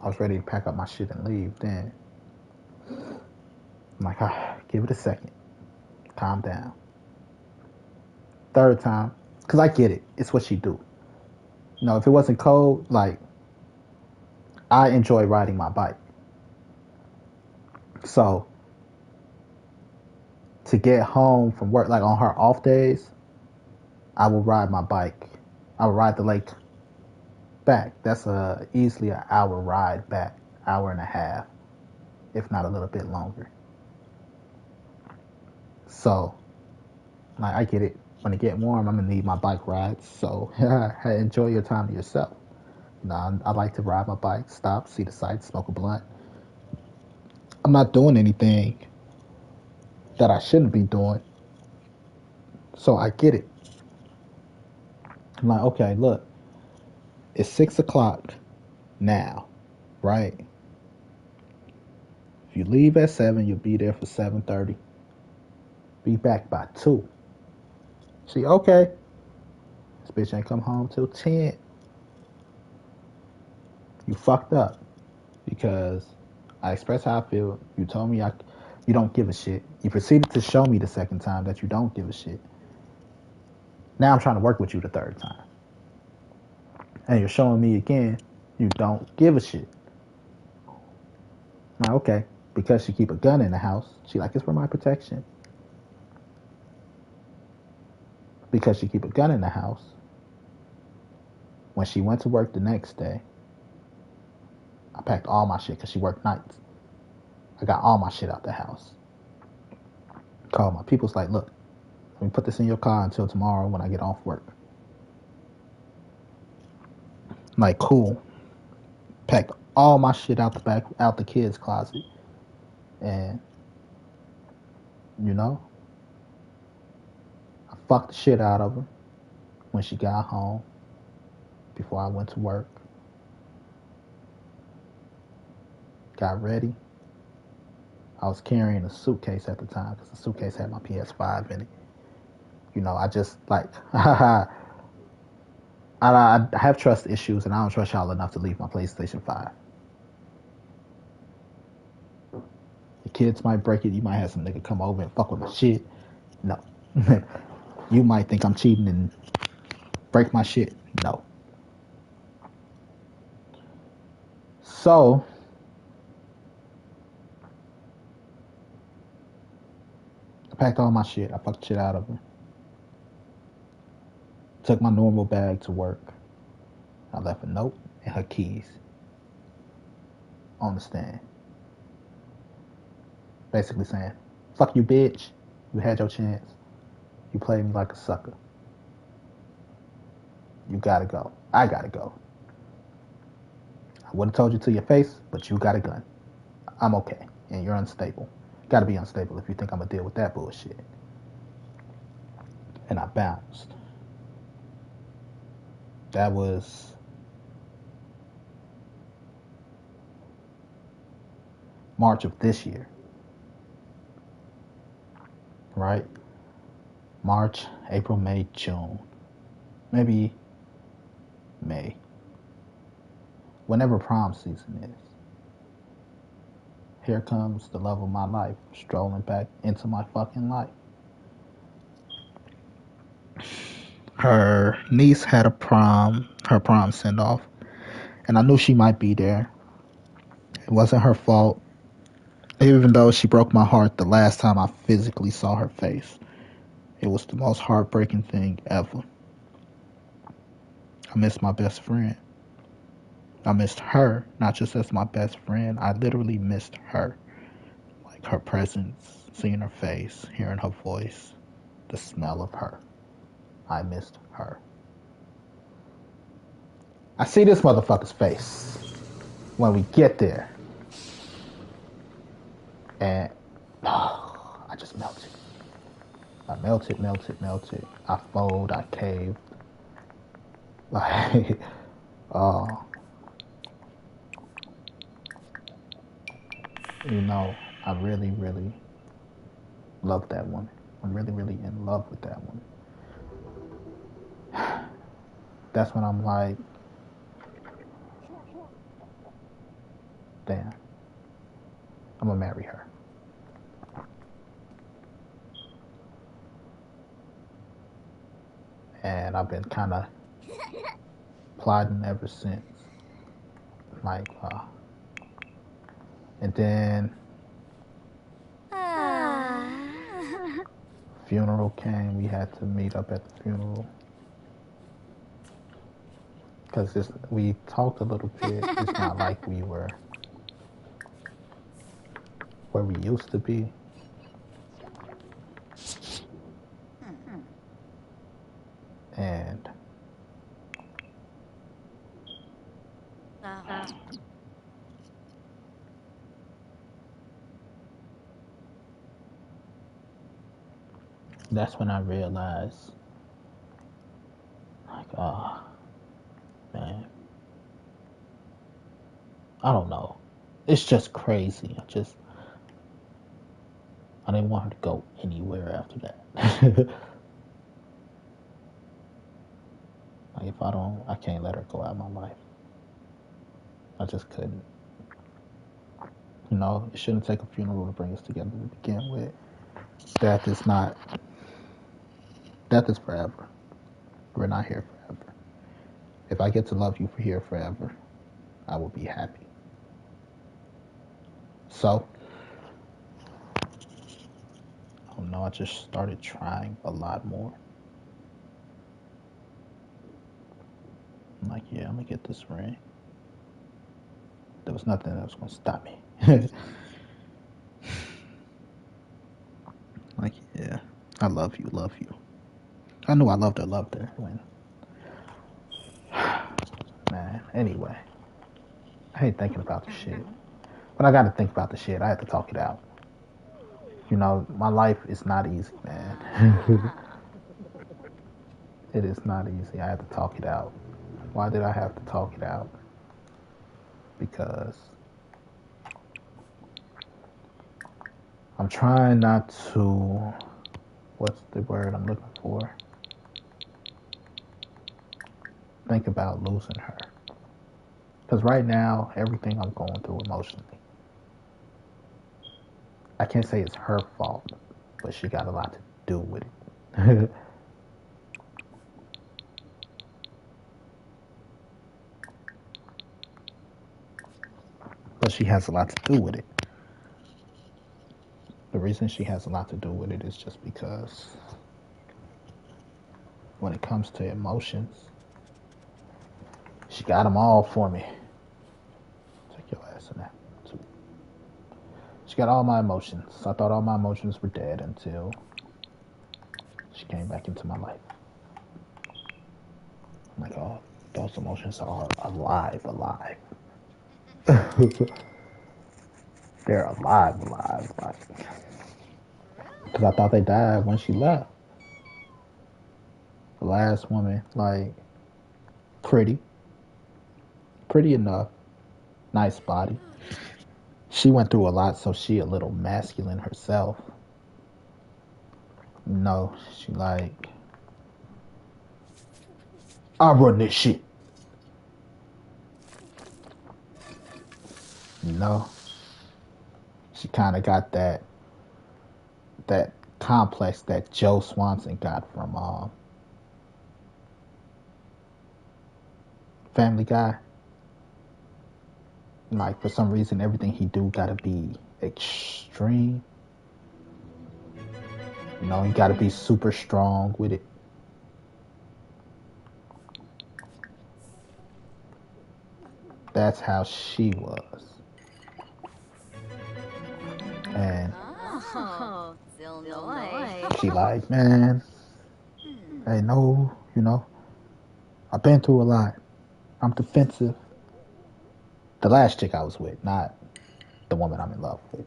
I was ready to pack up my shit and leave then. I'm like, give it a second. Calm down. Third time, because I get it. It's what she do. You know, if it wasn't cold, like, I enjoy riding my bike. So, to get home from work, like on her off days, I will ride my bike. I will ride the lake back. That's easily an hour ride back, hour and a half, if not a little bit longer. So, like, I get it. When it get warm, I'm gonna need my bike rides. So, enjoy your time to yourself. You know, I like to ride my bike, stop, see the sights, smoke a blunt. I'm not doing anything that I shouldn't be doing. So I get it. I'm like, okay, look, it's 6 o'clock now, right? If you leave at 7, you'll be there for 7:30. Be back by 2. See, okay. This bitch ain't come home till 10. You fucked up because I expressed how I feel. You told me you don't give a shit. You proceeded to show me the second time that you don't give a shit. Now I'm trying to work with you the third time. And you're showing me again you don't give a shit. I'm like, okay, because she keep a gun in the house, she like, it's for my protection. Because she keep a gun in the house, when she went to work the next day, I packed all my shit because she worked nights. I got all my shit out the house. Called my people's like, look, let me put this in your car until tomorrow when I get off work. I'm like, cool. Packed all my shit out the back, out the kids' closet. And, you know, I fucked the shit out of her when she got home before I went to work. Got ready. I was carrying a suitcase at the time because the suitcase had my PS5 in it. You know, I just like, I have trust issues and I don't trust y'all enough to leave my PlayStation 5. The kids might break it. You might have some nigga come over and fuck with my shit. No. You might think I'm cheating and break my shit. No. So, I packed all my shit. I fucked shit out of her. Took my normal bag to work. I left a note and her keys on the stand. Basically saying, fuck you, bitch. You had your chance. You played me like a sucker. You gotta go. I gotta go. I would have told you to your face, but you got a gun. I'm okay. And you're unstable. Gotta be unstable if you think I'm gonna deal with that bullshit. And I bounced. That was March of this year. Right? March, April, May, June. Maybe May. Whenever prom season is. Here comes the love of my life, strolling back into my fucking life. Her niece had her prom send off, and I knew she might be there. It wasn't her fault, even though she broke my heart the last time I physically saw her face. It was the most heartbreaking thing ever. I missed my best friend. I missed her, not just as my best friend. I literally missed her. Like her presence, seeing her face, hearing her voice, the smell of her. I missed her. I see this motherfucker's face when we get there. And I just melted. I melted. I fold, I caved. Like, oh, you know, I really, really love that woman. I'm really, really in love with that woman. That's when I'm like, damn, I'm gonna marry her. And I've been kind of plotting ever since. Like, and then funeral came. We had to meet up at the funeral because we talked a little bit. It's not like we were where we used to be. And that's when I realized, like, oh, man, I don't know. It's just crazy. I didn't want her to go anywhere after that. Like, I can't let her go out of my life. I just couldn't. You know, it shouldn't take a funeral to bring us together to begin with. Death is not, death is forever. We're not here forever. If I get to love you for here forever, I will be happy. So, I don't know, I just started trying a lot more. I'm like, yeah, I'm gonna get this ring. There was nothing that was gonna stop me. Like, yeah, I love you, love you. I knew I loved her when. Man, anyway, I hate thinking about the shit. But I gotta think about the shit. I have to talk it out. You know, my life is not easy, man. It is not easy. I have to talk it out. Why did I have to talk it out? Because I'm trying not to, what's the word I'm looking for? Think about losing her. Because right now, everything I'm going through emotionally, I can't say it's her fault, but she got a lot to do with it. But she has a lot to do with it. The reason she has a lot to do with it is just because when it comes to emotions, she got them all for me. Take your ass in that. She got all my emotions. I thought all my emotions were dead until she came back into my life. I'm like, oh, those emotions are alive. They're alive. Because I thought they died when she left. The last woman, like, pretty enough, nice body. She went through a lot, so she a little masculine herself. No, she like, I run this shit. No, she kind of got that complex that Joe Swanson got from Family Guy. Like, for some reason, everything he do gotta be extreme. You know, you gotta be super strong with it. That's how she was. And she like, man, hey, no, you know, I've been through a lot. I'm defensive. The last chick I was with, not the woman I'm in love with.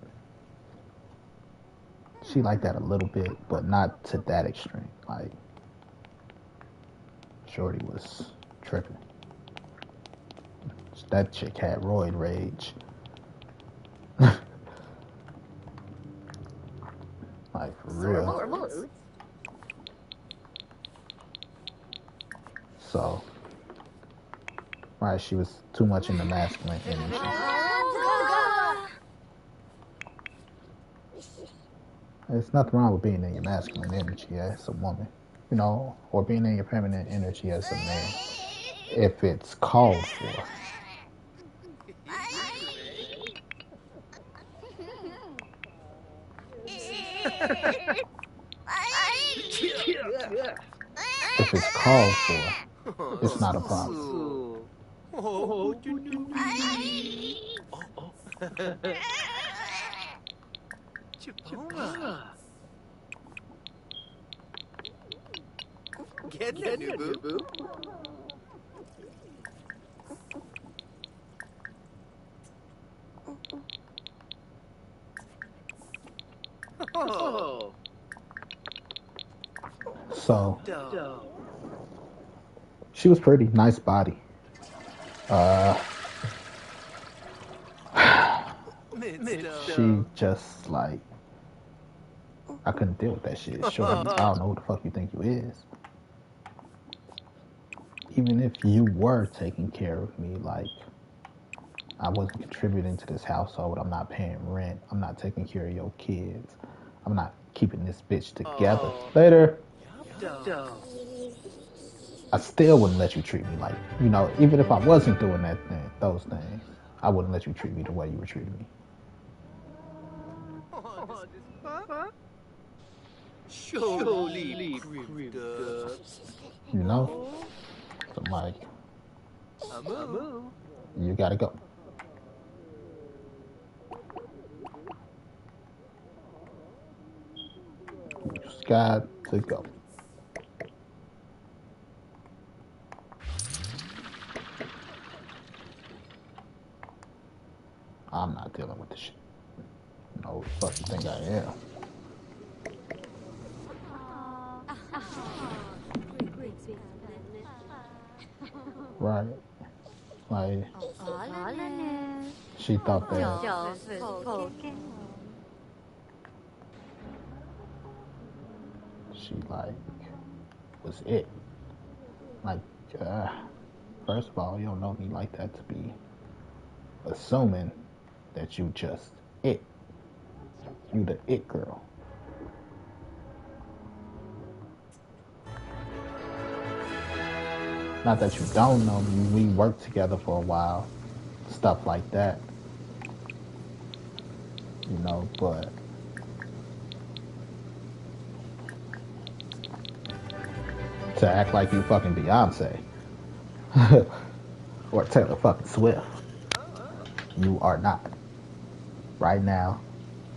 She liked that a little bit, but not to that extreme. Like, Shorty was tripping. That chick had roid rage. Like, for real. So, right, she was too much in the masculine energy. There's nothing wrong with being in your masculine energy as a woman, you know, or being in your feminine energy as a man, if it's called for. If it's called for, it's not a problem. Get that new boo boo. Oh. So, she was pretty, nice body. She just like, I couldn't deal with that shit. Shorty, I don't know who the fuck you think you is. Even if you were taking care of me, like, I wasn't contributing to this household. I'm not paying rent. I'm not taking care of your kids. I'm not keeping this bitch together. Later. I still wouldn't let you treat me like, you know, even if I wasn't doing those things, I wouldn't let you treat me the way you were treating me. Surely, You know? So I'm like, you gotta go. You just got to go. I'm not dealing with this shit. You know who the fuck you think I am? Right? Like, she thought that she, like, was it. Like, first of all, you don't know me like that to be assuming that you just it. You the it girl. Not that you don't know me, we worked together for a while, stuff like that. You know, but to act like you fucking Beyonce or Taylor fucking Swift, you are not. Right now,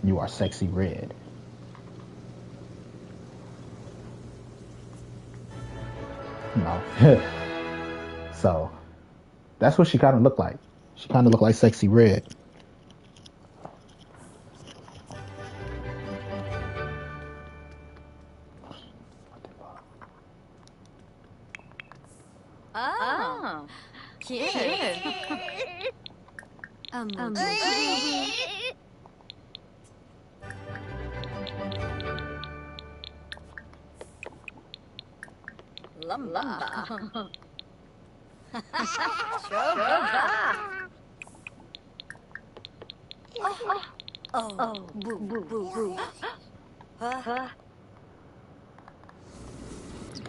you are sexy red. You know. So that's what she kind of looked like. She kind of looked like sexy red. Oh, cute. Lumba. Oh, boo, boo, boo, boo.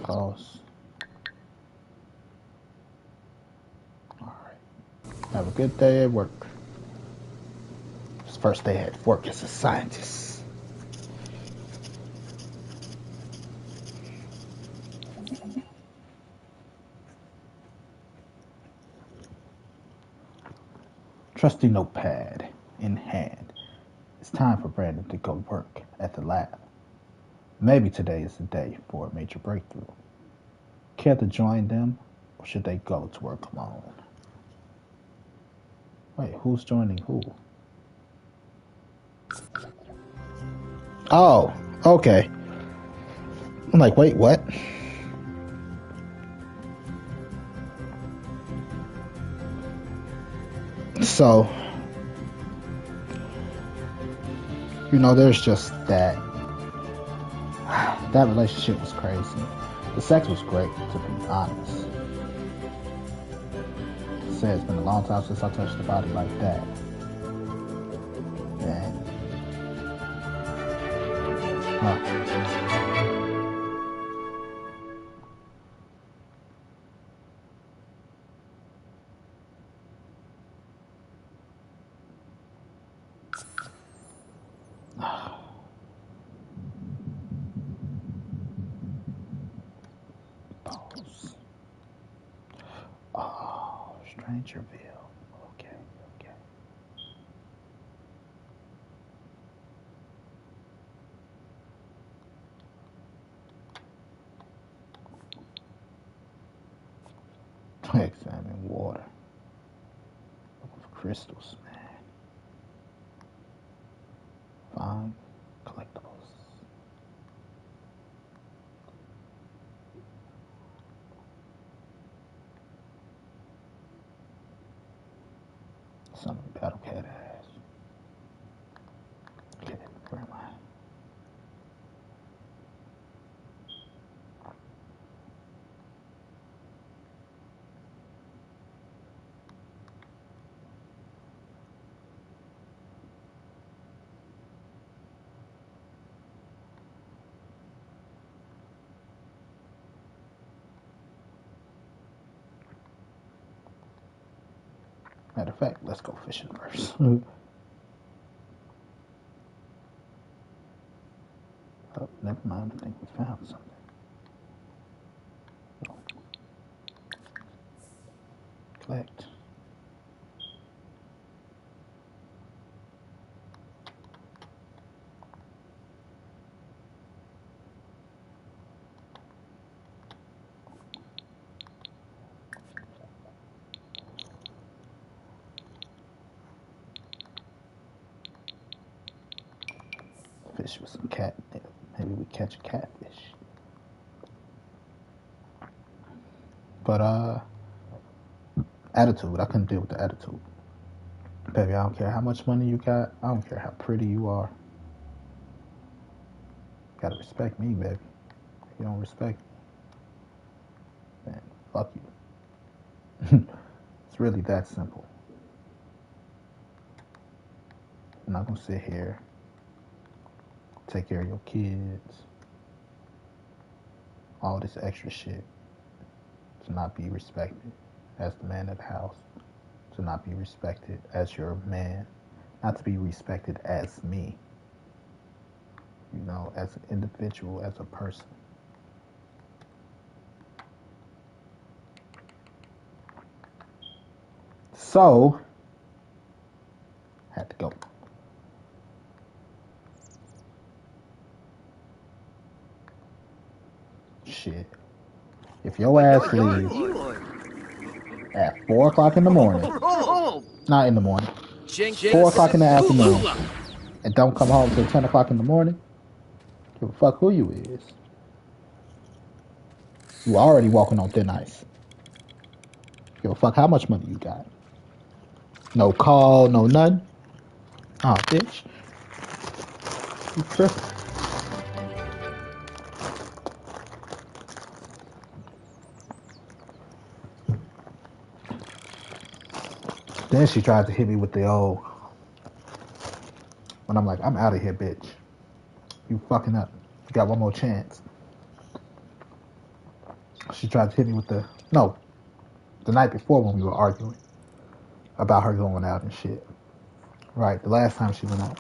Pause. All right. Have a good day at work. It's first day at work as a scientist. Trusty notepad in hand. It's time for Brandon to go work at the lab. Maybe today is the day for a major breakthrough. Care to join them, or should they go to work alone? Wait, who's joining who? Oh, okay. I'm like, wait, what? So, there's just that. That relationship was crazy. The sex was great, to be honest. It's been a long time since I touched a body like that. Man. Pose. Oh, Strangerville. Okay. Examine water. Look for crystals, man. Find collectibles. Some battle cat ass. Okay, where am I? Matter of fact, let's go fishing first. Oh, never mind. I think we found something. Collect. Fish with some cat. Maybe we catch a catfish. But attitude. I couldn't deal with the attitude. Baby, I don't care how much money you got. I don't care how pretty you are. You gotta respect me, baby. If you don't respect me, man, fuck you. It's really that simple. I'm not gonna sit here, take care of your kids, all this extra shit, to not be respected as the man of the house, to not be respected as your man, not to be respected as me, as an individual, as a person. So, had to go. Shit. If your ass leaves at 4 o'clock in the morning, not in the morning, 4 o'clock in the afternoon, and don't come home till 10 o'clock in the morning, give a fuck who you is. You already walking on thin ice. Give a fuck how much money you got. No call, no none. Oh, bitch. You tripping. Then she tried to hit me with the old. When I'm like, I'm out of here, bitch. You fucking up. You got one more chance. She tried to hit me with the. No. The night before when we were arguing about her going out and shit. Right, the last time she went out.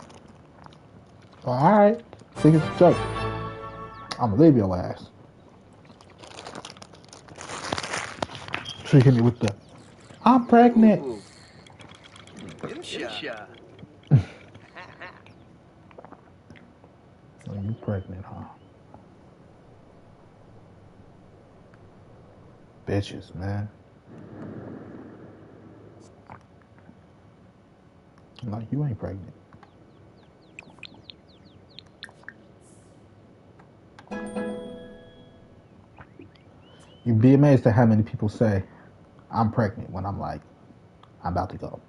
Well, alright. Think it's a joke. I'm gonna leave your ass. She hit me with the, I'm pregnant. Bitches, man. I'm like, you ain't pregnant. You'd be amazed at how many people say, I'm pregnant when I'm like, I'm about to go.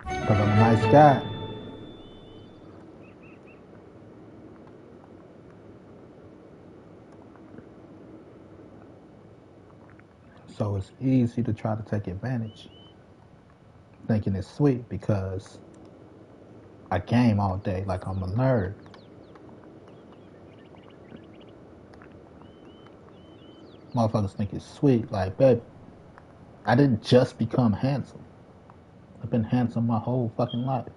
Because I'm a nice guy. So it's easy to try to take advantage, thinking it's sweet because I game all day like I'm a nerd. Motherfuckers think it's sweet. Like, babe, I didn't just become handsome. I've been handsome my whole fucking life.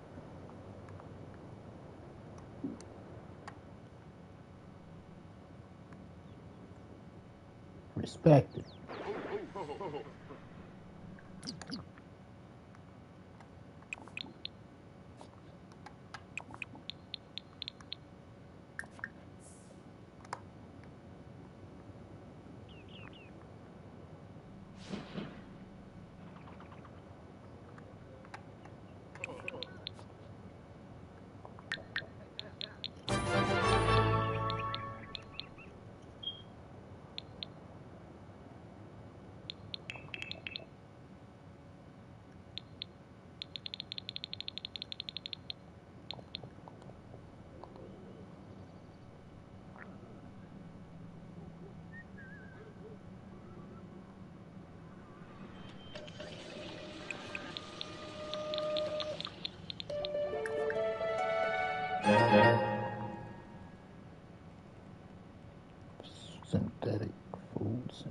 Respect it. Synthetic foods.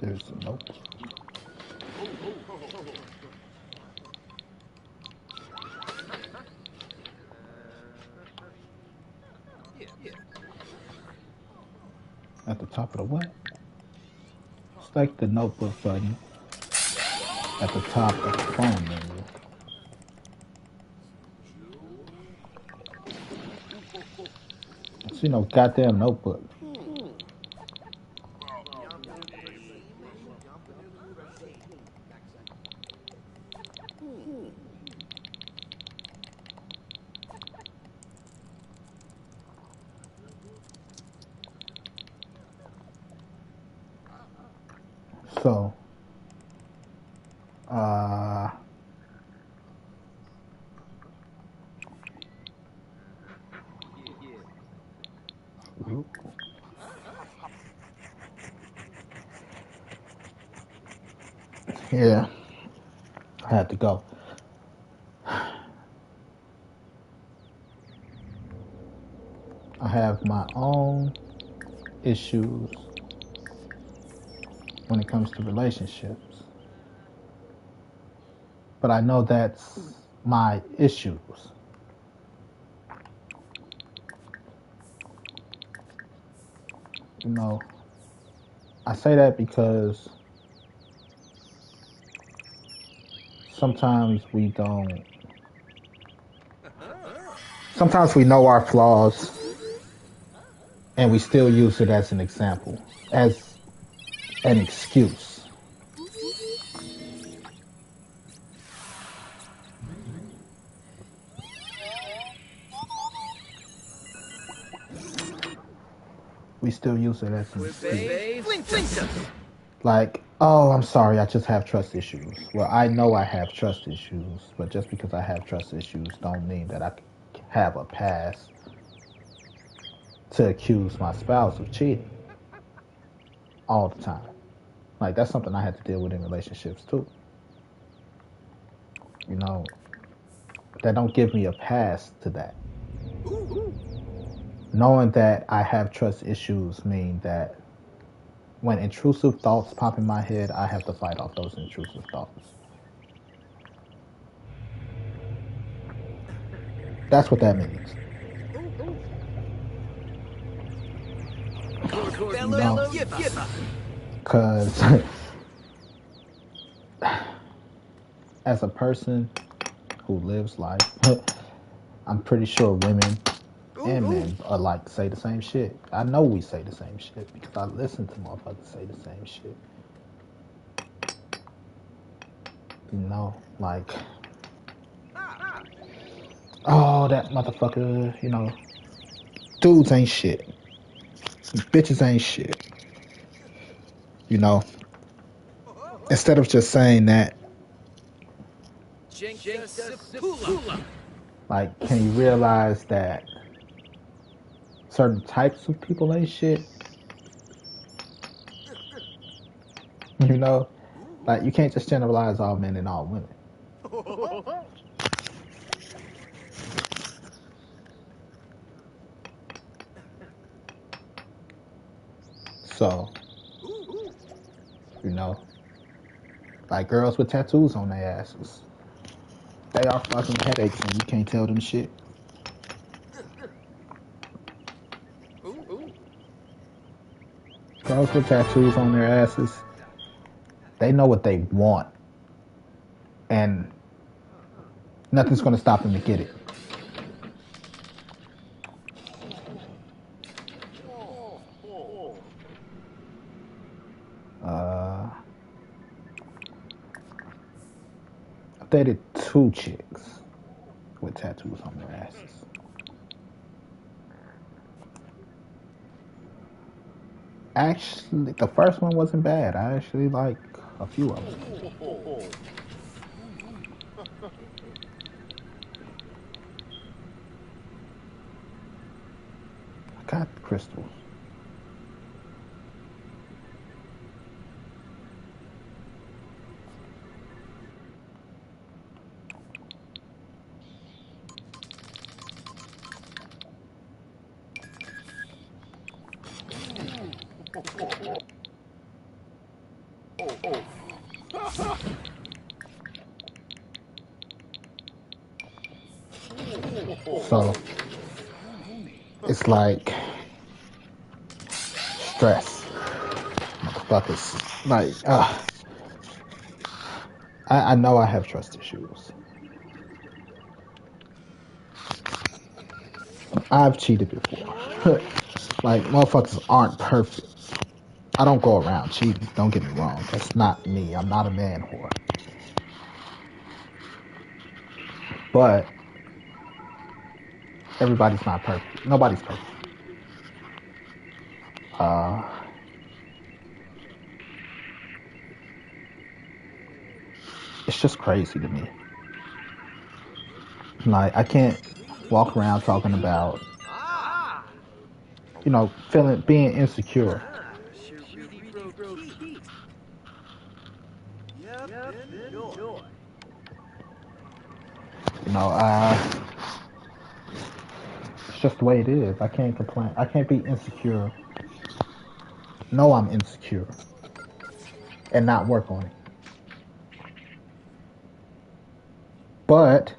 There's a notebook. At the top of the what? Select the notebook button at the top of the phone menu. See no goddamn notebook. So, uh, yeah, I had to go. I have my own issues when it comes to relationships, but I know that's my issues. You know, I say that because sometimes we don't, sometimes we know our flaws and we still use it as an example, as an excuse. We still use it as an excuse. Like, oh, I'm sorry, I just have trust issues. Well, I know I have trust issues, but just because I have trust issues don't mean that I have a pass to accuse my spouse of cheating all the time. Like, that's something I had to deal with in relationships too. You know, that don't give me a pass to that. Knowing that I have trust issues mean that When intrusive thoughts pop in my head, I have to fight off those intrusive thoughts. That's what that means. You know, because as a person who lives life, I'm pretty sure women and men alike say the same shit. I know we say the same shit because I listen to motherfuckers say the same shit. You know, like, oh, that motherfucker, you know, dudes ain't shit. Bitches ain't shit. You know, instead of just saying that, like, can you realize that certain types of people ain't shit? You know, like, you can't just generalize all men and all women. So, you know, like girls with tattoos on their asses, they are fucking headaches and you can't tell them shit. Girls with tattoos on their asses, they know what they want, and nothing's gonna stop them to get it. I've dated 2 chicks with tattoos on their asses. Actually, the first one wasn't bad. I actually like a few of them. I got crystals. So it's like stress, motherfuckers. Like, I know I have trust issues. I've cheated before. Like, motherfuckers aren't perfect. I don't go around cheating. Don't get me wrong. That's not me. I'm not a man whore. But everybody's not perfect. Nobody's perfect. Uh, it's just crazy to me. Like, I can't walk around talking about, you know, being insecure. You know, it's just the way it is. I can't complain. I can't be insecure. No, I'm insecure and not work on it. But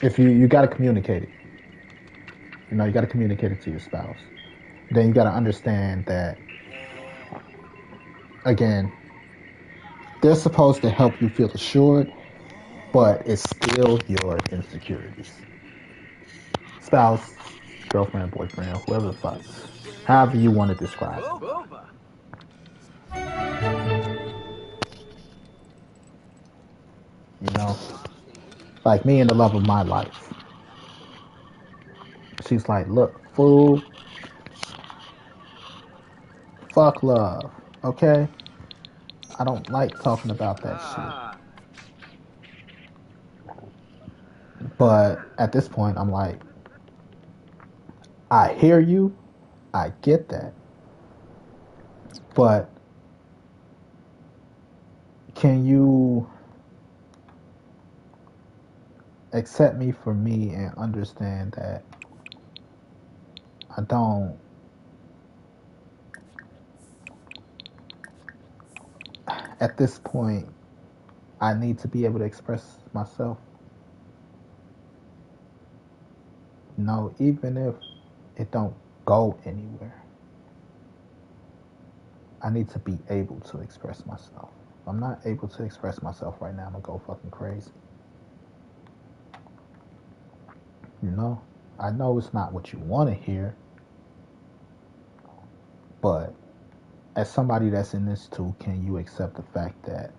if you got to communicate it. You know, you got to communicate it to your spouse. Then you got to understand that, again, they're supposed to help you feel assured, but it's still your insecurities. Spouse, girlfriend, boyfriend, whoever the fuck. However you want to describe it. You know? Like me and the love of my life. She's like, look, fool, fuck love, okay? I don't like talking about that shit. But at this point, I'm like, I hear you, I get that. But can you accept me for me and understand that I don't At this point, I need to be able to express myself. No, even if it don't go anywhere, I need to be able to express myself. If I'm not able to express myself right now, I'm gonna go fucking crazy. You know? I know it's not what you want to hear, but as somebody that's in this too, can you accept the fact that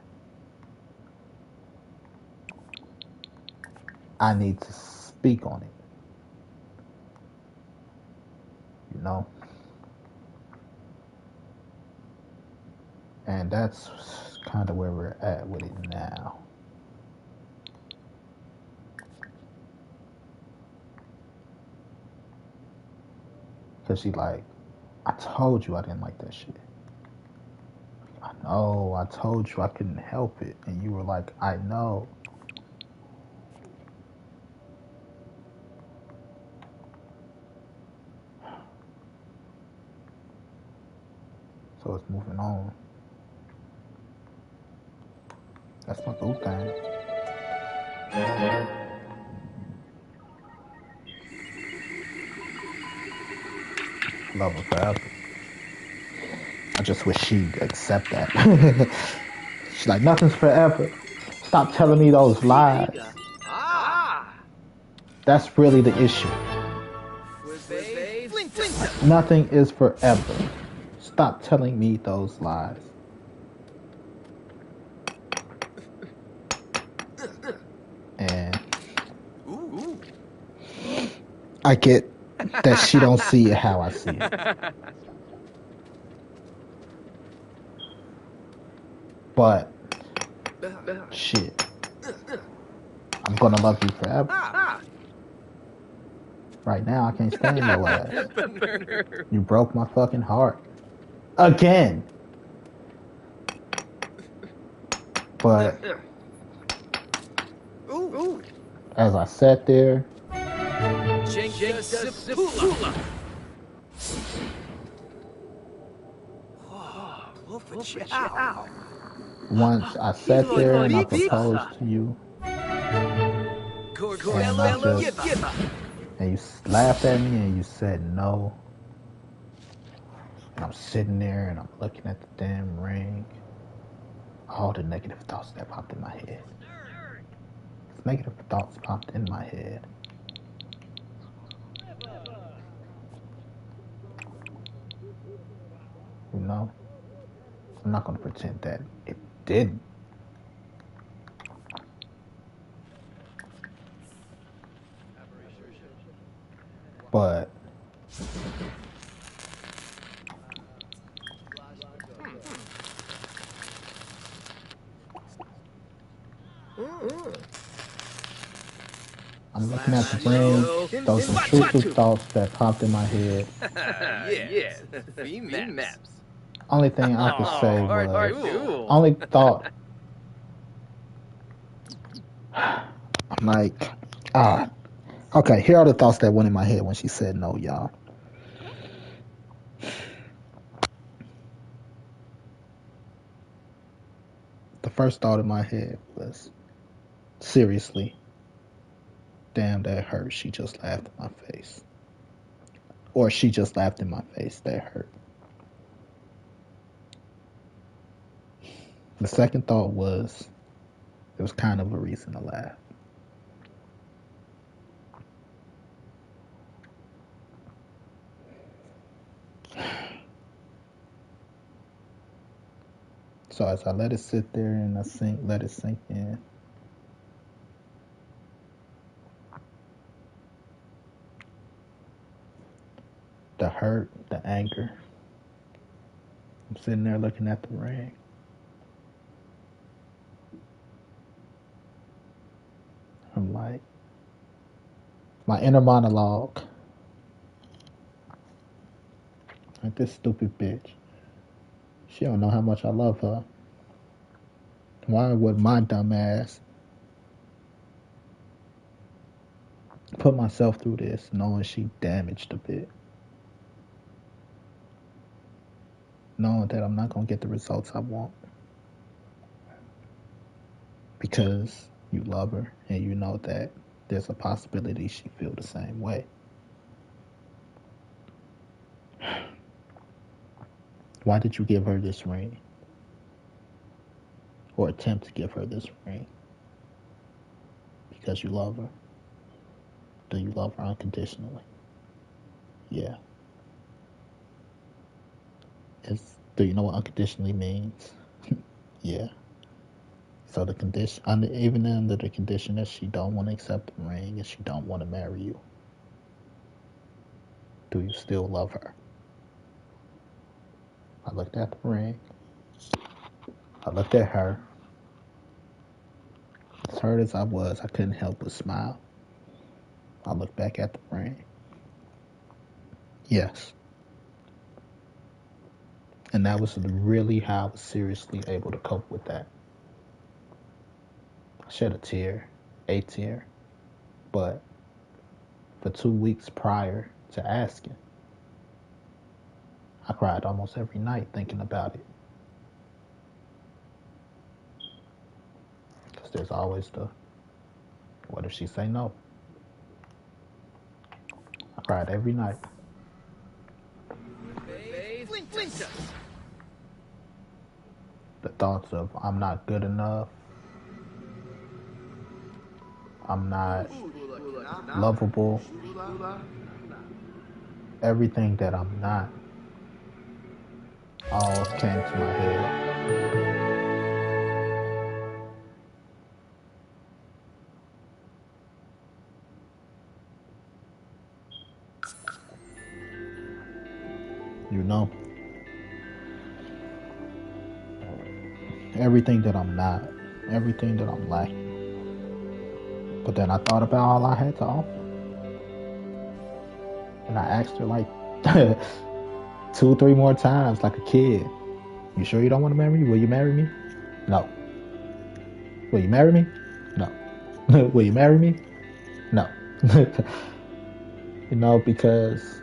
I need to speak on it? You know? And that's kind of where we're at with it now. Because she like, I told you I didn't like that shit. I know, I told you I couldn't help it. And you were like, I know. So it's moving on. That's my boo thing. Love her forever. I just wish she'd accept that. She's like, nothing's forever. Stop telling me those lies. That's really the issue. Nothing is forever. Stop telling me those lies. And I get that she don't see it how I see it. But shit, I'm gonna love you forever. Right now, I can't stand your ass. You broke my fucking heart. Again. But as I sat there, once I sat there and I proposed to you, and you laughed at me and you said no, and I'm sitting there and I'm looking at the damn ring, all the negative thoughts that popped in my head. Negative thoughts popped in my head. You know, I'm not gonna pretend that it didn't. But I'm looking at the ring. Those are intrusive thoughts that popped in my head. Only thing I could say was, only thought. I'm like, okay, here are the thoughts that went in my head when she said no, y'all. The first thought in my head was, seriously, damn, that hurt. She just laughed in my face. Or she just laughed in my face. That hurt. The second thought was, it was kind of a reason to laugh. So as I let it sit there and let it sink in, the hurt, the anger. I'm sitting there looking at the ring. I'm like, my inner monologue. Like, this stupid bitch. She don't know how much I love her. Why would my dumb ass put myself through this knowing she damaged a bit? Knowing that I'm not going to get the results I want. because you love her and you know that there's a possibility she feel the same way. Why did you give her this ring? Or attempt to give her this ring? Because you love her. Do you love her unconditionally? Yeah. Do you know what unconditionally means? Yeah. So the condition, even under the condition that she don't want to accept the ring and she don't want to marry you, do you still love her? I looked at the ring. I looked at her. As hurt as I was, I couldn't help but smile. I looked back at the ring. Yes. And that was really how I was seriously able to cope with that. I shed a tear, but for 2 weeks prior to asking, I cried almost every night thinking about it. Because there's always what if she say no? I cried every night. The thoughts of I'm not good enough, I'm not lovable, everything that I'm not all came to my head. You know, everything that I'm not, everything that I'm lacking. But then I thought about all I had to offer. And I asked her like 2, 3 more times, like a kid. You sure you don't want to marry me? Will you marry me? No. Will you marry me? No. Will you marry me? No. Because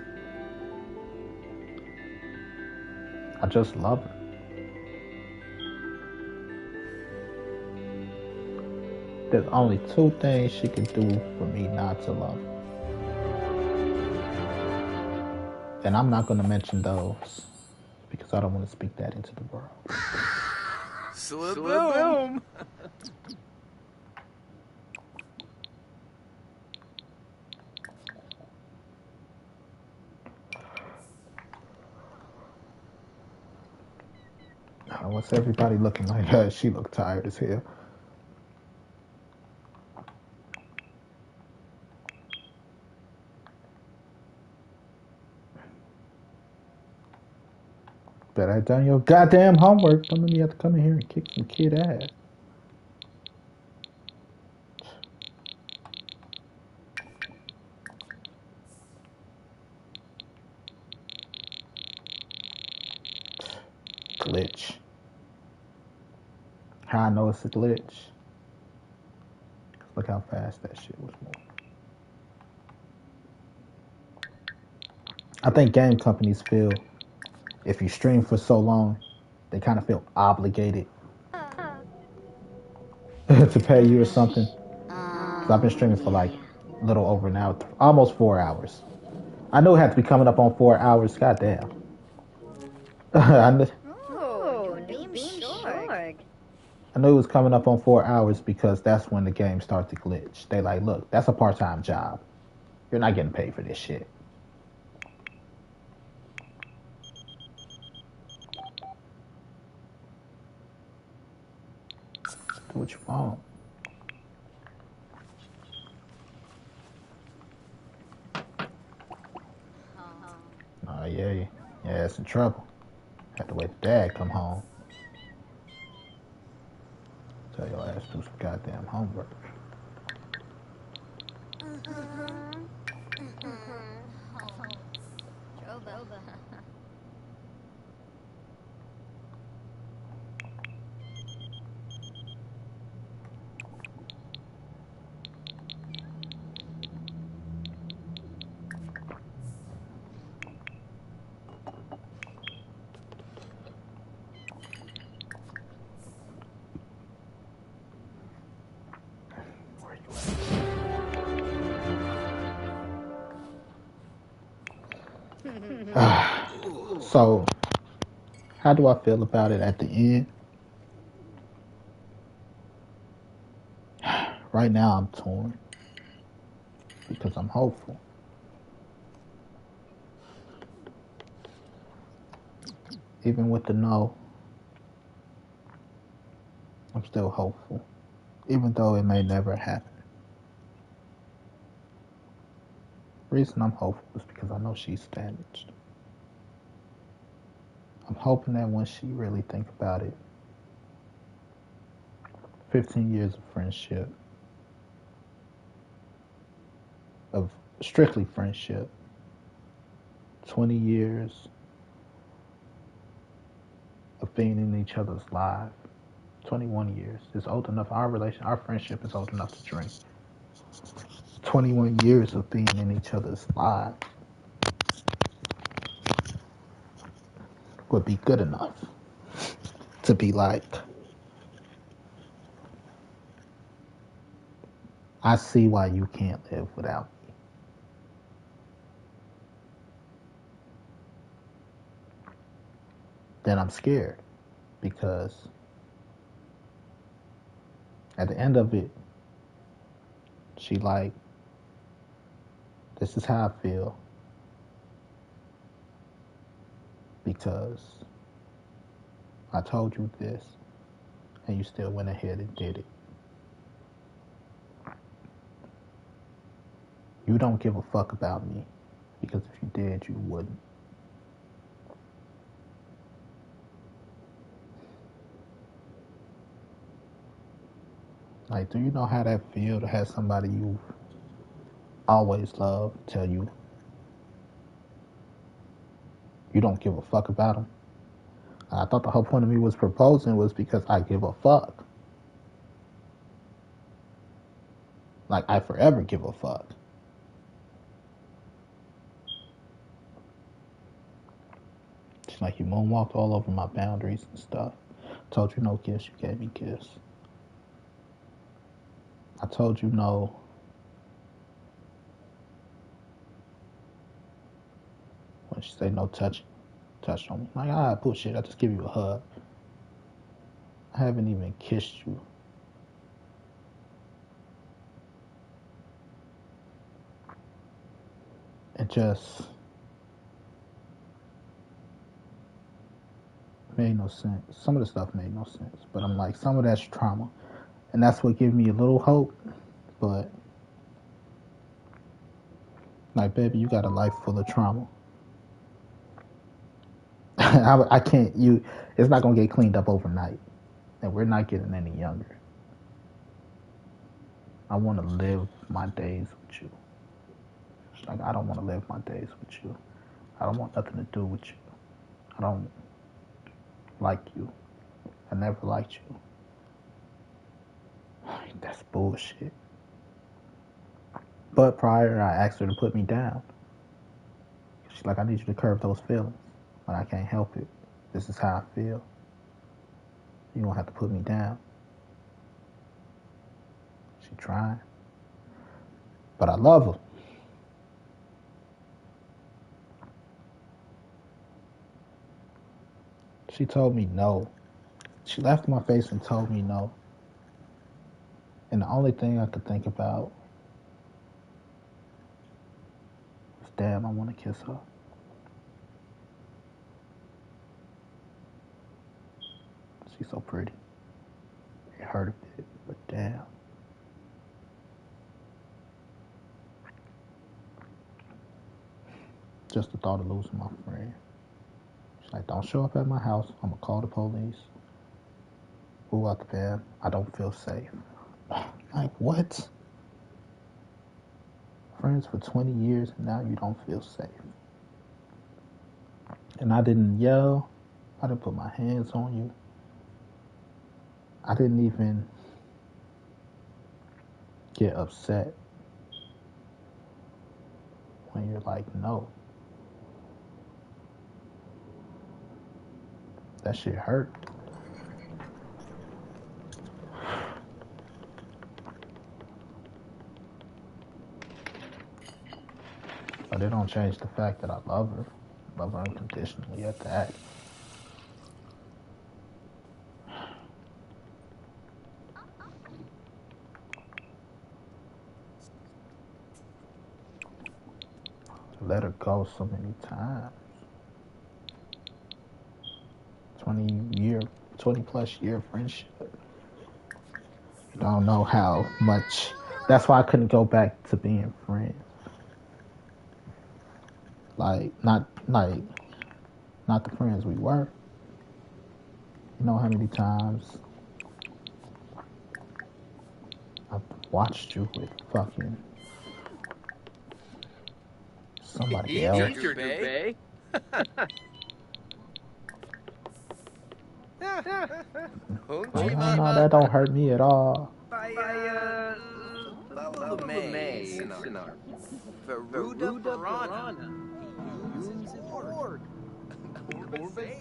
I just love her. There's only 2 things she can do for me not to love her. And I'm not going to mention those because I don't want to speak that into the world. Slaboom! What's everybody looking like? She looked tired as hell. Bet I done your goddamn homework. Don't let me have to come in here and kick some kid ass. Glitch. How I know it's a glitch? Look how fast that shit was moving. I think game companies feel if you stream for so long, they kind of feel obligated to pay you or something. Because I've been streaming for like a little over an hour, almost 4 hours. I knew it had to be coming up on 4 hours. Goddamn. I knew, Oh, beam short. I knew it was coming up on 4 hours because that's when the game starts to glitch. They like, look, that's a part-time job. You're not getting paid for this shit. Do what you want. Oh yeah, it's in trouble. Have to wait till dad come home. Tell your ass do some goddamn homework. So, how do I feel about it at the end? Right now, I'm torn because I'm hopeful. Even with the no, I'm still hopeful, even though it may never happen. The reason I'm hopeful is because I know she's damaged. I'm hoping that when she really think about it, 15 years of friendship, of strictly friendship, 20 years of being in each other's lives, 21 years is old enough. Our friendship is old enough to drink. 21 years of being in each other's lives would be good enough to be like, I see why you can't live without me. Then I'm scared because at the end of it, she like, this is how I feel because I told you this and you still went ahead and did it. You don't give a fuck about me because if you did, you wouldn't. Like, do you know how that feel to have somebody you always loved tell you you don't give a fuck about them? I thought the whole point of me was proposing was because I give a fuck. Like, I forever give a fuck. She's like, you moonwalked all over my boundaries and stuff. Told you no gifts, you gave me gifts. I told you no. When she say no touch on me. Like, bullshit, I just give you a hug. I haven't even kissed you. It just made no sense. Some of the stuff made no sense. But I'm like, some of that's trauma. And that's what gave me a little hope. But, like, baby, you got a life full of trauma. I can't, it's not going to get cleaned up overnight. And we're not getting any younger. I want to live my days with you. Like, I don't want to live my days with you. I don't want nothing to do with you. I don't like you. I never liked you. That's bullshit. But prior, I asked her to put me down. She's like, I need you to curb those feelings. But I can't help it. This is how I feel. You don't have to put me down. She trying. But I love her. She told me no. She laughed in my face and told me no. And the only thing I could think about was, damn, I want to kiss her. She's so pretty. It hurt a bit, but damn. Just the thought of losing my friend. She's like, don't show up at my house. I'm going to call the police. Ooh, out the bed. I don't feel safe. Like, what? Friends for 20 years and now you don't feel safe. And I didn't yell. I didn't put my hands on you. I didn't even get upset when you're like, no. That shit hurt. But it don't change the fact that I love her. love her unconditionally at that. Let her go so many times. 20 plus year friendship. You don't know how much. That's why I couldn't go back to being friends. Not the friends we were. You know how many times I've watched you with fucking somebody else. Easter Bay. Like, oh no, that don't hurt me at all. Veruda Piranha.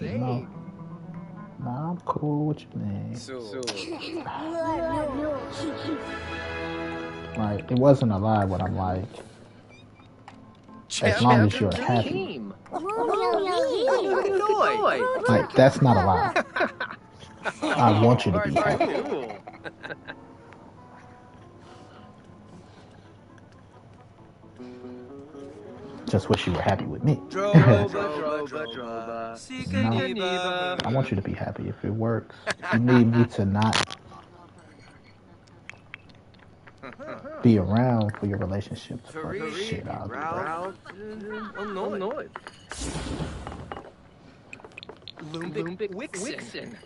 No, nah, I'm cool with you, man. Like, it wasn't a lie what I'm like. As long as you're happy. Like, that's not a lie. I want you to be happy. Just wish you were happy with me. No, I want you to be happy if it works. You need me to not be around for your relationship to fuck this shit out. Lumbic Wixen.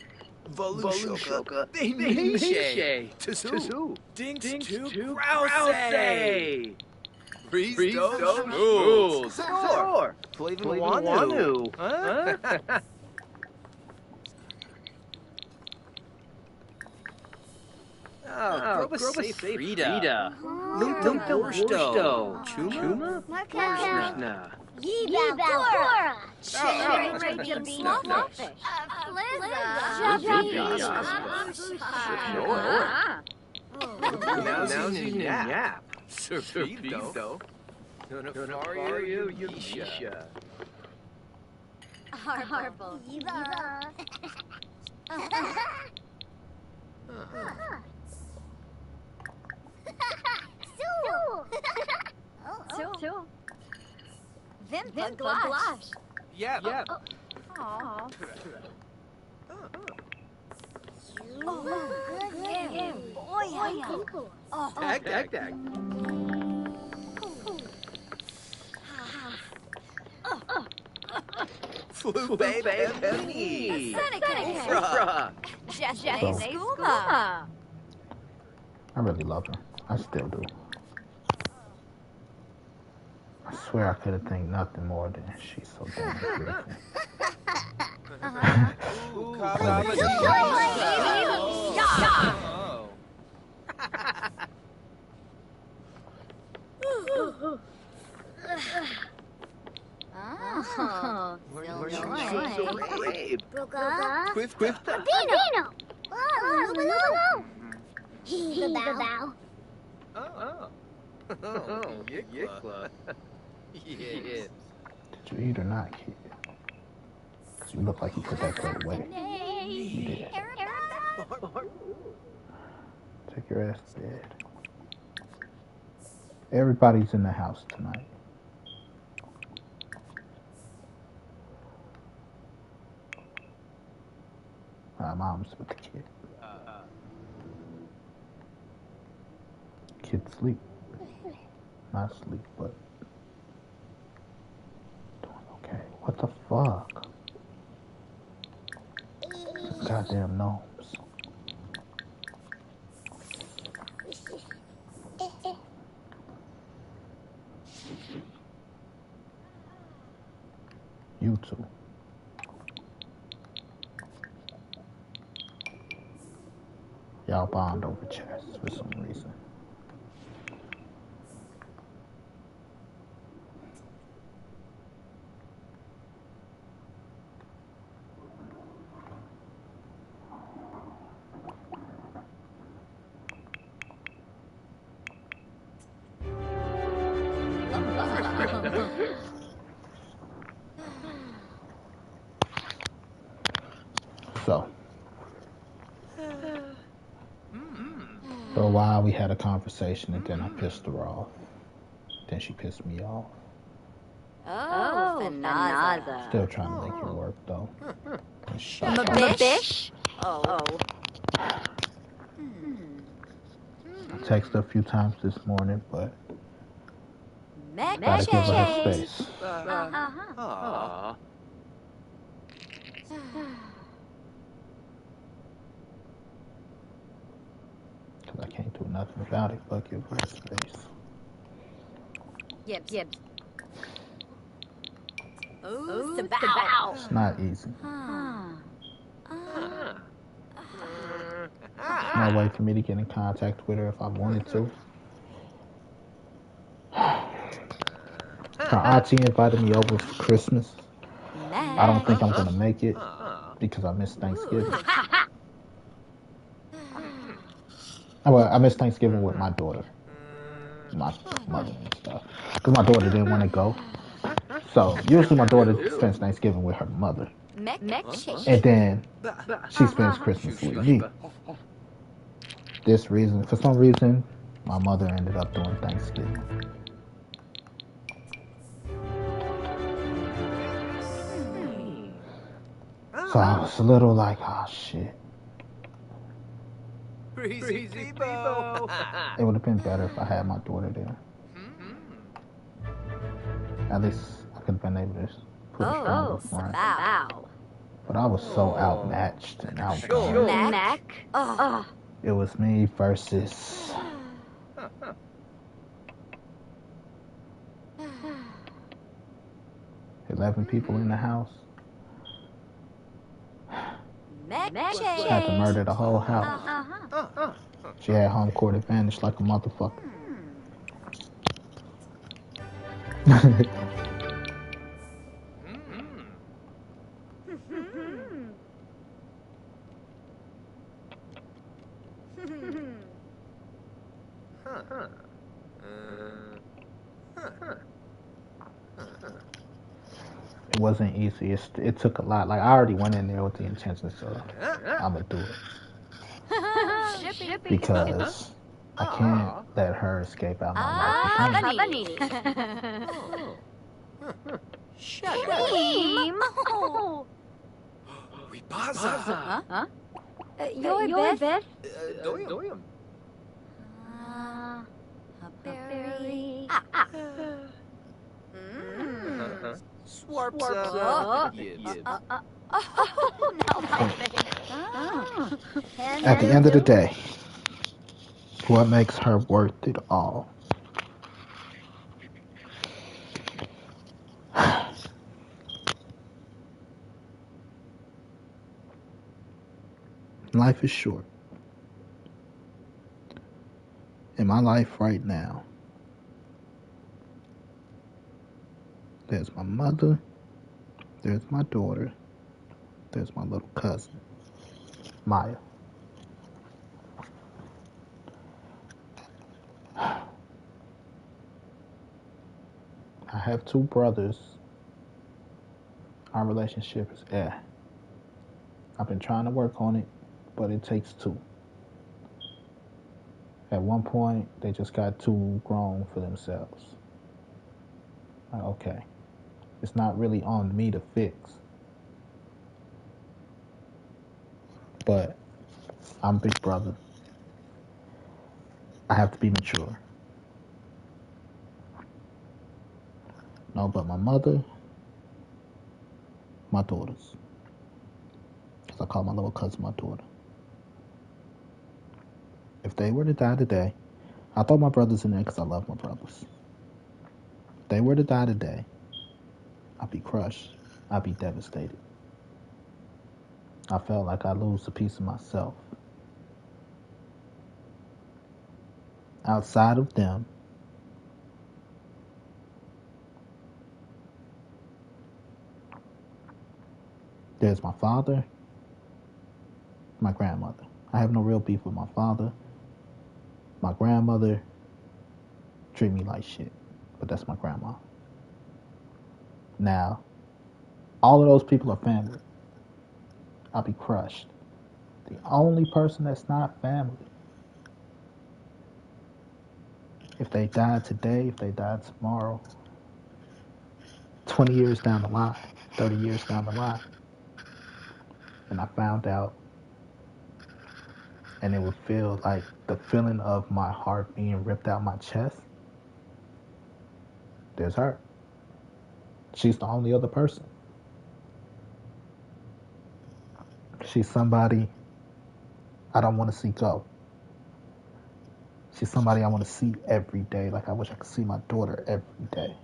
Volushka. Bemishe. Tazoo. Dinks to Grouse. Freeze those rules. Score. Flavin' Huh? Groba Frida. Lumtum Borsto. Chuma? Korsna. Yibel. Cherry Snowfish. Now Nap. Serpido. Nonafario Yisha. Harble. Two. Vim Blush. Yeah. Aw. Dag. Flu baby. Seneca. Jesse Scuba. I really love her. I still do. I swear I could have think nothing more than she's so damn beautiful. Yeah. Did you eat or not, kid? Because you look like you put that plate away. You did. Take your ass to bed. Everybody's in the house tonight. My mom's with the kid. Kid sleep. Not sleep, but doing okay. What the fuck? Goddamn gnomes. You two. Y'all bond over chess for some reason. So, for a while we had a conversation and then I pissed her off. Then she pissed me off. Oh, Fanaza. Still trying to make it work though. Mabish? Oh. I texted her a few times this morning, but gotta Gotta give her her space. Aw. Because I can't do nothing about it but give her her space. Yep. Oh, Sabao. It's not easy. There's no way for me to get in contact with her if I wanted to. Her auntie invited me over for Christmas. I don't think I'm gonna make it because I miss Thanksgiving. Well, I miss Thanksgiving with my daughter, my mother and stuff. Because my daughter didn't want to go. So usually my daughter spends Thanksgiving with her mother. And then she spends Christmas with me. For some reason, my mother ended up doing Thanksgiving. So I was a little like, oh shit. Breezy people. It would have been better if I had my daughter there. At least I could have been able to put a stronger front. But I was so outmatched and outgunned. It was me versus 11 people in the house. She had to murder the whole house. She had home court advantage like a motherfucker. It wasn't easy. It took a lot. Like I already went in there with the intentions of I'm gonna do it because I can't let her escape out my life. We baza. Your best? Doyum. Berry. Swarpza. At the end of the day, what makes her worth it all? Life is short. In my life right now, there's my mother, there's my daughter, there's my little cousin, Maya. I have two brothers. Our relationship is I've been trying to work on it, but it takes two. At one point, they just got too grown for themselves. Like, okay, it's not really on me to fix, but I'm big brother. I have to be mature. No, but my mother, my daughters. Because I call my little cousin my daughter. If they were to die today, I throw my brothers in there because I love my brothers. If they were to die today, I'd be crushed. I'd be devastated. I felt like I'd lose a piece of myself. Outside of them, there's my father, my grandmother. I have no real beef with my father. My grandmother treat me like shit, but that's my grandma. Now, all of those people are family. I'll be crushed. The only person that's not family. If they died today, if they died tomorrow, 20 years down the line, 30 years down the line, and I found out, and it would feel like the feeling of my heart being ripped out my chest, there's her. She's the only other person. She's somebody I don't want to see go. She's somebody I want to see every day. Like I wish I could see my daughter every day.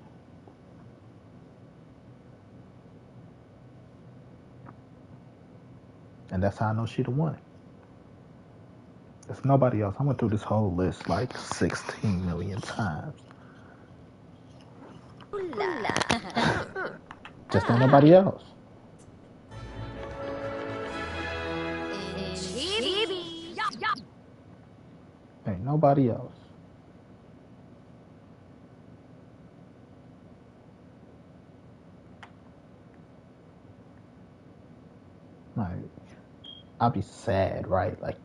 And that's how I know she the one. There's nobody else. I went through this whole list like 16 million times. Just ain't nobody else. Ain't nobody else. Like, I'd be sad, right? Like,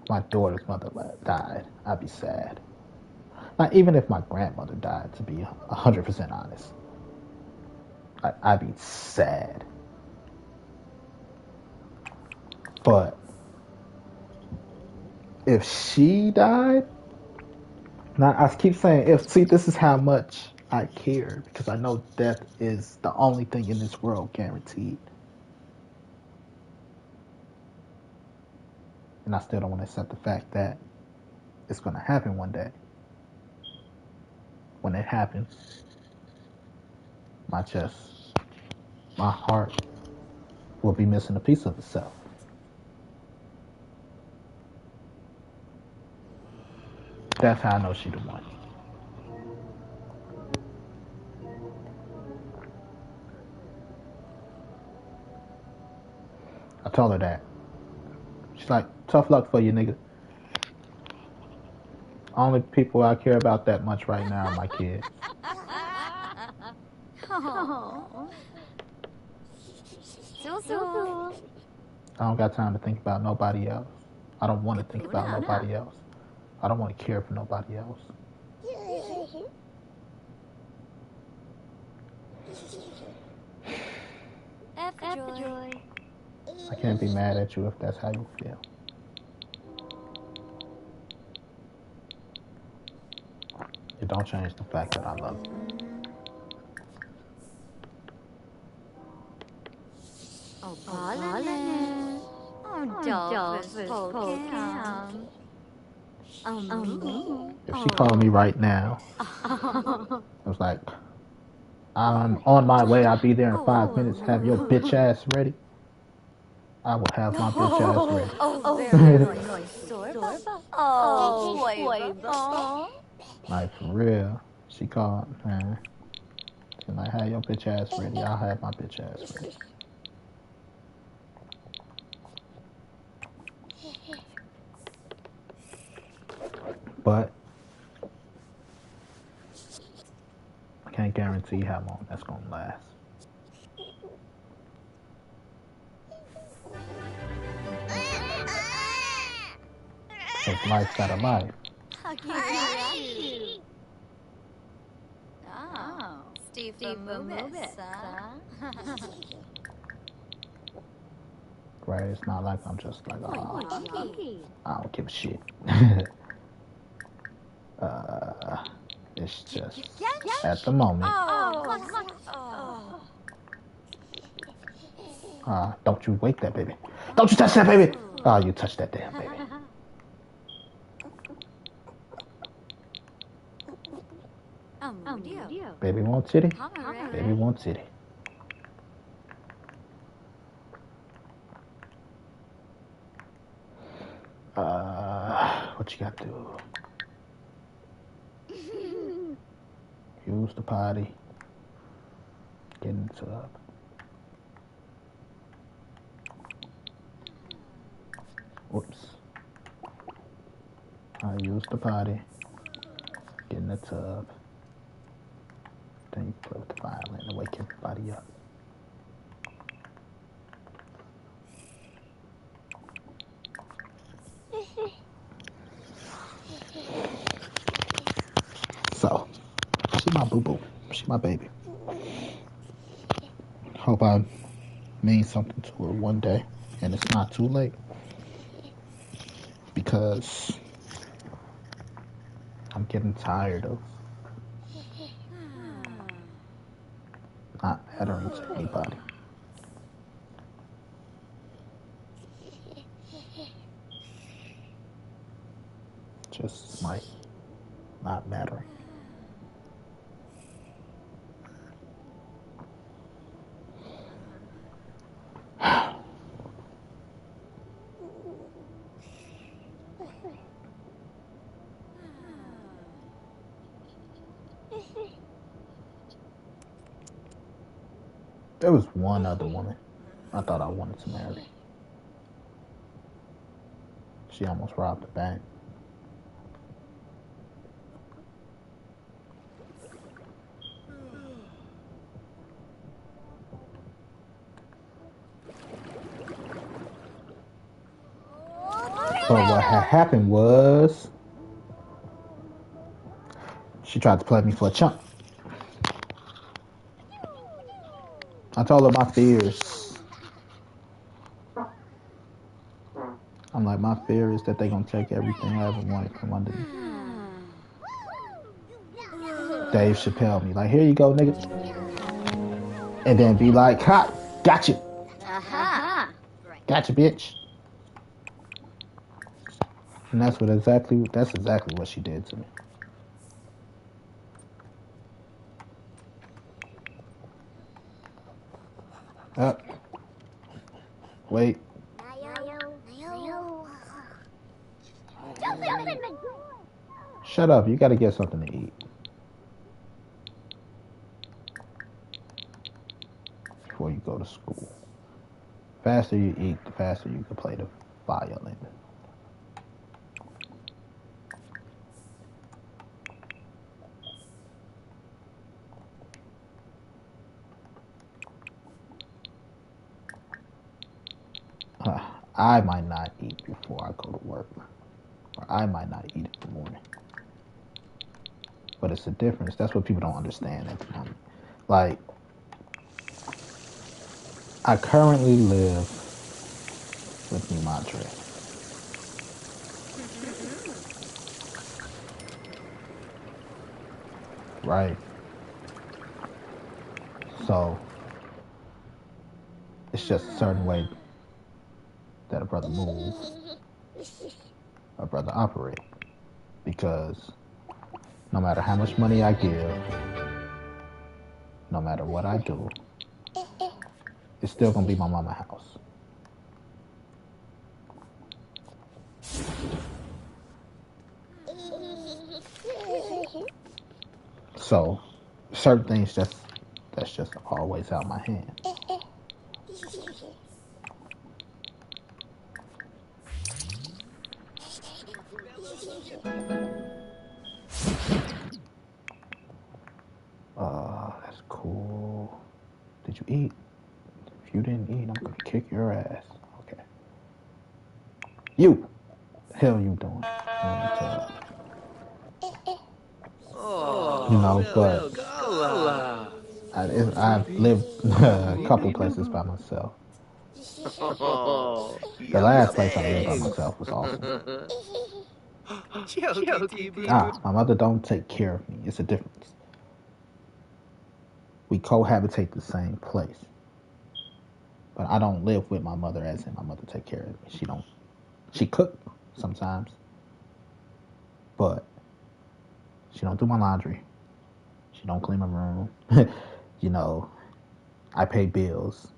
my daughter's mother died. I'd be sad. Like, even if my grandmother died, to be 100% honest, I'd be sad. But if she died, now I keep saying if. See, this is how much I care because I know death is the only thing in this world guaranteed. And I still don't want to accept the fact that it's going to happen one day. When it happens, my chest, my heart will be missing a piece of itself. That's how I know she the one. I told her that. She's like, tough luck for you, nigga. Only people I care about that much right now are my kids. I don't got time to think about nobody else. I don't want to think about nobody else. I don't want to care for nobody else. I can't be mad at you if that's how you feel. It don't change the fact that I love you. If she called me right now, I was like, I'm on my way. I'll be there in 5 minutes. Have your bitch ass ready. I will have my bitch ass ready. Like, for real. She called, man. She's like, have your bitch ass ready. I'll have my bitch ass ready. But I can't guarantee how long that's gonna last. Because life's got a life. Right? It's not like I'm just like, oh, I don't give a shit. It's just at the moment. Don't you wake that baby. Don't you touch that baby. Oh, you touched that damn baby. Baby wants titty. Baby wants titty. What you got to do? Use the potty. Get in the tub. Whoops. Use the potty. Get in the tub. Then you play with the violin to wake everybody up. boo boo. She my baby. Hope I mean something to her one day, and it's not too late because I'm getting tired of not mattering to anybody. Just like not mattering. There was one other woman I thought I wanted to marry. She almost robbed the bank. But what had happened was she tried to play me for a chump. I told her my fears. I'm like, my fear is that they're gonna take everything I ever wanted from under me. Dave Chappelle me like, here you go, nigga. And then be like, ha, gotcha. Gotcha, bitch. And that's exactly what she did to me. Wait. Shut up, you gotta get something to eat. Before you go to school. The faster you eat, the faster you can play the violin. I might not eat before I go to work. Or I might not eat in the morning. But it's a difference. That's what people don't understand at the moment. Like, I currently live with me madre. Right? So, it's just a certain way that a brother moves, a brother operate. Because no matter how much money I give, no matter what I do, it's still gonna be my mama's house. So, certain things that's just always out my hand. That's cool. Did you eat? If you didn't eat, I'm gonna kick your ass. Okay. You! The hell you doing? You know, but I've lived a couple places by myself. The last place I lived by myself was awesome. My mother don't take care of me. It's a difference. We cohabitate the same place. But I don't live with my mother as in my mother take care of me. She cook sometimes. But she don't do my laundry. She don't clean my room. You know, I pay bills.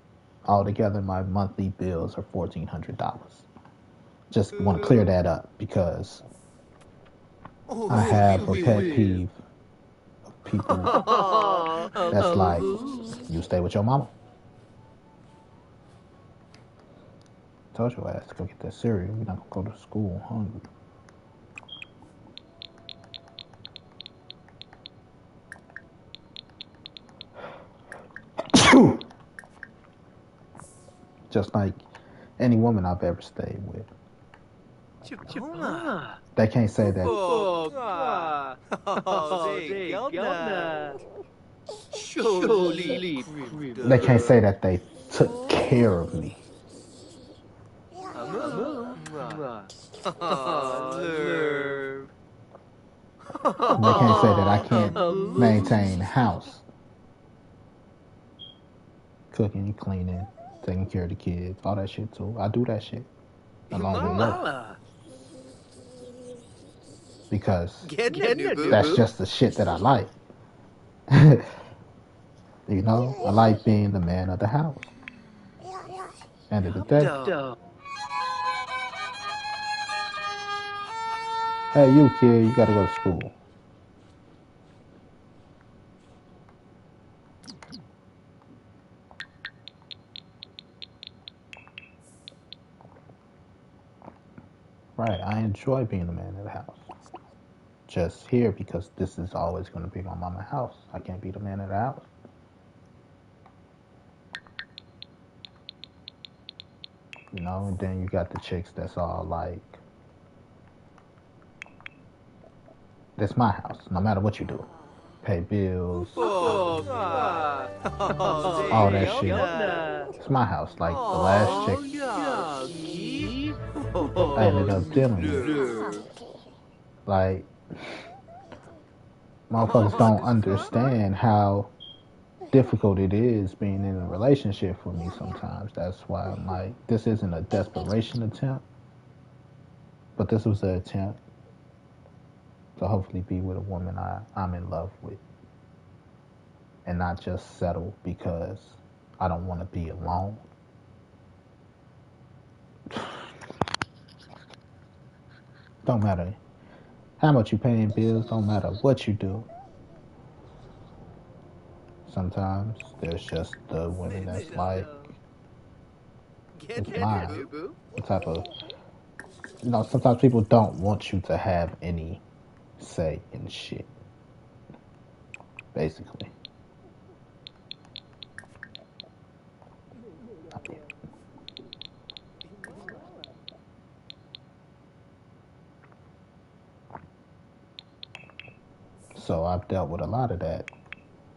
Altogether, my monthly bills are $1,400. Just want to clear that up because I have a pet peeve of people that's like, you stay with your mama. Told your ass to go get that cereal. You're not gonna go to school hungry. Just like any woman I've ever stayed with. They can't say that. They can't say that they took care of me. They can't say that I can't maintain the house. Cooking, cleaning, taking care of the kids, all that shit too. I do that shit along with work. Because that's just the shit that I like. You know, I like being the man of the house. End of the day. Hey, you kid, you gotta go to school. Right, I enjoy being the man of the house. Just here because this is always going to be my mama's house. I can't be the man of the house. You know, and then you got the chicks that's all like, this my house, no matter what you do. Pay bills, all that shit. It's my house. Like the last chick I ended up dealing with. Like, motherfuckers don't understand how difficult it is being in a relationship for me sometimes. That's why I'm like, this isn't a desperation attempt, but this was an attempt to hopefully be with a woman I'm in love with and not just settle because I don't want to be alone. Don't matter how much you pay in bills, don't matter what you do. Sometimes there's just the women that's like, it's mine. What type of, you know, sometimes people don't want you to have any say in shit. Basically. So I've dealt with a lot of that.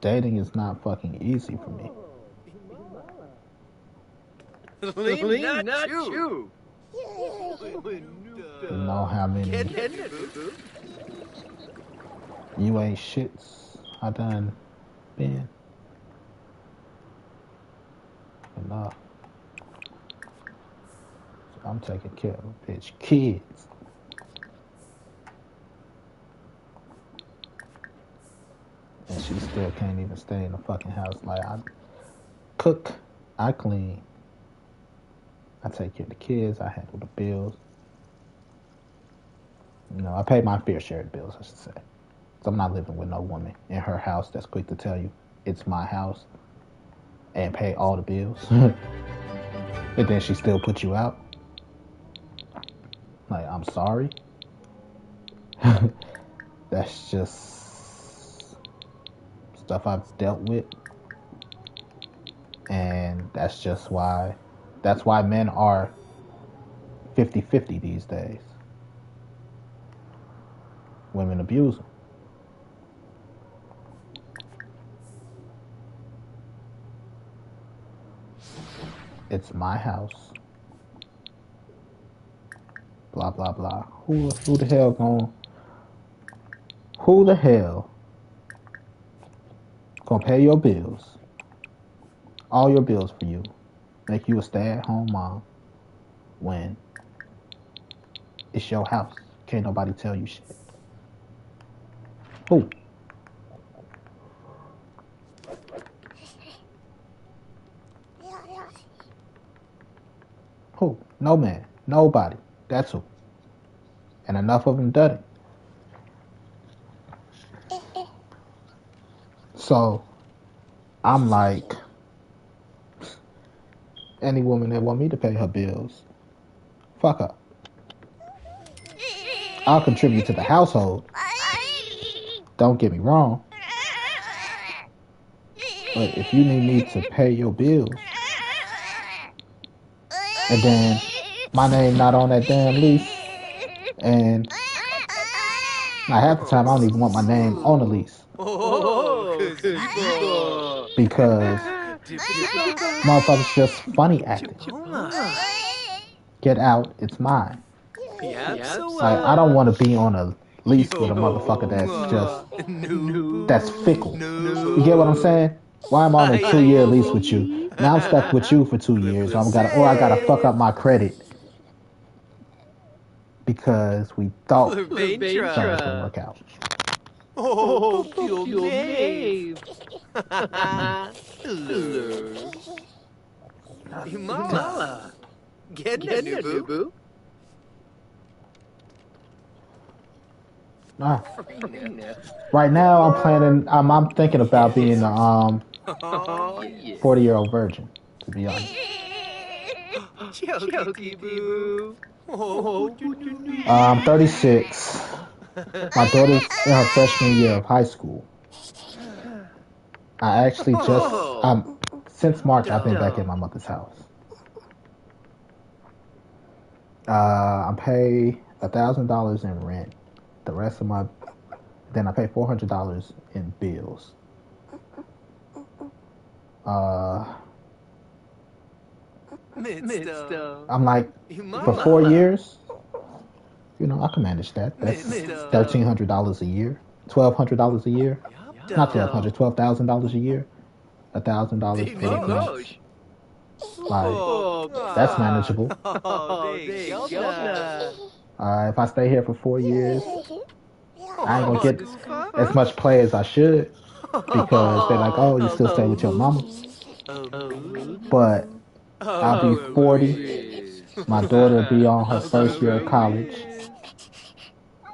Dating is not fucking easy for me. Not you. You know how many you ain't shits I done been? Enough. So I'm taking care of bitch kids. And she still can't even stay in the fucking house. Like, I cook, I clean, I take care of the kids, I handle the bills. You know, I pay my fair share of bills, I should say. So I'm not living with no woman in her house that's quick to tell you it's my house and pay all the bills. And then she still put you out. Like, I'm sorry. That's just stuff I've dealt with. And that's why men are 50-50 these days. Women abuse them. It's my house. Blah, blah, blah. Who the hell gonna pay your bills? All your bills for you. Make you a stay-at-home mom when it's your house. Can't nobody tell you shit. Who? Who? No man. Nobody. That's who. And enough of them done it. So, I'm like, any woman that want me to pay her bills, fuck up. I'll contribute to the household. Don't get me wrong. But if you need me to pay your bills, and then my name not on that damn lease, And half the time, I don't even want my name on the lease Oh, cause because motherfuckers just funny acting. Get out, it's mine. Like, I don't want to be on a lease with a motherfucker that's fickle. You get what I'm saying? Why am I on a 2-year lease with you? Now I'm stuck with you for 2 years, or I gotta fuck up my credit because we thought something was gonna work out. Oh, pupil Maeve. Hello. Himala. Get Nubu. Nah. Right now, I'm planning. I'm thinking about being a 40-year-old virgin. To be honest. Choky boo. Oh, I'm 36. My daughter's in her freshman year of high school. I actually since March, I've been back at my mother's house. I pay $1,000 in rent. The rest of then I pay $400 in bills. I'm like, for 4 years, I can manage that. That's $1,300 a year, $1,200 a year. Not $1,200, $12,000 a year. $1,000 for the rent. Like, that's manageable. If I stay here for 4 years, I ain't gonna get as much play as I should because they're like, oh, you still stay with your mama. But I'll be 40. My daughter will be on her first year of college.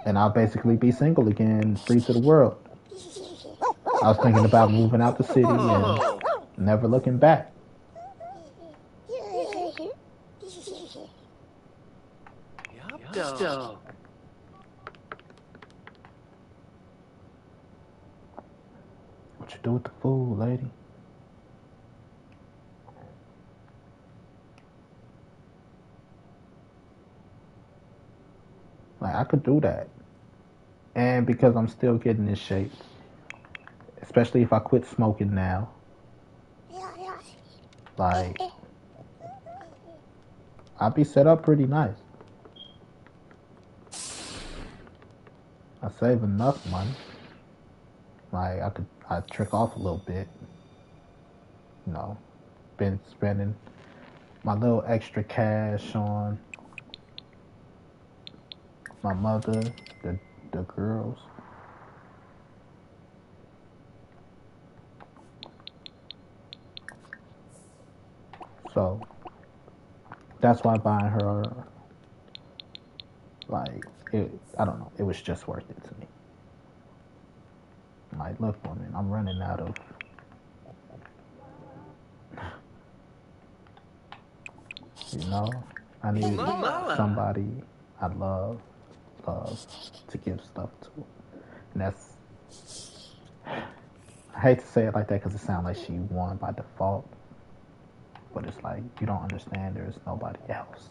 And I'll basically be single again, free to the world. I was thinking about moving out the city and never looking back. What you do with the food, lady? Like, I could do that. And because I'm still getting in shape, especially if I quit smoking now, like, I'll be set up pretty nice. I save enough money. Like, I'd trick off a little bit. Been spending my little extra cash on my mother, the girls. So that's why buying her, like, I don't know, it was just worth it to me. Like, look, woman, I'm running out of, I need somebody I love to give stuff to. And that's, I hate to say it like that because it sounds like she won by default. But it's like, you don't understand, there's nobody else.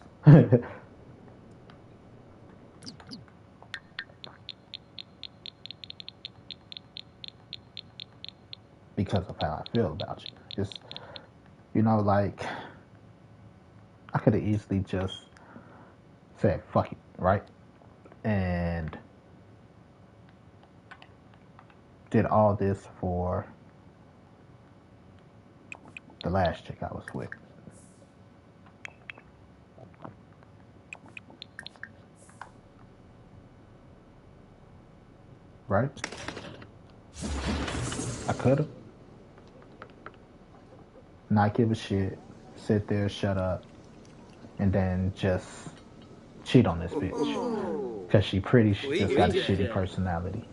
Because of how I feel about you. Just, like, I could have easily just said, fuck it, right? And did all this for the last chick I was with. Right? I could have. Not give a shit. Sit there, shut up. And then just cheat on this bitch. Because she pretty, she just got a shitty personality.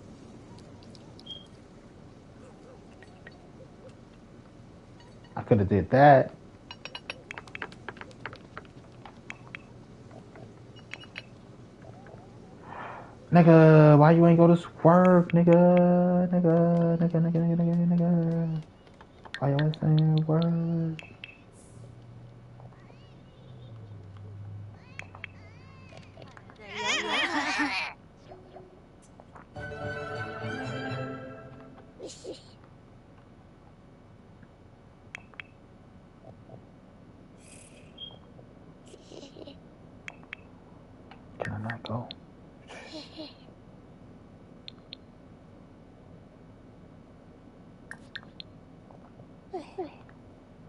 I could have did that. Nigga, why you ain't go to work, nigga? Why you always saying work? Can I not go?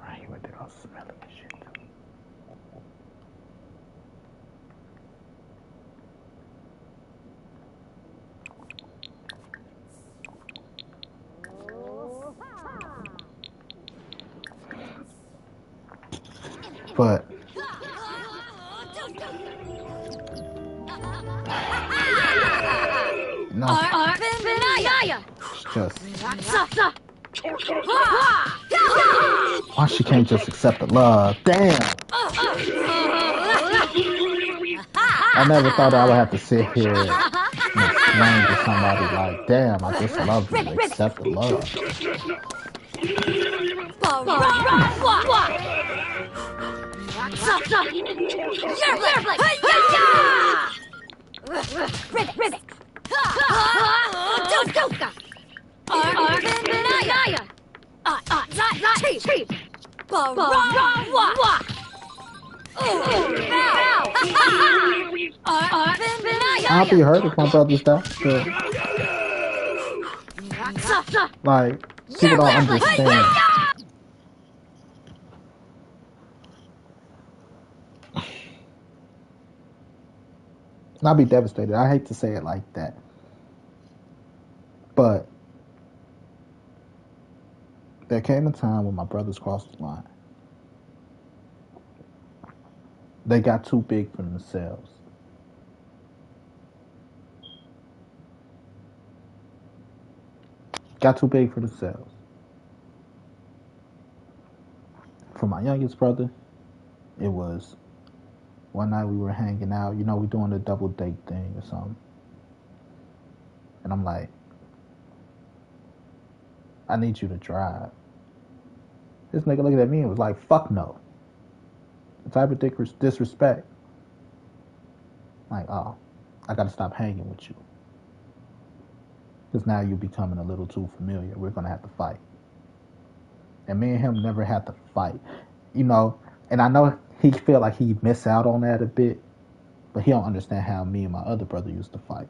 Right, he went there all smelly and shit too. But no, it's just why she can't just accept the love? Damn. I never thought I would have to sit here and explain to somebody like, damn, I just love you. Accept the love. I'll be hurt if my brothers die. Like, people don't understand. And I'll be devastated. I hate to say it like that. But there came a time when my brothers crossed the line. They got too big for themselves. Got too big for themselves. For my youngest brother, it was one night we were hanging out. You know, we doing a double date thing or something. And I'm like, I need you to drive. This nigga looked at me and was like, fuck no. The type of disrespect. Like, oh, I gotta stop hanging with you. Because now you're becoming a little too familiar. We're gonna have to fight. And me and him never had to fight. You know, and I know he feel like he missed out on that a bit, but he don't understand how me and my other brother used to fight.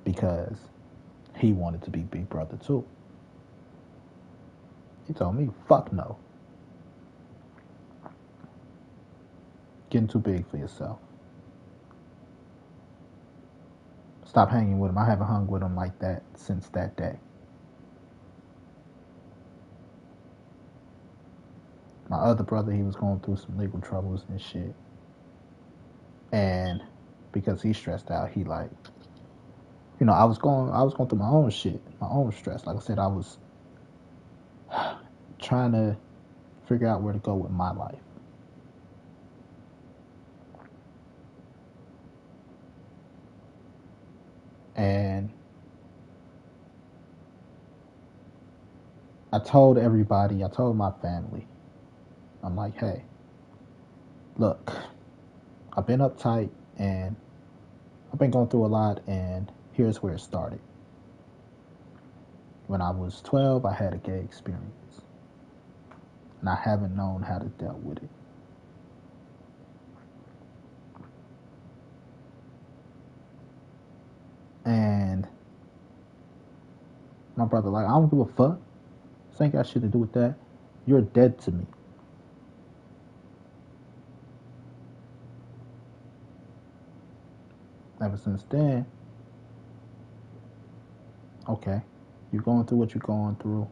Because he wanted to be big brother too. He told me, fuck no. Getting too big for yourself. Stop hanging with him. I haven't hung with him like that since that day. My other brother, he was going through some legal troubles and shit. And because he's stressed out, he like, you know, I was going through my own shit, my own stress. Like I said, I was trying to figure out where to go with my life. And I told everybody, I told my family, I'm like, hey, look, I've been uptight and I've been going through a lot, and here's where it started. When I was 12, I had a gay experience, and I haven't known how to deal with it. And my brother like, I don't give a fuck. This ain't got shit to do with that. You're dead to me. Ever since then, okay, you're going through what you're going through.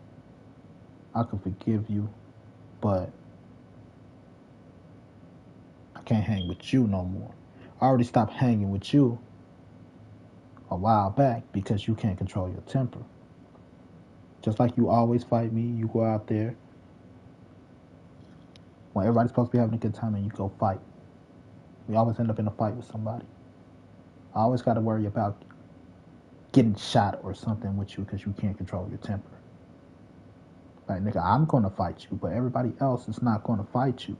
I can forgive you, but I can't hang with you no more. I already stopped hanging with you a while back because you can't control your temper. Just like you always fight me, you go out there when everybody's supposed to be having a good time and you go fight. We always end up in a fight with somebody. I always got to worry about getting shot or something with you because you can't control your temper. Like, nigga, I'm going to fight you, but everybody else is not going to fight you.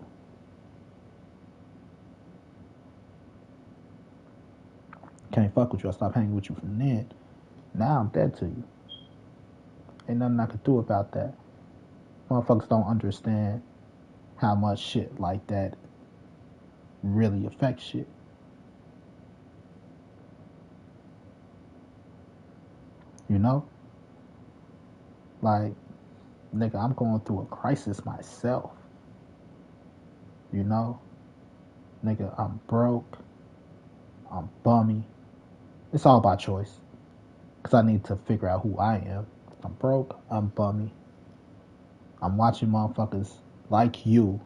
Can't fuck with you. I stopped hanging with you from then. Now I'm dead to you. Ain't nothing I could do about that. Motherfuckers don't understand how much shit like that really affects shit. You know? Like, nigga, I'm going through a crisis myself. You know? Nigga, I'm broke. I'm bummy. It's all by choice. Because I need to figure out who I am. I'm broke. I'm bummy. I'm watching motherfuckers like you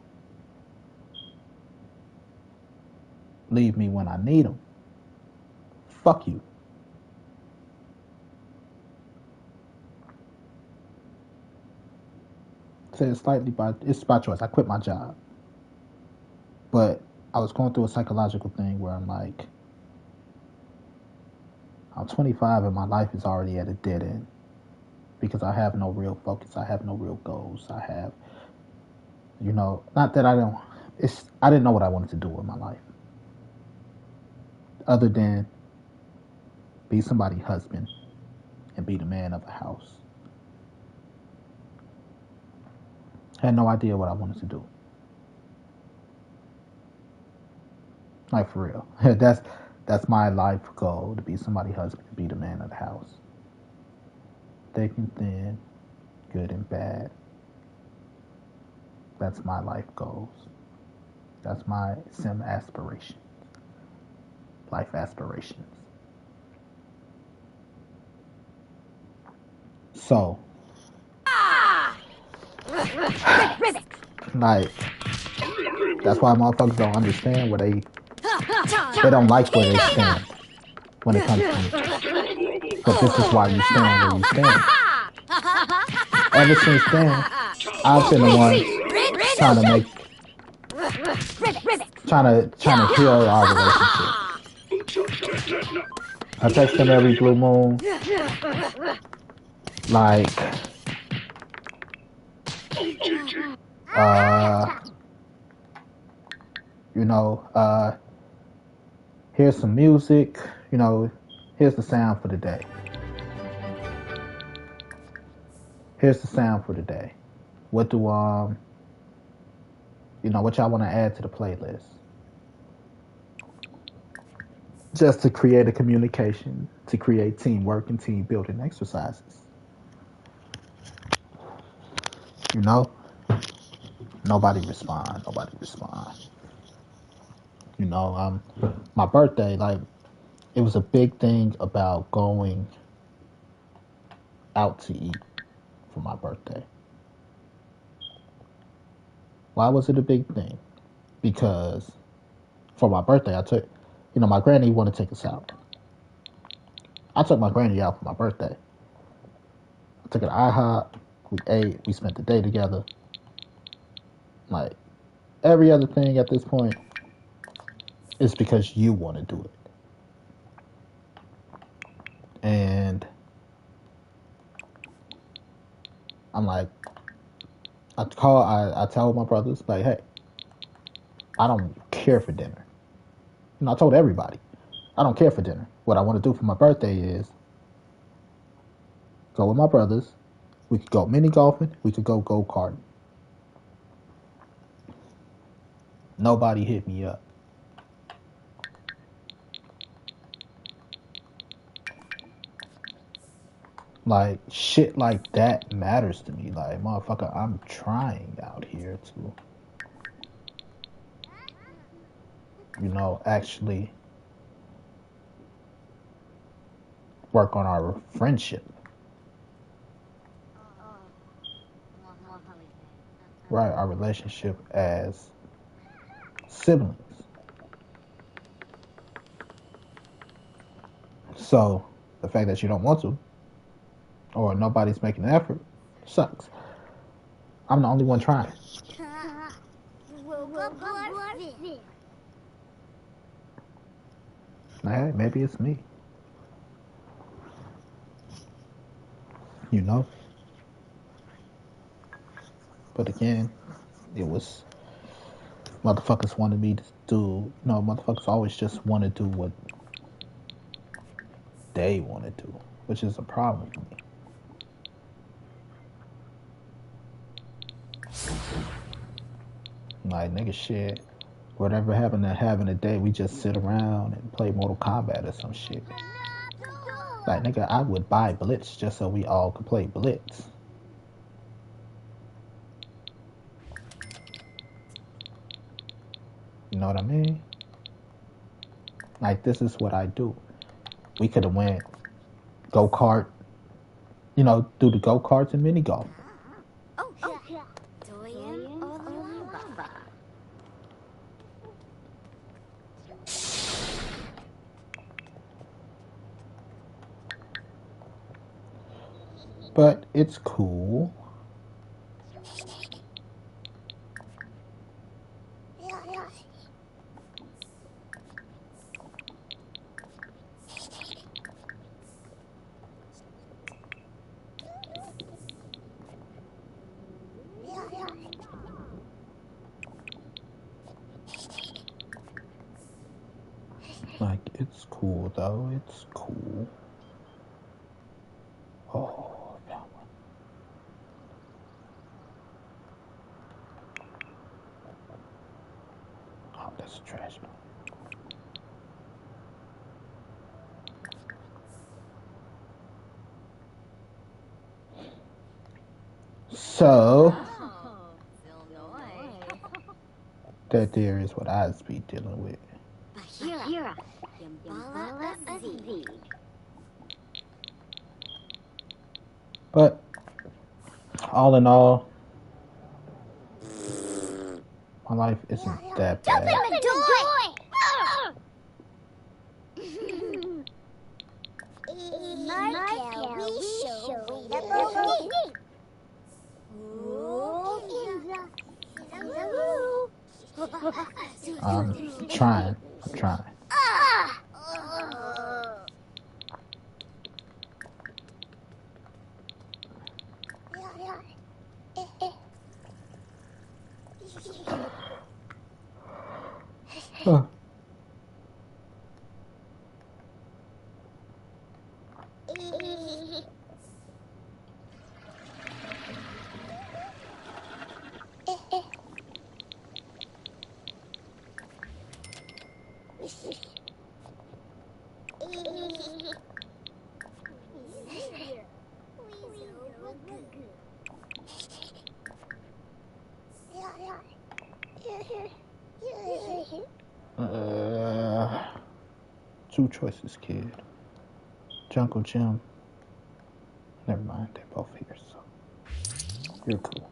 leave me when I need them. Fuck you. So it's by choice. I quit my job. But I was going through a psychological thing where I'm like, I'm 25 and my life is already at a dead end because I have no real focus. I have no real goals. I have, not that I don't, I didn't know what I wanted to do with my life other than be somebody's husband and be the man of a house. Had no idea what I wanted to do. Like for real. That's my life goal, to be somebody's husband and be the man of the house. Thick and thin, good and bad. That's my life goals. That's my sim aspirations. Life aspirations. So, like, that's why motherfuckers don't understand where they don't like where they stand when it comes to me. But this is why you stand where you stand. Ever since then, I've been the one trying to make, trying to heal our relationship. I text him every blue moon, like, here's some music, here's the sound for the day. Here's the sound for the day. What do what y'all want to add to the playlist? Just to create a communication, to create teamwork and team building exercises. Nobody respond. My birthday, like, it was a big thing about going out to eat for my birthday. Why was it a big thing? Because for my birthday, I took, my granny wanted to take us out. I took my granny out for my birthday. I took her to IHOP. We ate. We spent the day together. Like, every other thing at this point is because you want to do it. And I'm like, I tell my brothers, like, hey, I don't care for dinner. I told everybody, I don't care for dinner. What I want to do for my birthday is go with my brothers. We could go mini golfing. We could go go-karting. Nobody hit me up. Like, shit like that matters to me. Like, motherfucker, I'm trying out here to, actually work on our friendship. Right, our relationship as siblings. So, the fact that you don't want to, or nobody's making an effort, sucks. I'm the only one trying. Hey, maybe it's me. But again, it was motherfuckers wanted me to do. Motherfuckers always just want to do what they want to do, which is a problem for me. Like, nigga, shit. Whatever happened to having a day, we just sit around and play Mortal Kombat or some shit. Like, nigga, I would buy Blitz just so we all could play Blitz. You know what I mean? Like, this is what I do. We could have went go-kart, you know, do the go-karts and mini golf. Oh, yeah. Doyen Olava. But it's cool. Like, it's cool, though. It's cool. Oh, I found one. Oh, that's trash. So, that there is what I'd be dealing with. Bahira. Yambala Aziz. But, all in all, my life isn't that bad. The joy! Michael, we show the I'm trying. Huh. Two choices, kid. Jungle Jim. Never mind, they're both here, so you're cool.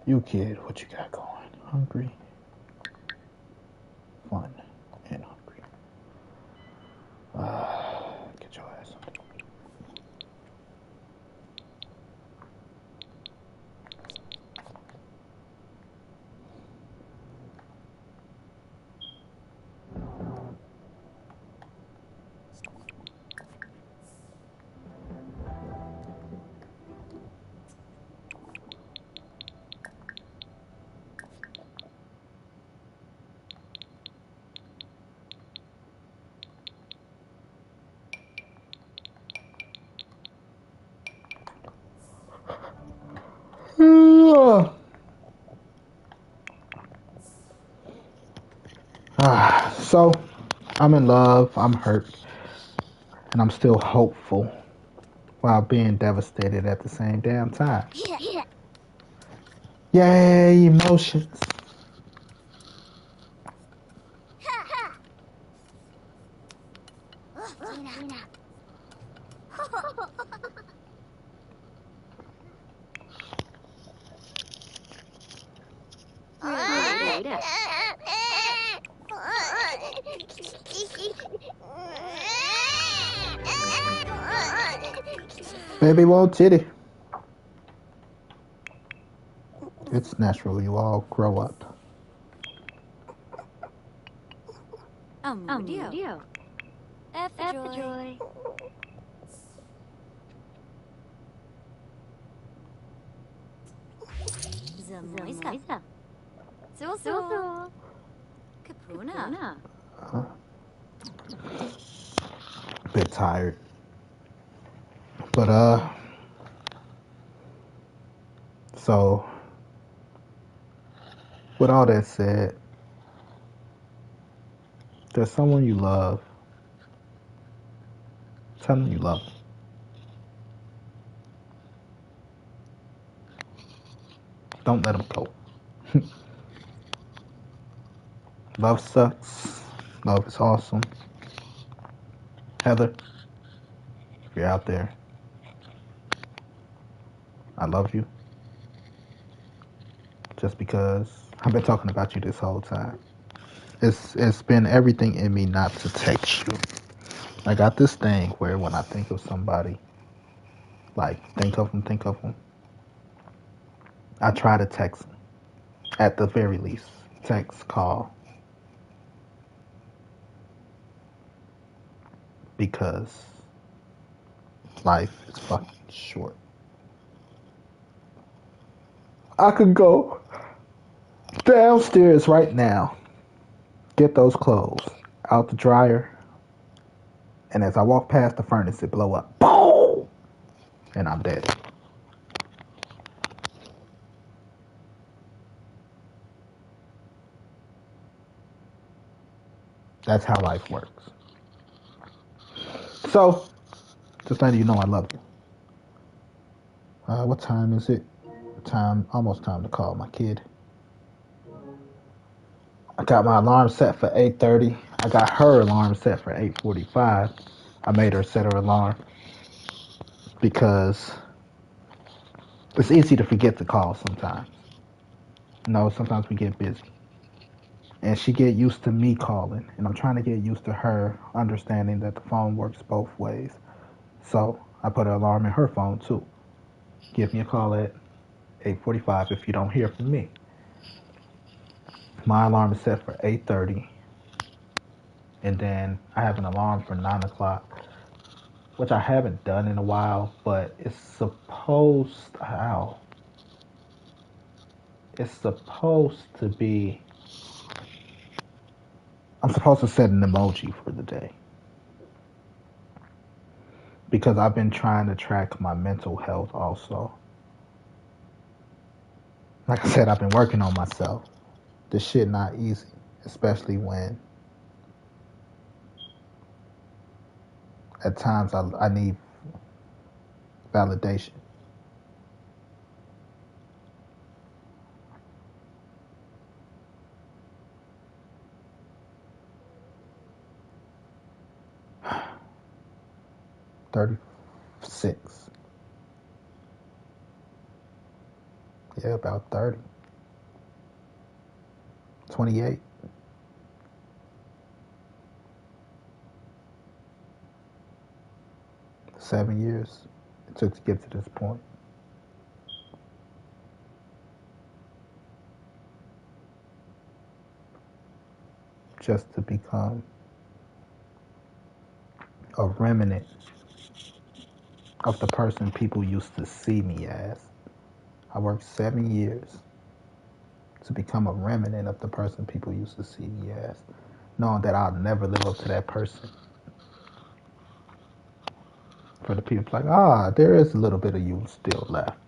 You kid, what you got going? Hungry, fun, and hungry. Get your ass on. So, I'm in love, I'm hurt, and I'm still hopeful while being devastated at the same damn time. Yay, emotions. Baby won't titty. It's natural, you all grow up. Amudio. F joy. Zamoisa. So. Kapuna. Bit tired. But So, with all that said, there's someone you love. Tell them you love them. Don't let them go. Love sucks. Love is awesome. Heather, if you're out there, I love you. Just because I've been talking about you this whole time. It's been everything in me not to text you. I got this thing where when I think of somebody, like think of them, I try to text them. At the very least, text, call, because life is fucking short. I could go downstairs right now, get those clothes out the dryer, and as I walk past the furnace, it blow up. Boom! And I'm dead. That's how life works. So, just letting you know I love you. What time is it? Almost time to call my kid. I got my alarm set for 8:30. I got her alarm set for 8:45. I made her set her alarm because it's easy to forget to call sometimes. No, sometimes we get busy. And she get used to me calling, and I'm trying to get used to her understanding that the phone works both ways. So I put an alarm in her phone too. Give me a call at 8:45 if you don't hear from me. My alarm is set for 8:30, and then I have an alarm for 9 o'clock, which I haven't done in a while, but it's supposed to be. I'm supposed to set an emoji for the day because I've been trying to track my mental health also. Like I said, I've been working on myself. This shit not easy, especially when at times I need validation. $36. Yeah, about 30. 28. 7 years it took to get to this point. Just to become a remnant of the person people used to see me as. I worked 7 years to become a remnant of the person people used to see me as, knowing that I'll never live up to that person. For the people like, there is a little bit of you still left.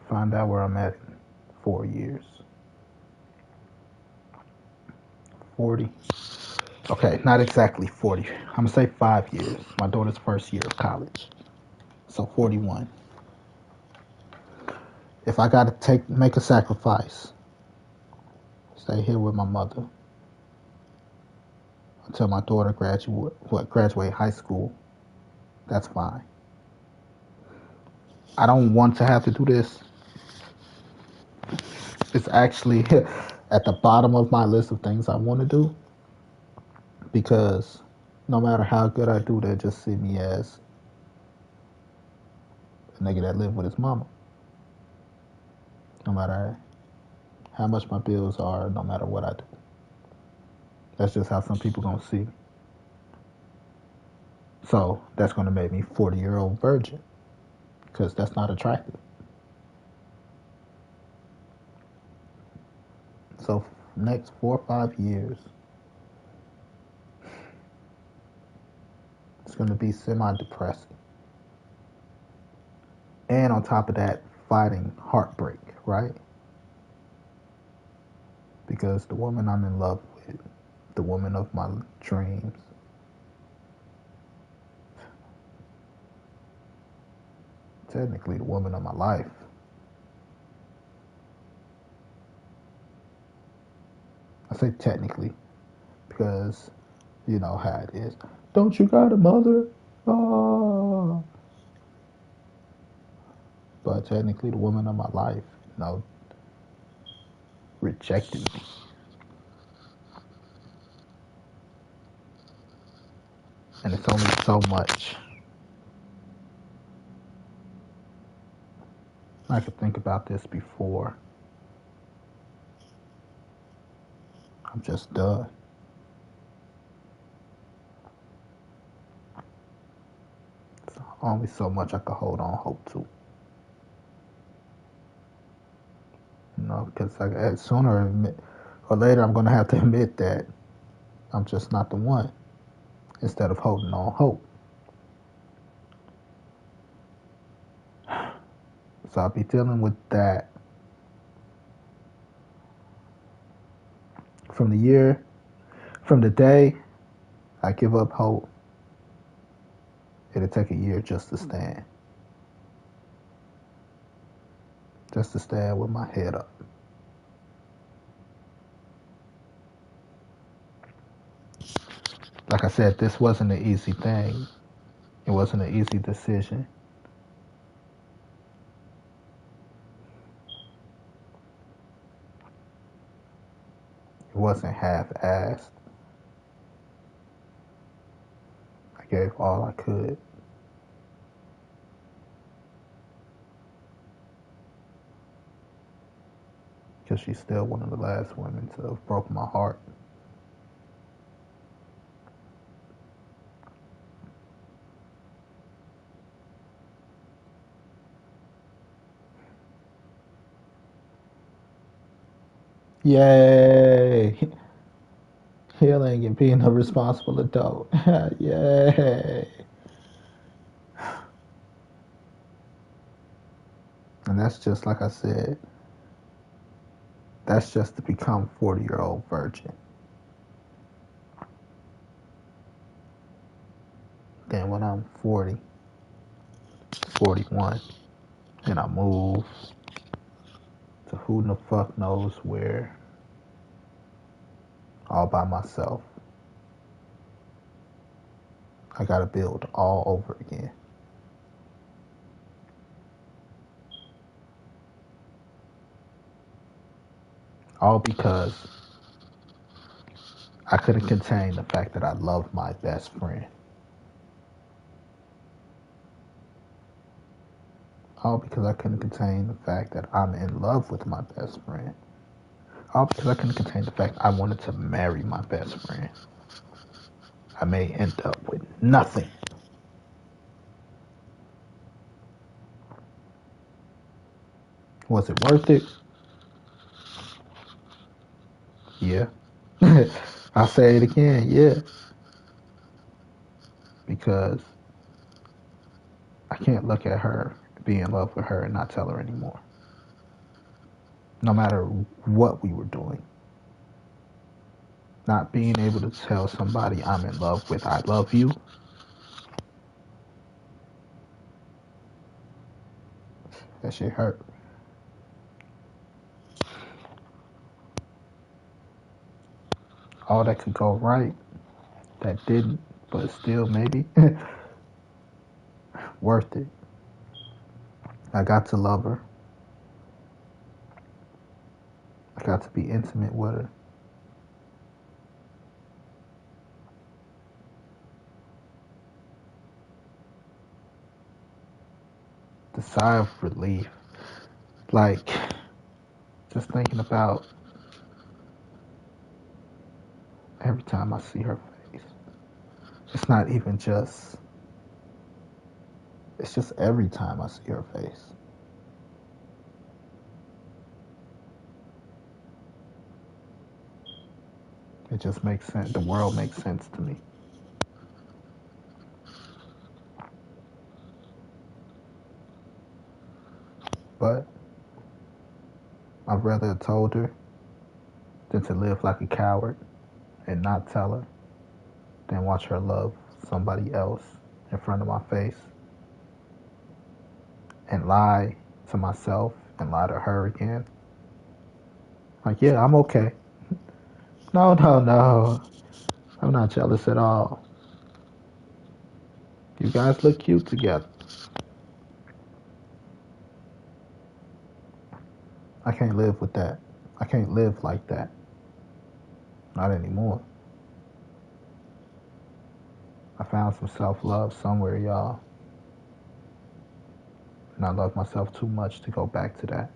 Find out where I'm at in 4 years. 40. Okay, not exactly 40. I'm gonna say 5 years. My daughter's first year of college. So 41. If I gotta make a sacrifice, stay here with my mother until my daughter graduate high school, that's fine. I don't want to have to do this. It's actually at the bottom of my list of things I want to do because no matter how good I do, they just see me as a nigga that live with his mama. No matter how much my bills are, no matter what I do. That's just how some people gonna see me. So that's gonna make me 40-year-old virgin because that's not attractive. So next 4 or 5 years, to be semi-depressing. And on top of that, fighting heartbreak, right? Because the woman I'm in love with, the woman of my dreams, technically the woman of my life, I say technically because you know how it is. Don't you got a mother? Oh. But technically the woman of my life, you know, rejected me. And it's only so much I could think about this before I'm just done. It's only so much I could hold on hope to. You know, because sooner or later I'm going to have to admit that I'm just not the one instead of holding on hope. So I'll be dealing with that from the day I give up hope. It'll take a year just to stand. Just to stand with my head up. Like I said, this wasn't an easy thing. It wasn't an easy decision. It wasn't half-assed. I gave all I could. Because she's still one of the last women to have broken my heart. Yay! Healing and being a responsible adult. Yay! And that's just like I said, that's just to become 40-year-old virgin. Then when I'm 40, 41, and I move to who the fuck knows where, all by myself, I gotta build all over again. All because I couldn't contain the fact that I love my best friend. All because I couldn't contain the fact that I'm in love with my best friend. All because I couldn't contain the fact I wanted to marry my best friend. I may end up with nothing. Was it worth it? Yeah. I'll say it again, yeah. Because I can't look at her, be in love with her, and not tell her anymore. No matter what we were doing. Not being able to tell somebody I'm in love with, I love you. That shit hurt. All that could go right, that didn't, but still maybe worth it. I got to love her. I got to be intimate with her. The sigh of relief. Like, just thinking about every time I see her face. It's not even just, it's just every time I see her face. It just makes sense. The world makes sense to me. But I'd rather have told her than to live like a coward and not tell her than watch her love somebody else in front of my face and lie to myself and lie to her again. Like, yeah, I'm okay. No, no, no. I'm not jealous at all. You guys look cute together. I can't live with that. I can't live like that. Not anymore. I found some self-love somewhere, y'all. And I love myself too much to go back to that.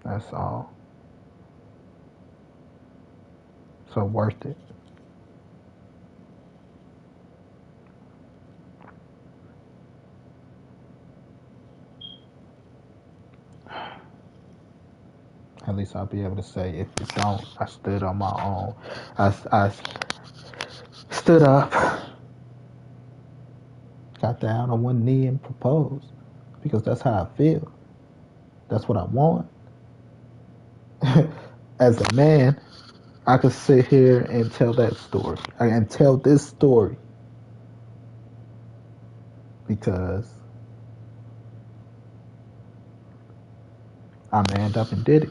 That's all. So worth it. At least I'll be able to say, if you don't, I stood on my own. I stood up, got down on one knee and proposed. Because that's how I feel. That's what I want. As a man, I could sit here and tell that story. And tell this story. Because I manned up and did it.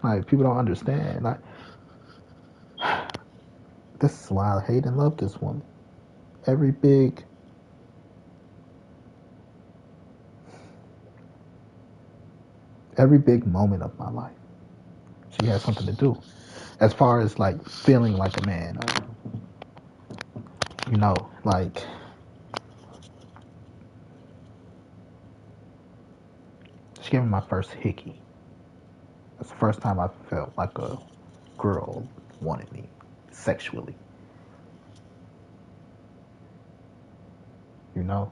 Like, people don't understand. Like, this is why I hate and love this woman. Every big moment of my life, she has something to do. As far as like feeling like a man, like she gave me my first hickey. That's the first time I felt like a girl wanted me sexually. You know?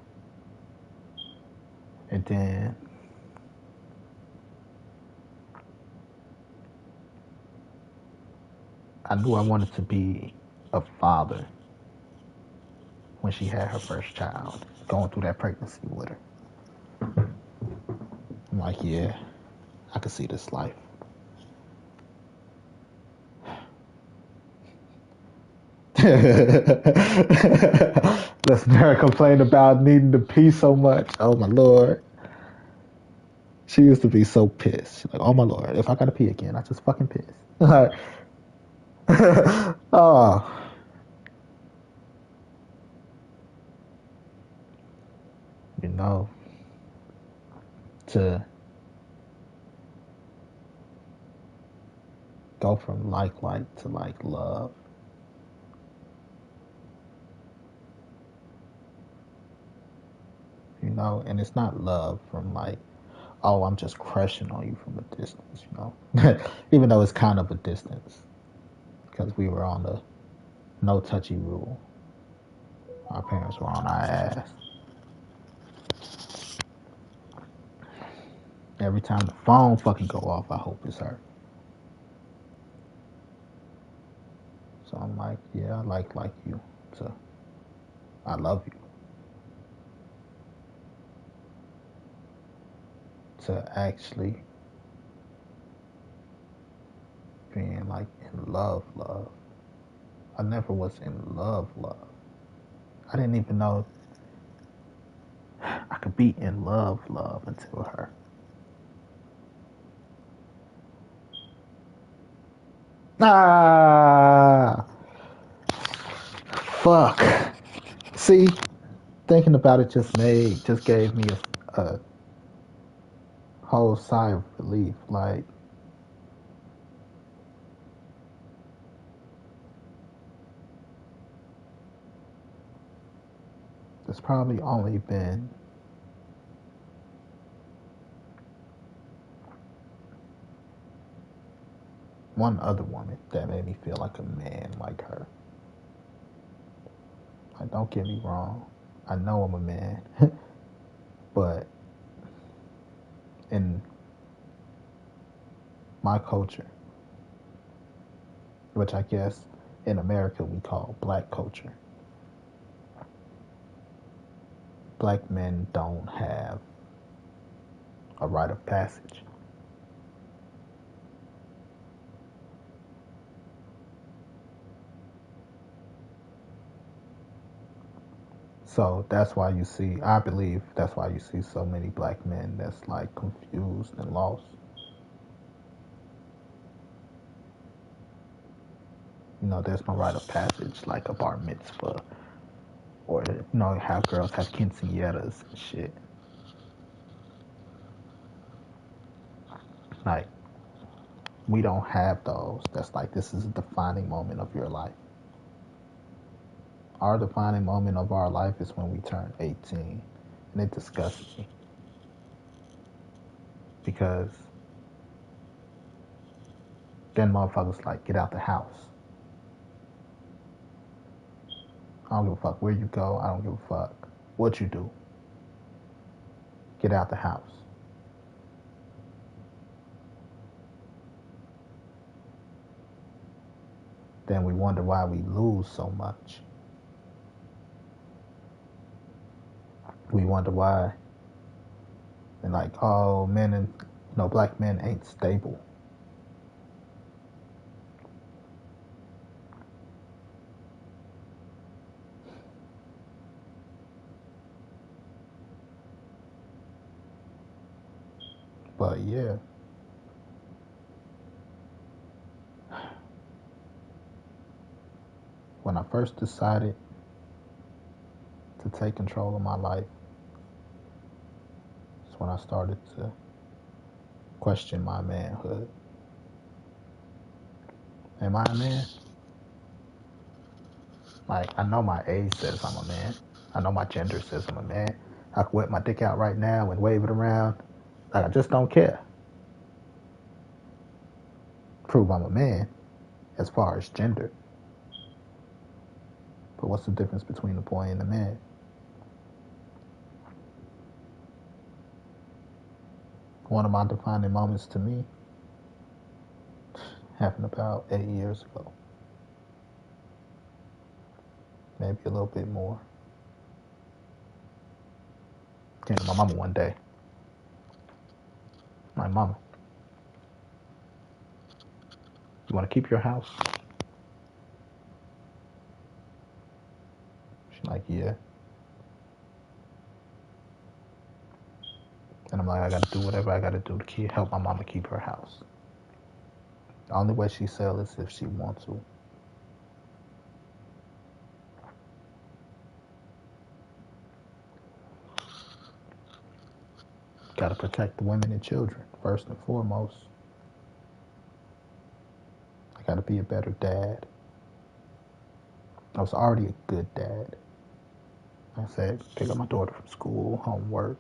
And then I knew I wanted to be a father when she had her first child, going through that pregnancy with her. I'm like, yeah, I could see this life. Listen to her complain about needing to pee so much. Oh my lord. She used to be so pissed. She's like, oh my lord, if I gotta pee again, I just fucking piss. Like, oh. You know, to go from like to like love. You know, and it's not love from like, oh, I'm just crushing on you from a distance, you know. Even though it's kind of a distance. Because we were on the no touchy rule. Our parents were on our ass. Every time the phone fucking go off, I hope it's her. So I'm like, yeah, I like you. So I love you. To actually being like in love. I never was in love. I didn't even know I could be in love until her. Ah, fuck. See, thinking about it just gave me a whole sigh of relief. Like, there's probably only been one other woman that made me feel like a man like her. Like, don't get me wrong. I know I'm a man. But in my culture, which I guess in America we call black culture, black men don't have a rite of passage. So that's why you see, I believe that's why you see so many black men that's like confused and lost. You know, there's no rite of passage like a bar mitzvah or, you know, how girls have quinceañeras and shit. Like, we don't have those. That's like, this is a defining moment of your life. Our defining moment of our life is when we turn 18. And it disgusts me. Because then motherfuckers like, get out the house. I don't give a fuck where you go. I don't give a fuck what you do. Get out the house. Then we wonder why we lose so much. We wonder why. And like, oh, men and, you know, black men ain't stable. But yeah. When I first decided to take control of my life, it's when I started to question my manhood. Am I a man? Like, I know my age says I'm a man. I know my gender says I'm a man. I could whip my dick out right now and wave it around. Like, I just don't care. Prove I'm a man as far as gender. But what's the difference between the boy and the man? One of my defining moments to me happened about 8 years ago. Maybe a little bit more. Came to my mama one day. My mama, you want to keep your house? She's like, yeah. And I'm like, I got to do whatever I got to do to help my mama keep her house. The only way she sell is if she wants to. Got to protect the women and children, first and foremost. I got to be a better dad. I was already a good dad. I said, pick up my daughter from school, homework,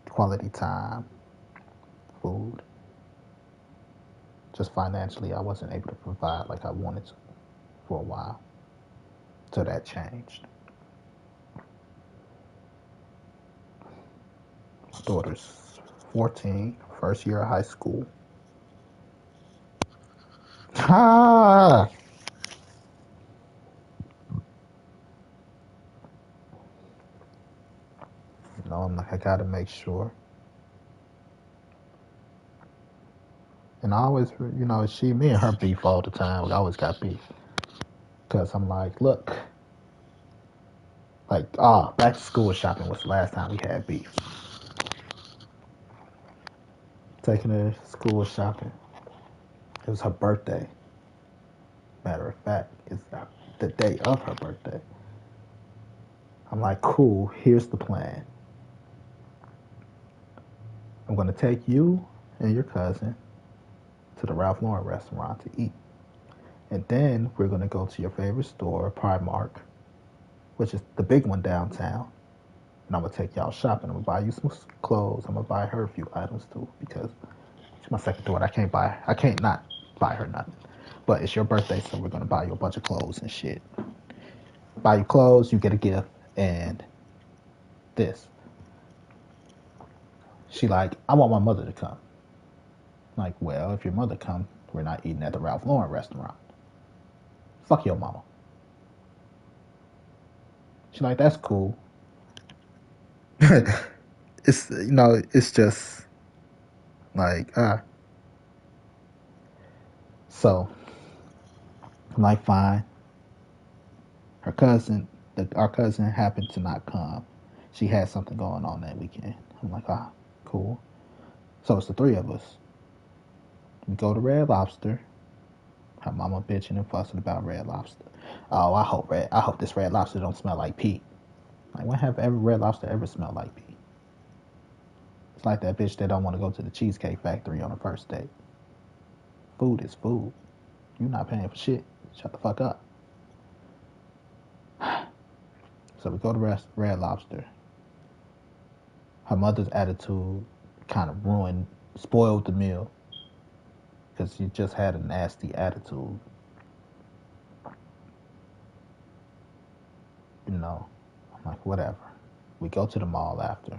quality time, food. Just financially, I wasn't able to provide like I wanted to for a while. So that changed. My daughter's 14, first year of high school. Ah! You know, I'm like, I gotta make sure. And I always, you know, me and her beef all the time. We always got beef. Because I'm like, look, like, back to school shopping was the last time we had beef. Taking her to school shopping. It was her birthday. Matter of fact, it's the day of her birthday. I'm like, cool, here's the plan. I'm going to take you and your cousin to the Ralph Lauren restaurant to eat. And then we're going to go to your favorite store, Primark, which is the big one downtown. And I'm going to take y'all shopping. I'm going to buy you some clothes. I'm going to buy her a few items too because she's my second daughter. I can't not buy her nothing. But it's your birthday, so we're going to buy you a bunch of clothes and shit. Buy you clothes, you get a gift, and this. She like, I want my mother to come. Like, well, if your mother comes, we're not eating at the Ralph Lauren restaurant. Fuck your mama. She like, that's cool. it's just like so I'm like fine. Her cousin, our cousin happened to not come. She had something going on that weekend. I'm like, cool. So it's the three of us. We go to Red Lobster. Her mama bitching and fussing about Red Lobster. Oh, I hope this Red Lobster don't smell like pee. Like, when have every Red Lobster ever smelled like pee? It's like that bitch that don't want to go to the Cheesecake Factory on a first date. Food is food. You're not paying for shit. Shut the fuck up. So we go to Red Lobster. Her mother's attitude kind of spoiled the meal because she just had a nasty attitude. I'm like, whatever. We go to the mall after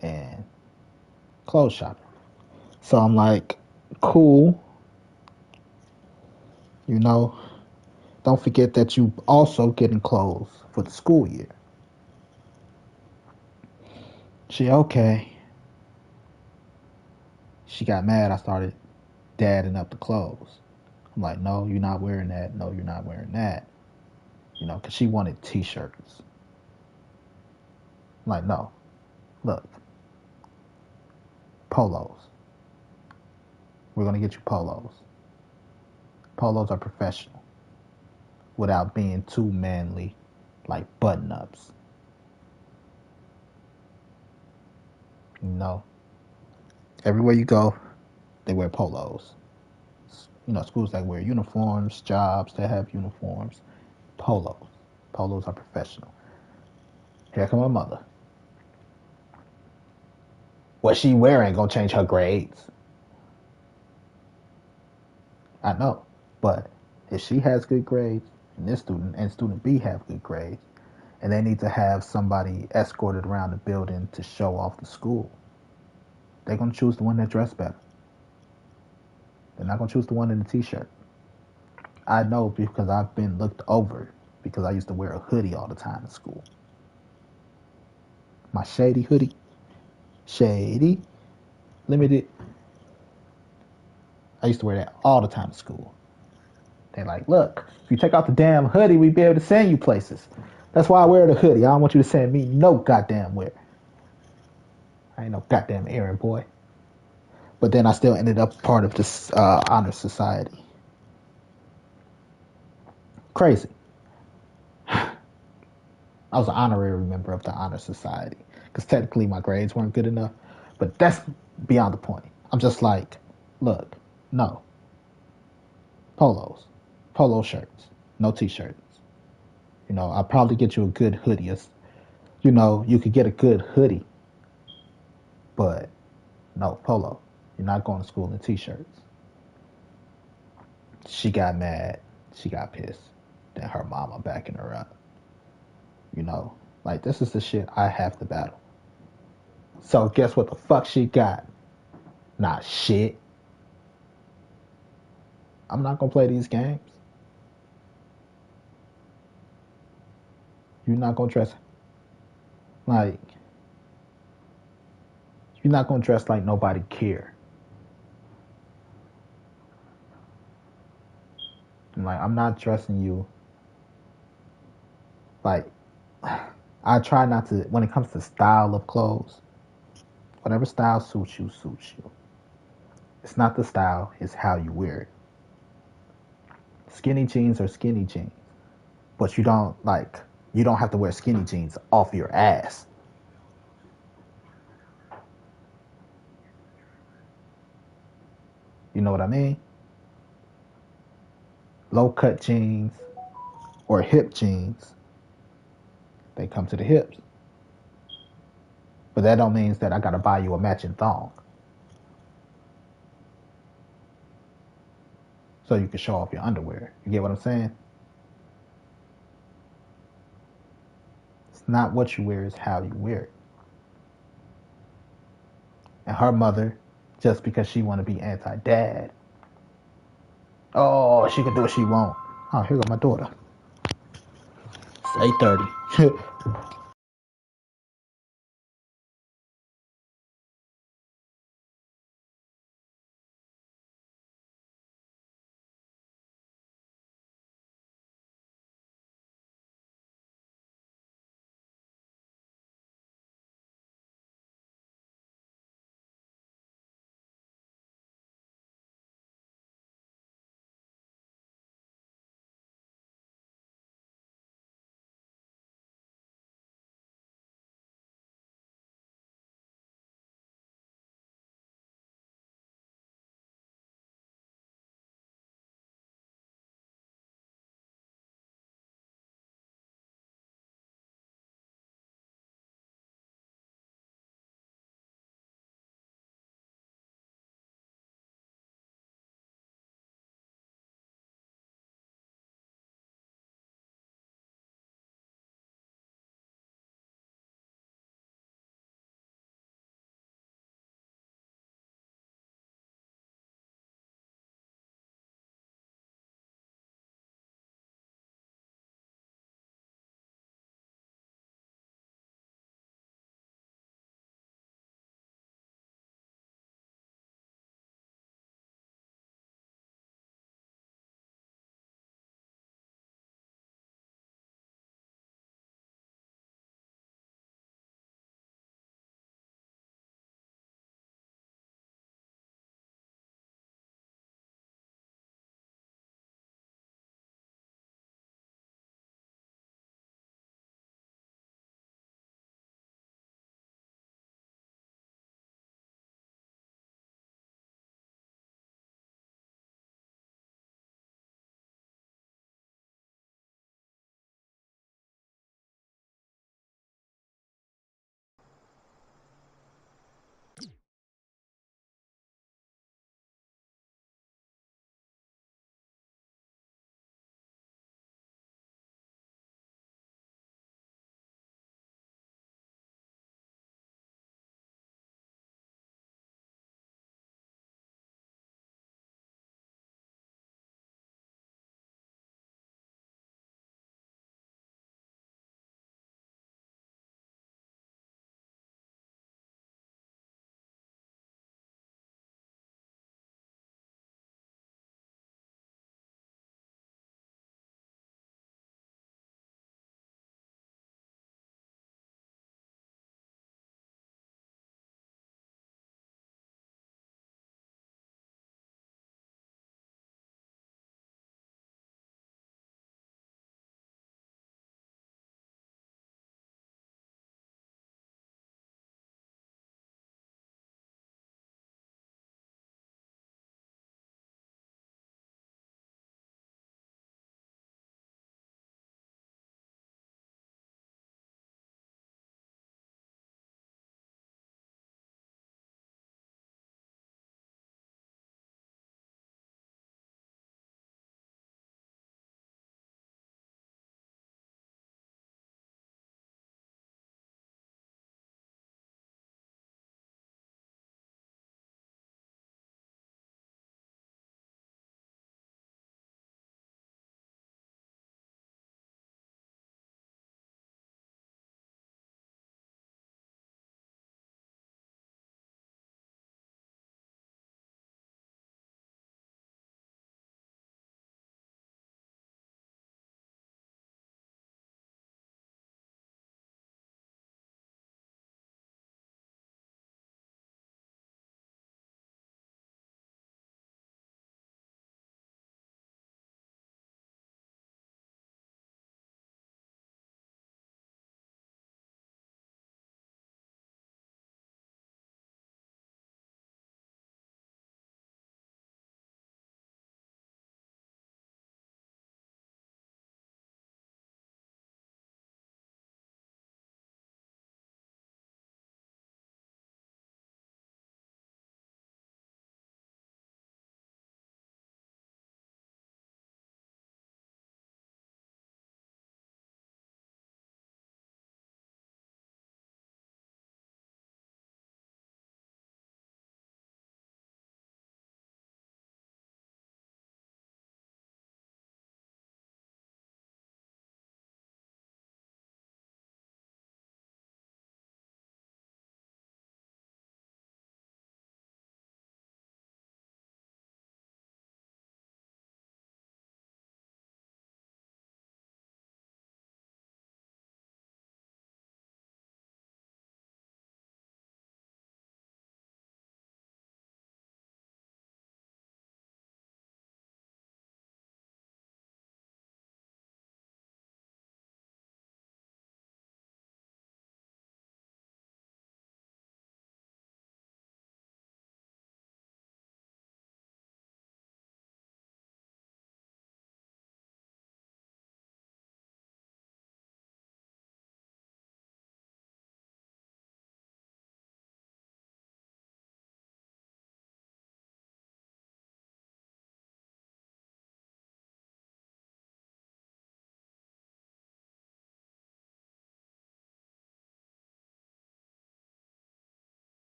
and clothes shopping. So I'm like, cool. You know, don't forget that you also getting clothes for the school year. She okay. She got mad. I started dadding up the clothes. I'm like, no, you're not wearing that. No, you're not wearing that. Because she wanted t-shirts. I'm like, no, look, polos. We're going to get you polos. Polos are professional without being too manly, like button-ups. Everywhere you go, they wear polos. Schools that wear uniforms, jobs that have uniforms, polos. Polos are professional. Here come my mother. What she wearing gonna change her grades. I know, but if she has good grades, and this student and student B have good grades, and they need to have somebody escorted around the building to show off the school, they're gonna choose the one that dressed better. They're not gonna choose the one in the t-shirt. I know because I've been looked over because I used to wear a hoodie all the time in school. My shady hoodie. Shady. Limited. I used to wear that all the time in school. They're like, look, if you take off the damn hoodie, we'd be able to send you places. That's why I wear the hoodie. I don't want you to send me no goddamn where. I ain't no goddamn errand boy. But then I still ended up part of this honor society. Crazy. I was an honorary member of the honor society because technically my grades weren't good enough. But that's beyond the point. I'm just like, look, no. Polos, polo shirts, no t-shirts. I'll probably get you a good hoodie. You could get a good hoodie, but no polo. You're not going to school in t-shirts. She got mad. She got pissed. Then her mama backing her up. Like, this is the shit I have to battle. So guess what the fuck she got? Not shit. I'm not gonna play these games. You're not gonna dress like you're not gonna dress like nobody care. I'm not dressing you like I try not to when it comes to style of clothes. Whatever style suits you, suits you. It's not the style, it's how you wear it. Skinny jeans are skinny jeans. But you don't have to wear skinny jeans off your ass. You know what I mean? Low cut jeans or hip jeans, they come to the hips. But that don't mean that I gotta buy you a matching thong. So you can show off your underwear. You get what I'm saying? It's not what you wear, it's how you wear it. And her mother, just because she want to be anti-dad, oh, she can do what she want. Oh, here go my daughter. It's 8:30.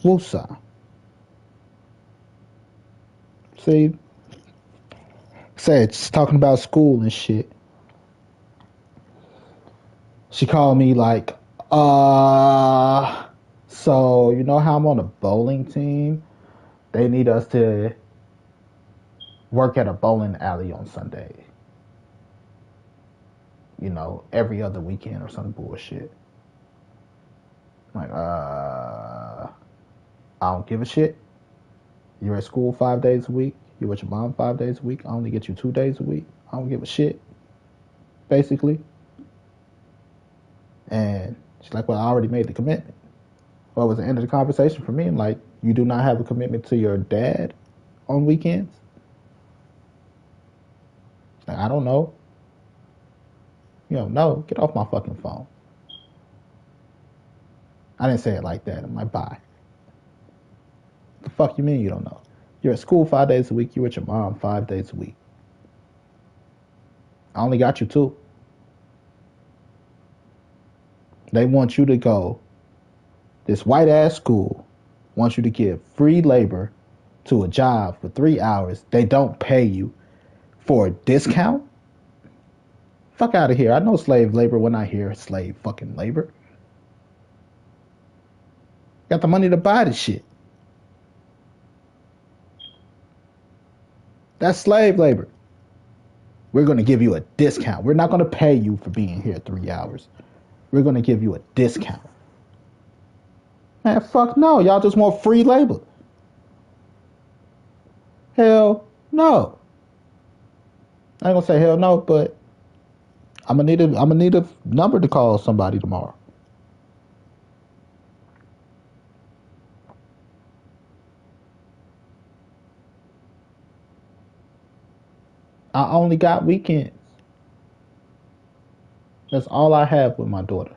Woosah. See, said she's talking about school and shit. She called me like, so you know how I'm on a bowling team? They need us to work at a bowling alley on Sunday. You know, every other weekend or some bullshit. I'm like, I don't give a shit. You're at school 5 days a week. You're with your mom 5 days a week. I only get you 2 days a week. I don't give a shit, basically. And she's like, well, I already made the commitment. Well, it was the end of the conversation for me. I'm like, you do not have a commitment to your dad on weekends? She's like, I don't know. You don't know. Get off my fucking phone. I didn't say it like that. I'm like, bye. The fuck you mean you don't know? You're at school 5 days a week. You're with your mom 5 days a week. I only got you 2. They want you to go. This white ass school wants you to give free labor to a job for 3 hours. They don't pay you for a discount? Fuck out of here. I know slave labor when I hear slave fucking labor. Got the money to buy this shit. That's slave labor. We're going to give you a discount. We're not going to pay you for being here 3 hours. We're going to give you a discount. Man, fuck no. Y'all just want free labor. Hell no. I ain't gonna say hell no, but I'm gonna need a number to call somebody tomorrow. I only got weekends. That's all I have with my daughter.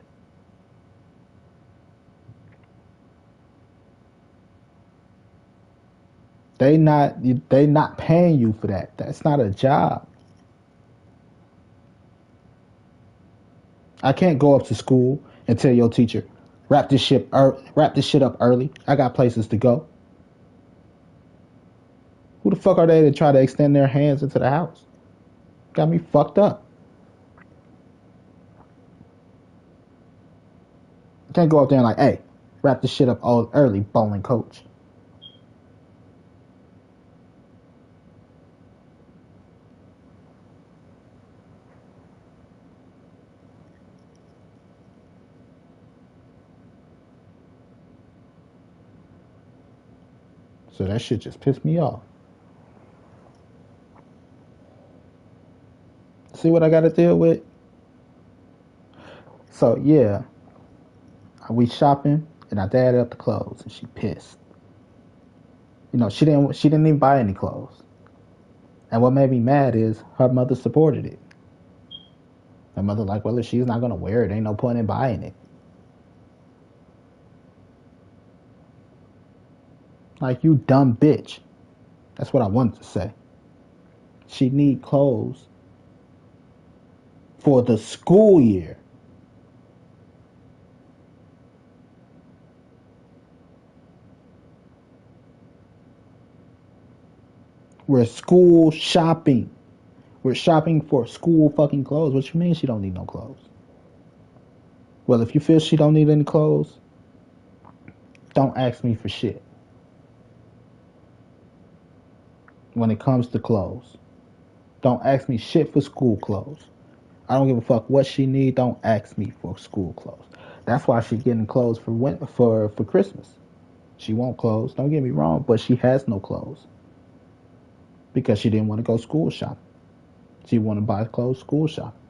They not paying you for that. That's not a job. I can't go up to school and tell your teacher, wrap this shit up early. I got places to go. Who the fuck are they to try to extend their hands into the house? Got me fucked up. I can't go up there and like, hey, wrap this shit up all early, bowling coach. So that shit just pissed me off. See what I got to deal with? So yeah, we shopping and I dadded up the clothes and she pissed. You know, she didn't even buy any clothes. And what made me mad is her mother supported it. Her mother like, well, if she's not gonna wear it, ain't no point in buying it. Like, you dumb bitch. That's what I wanted to say. She need clothes for the school year. We're school shopping. We're shopping for school fucking clothes. What you mean she don't need no clothes? Well, if you feel she don't need any clothes, don't ask me for shit. When it comes to clothes, don't ask me shit for school clothes. I don't give a fuck what she need. Don't ask me for school clothes. That's why she getting clothes for Christmas. She want clothes. Don't get me wrong, but she has no clothes because she didn't want to go school shopping. She want to buy clothes school shopping.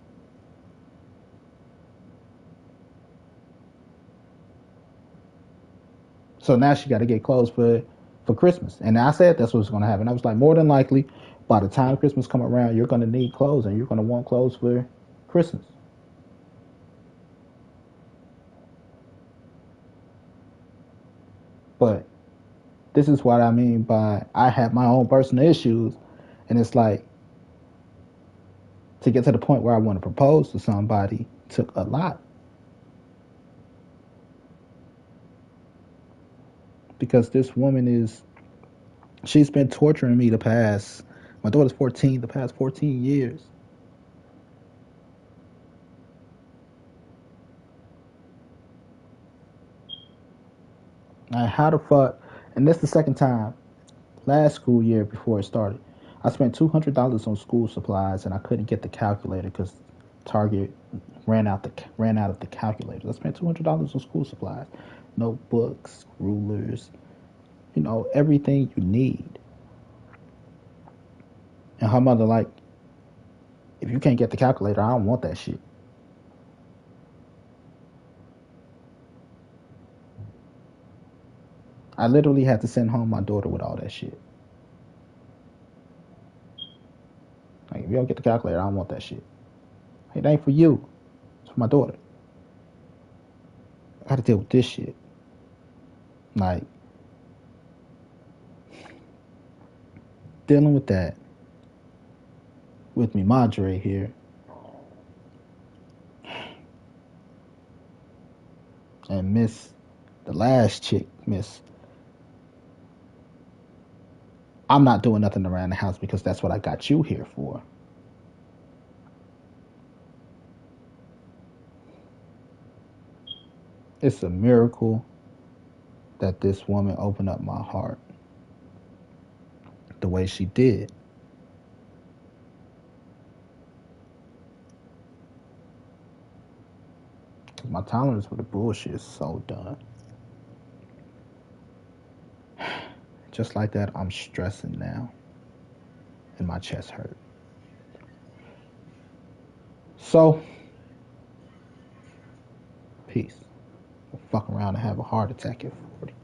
So now she got to get clothes for Christmas. And I said that's what's going to happen. I was like, more than likely, by the time Christmas come around, you're going to need clothes and you're going to want clothes for Christmas. But this is what I mean by I have my own personal issues. And it's like, to get to the point where I want to propose to somebody took a lot. because this woman she's been torturing me my daughter's 14, the past 14 years. Like, how the fuck? And this the second time. Last school year before it started, I spent $200 on school supplies, and I couldn't get the calculator because Target ran out of the calculators. I spent $200 on school supplies, notebooks, rulers, everything you need. And her mother like, if you can't get the calculator, I don't want that shit. I literally had to send home my daughter with all that shit. Like, if you don't get the calculator, I don't want that shit. It ain't for you. It's for my daughter. I got to deal with this shit. Like, dealing with that with me Madre here. And the last chick, I'm not doing nothing around the house because that's what I got you here for. It's a miracle that this woman opened up my heart the way she did. My tolerance for the bullshit is so done. Just like that, I'm stressing now. And my chest hurt. So, peace. I'll fuck around and have a heart attack at 40.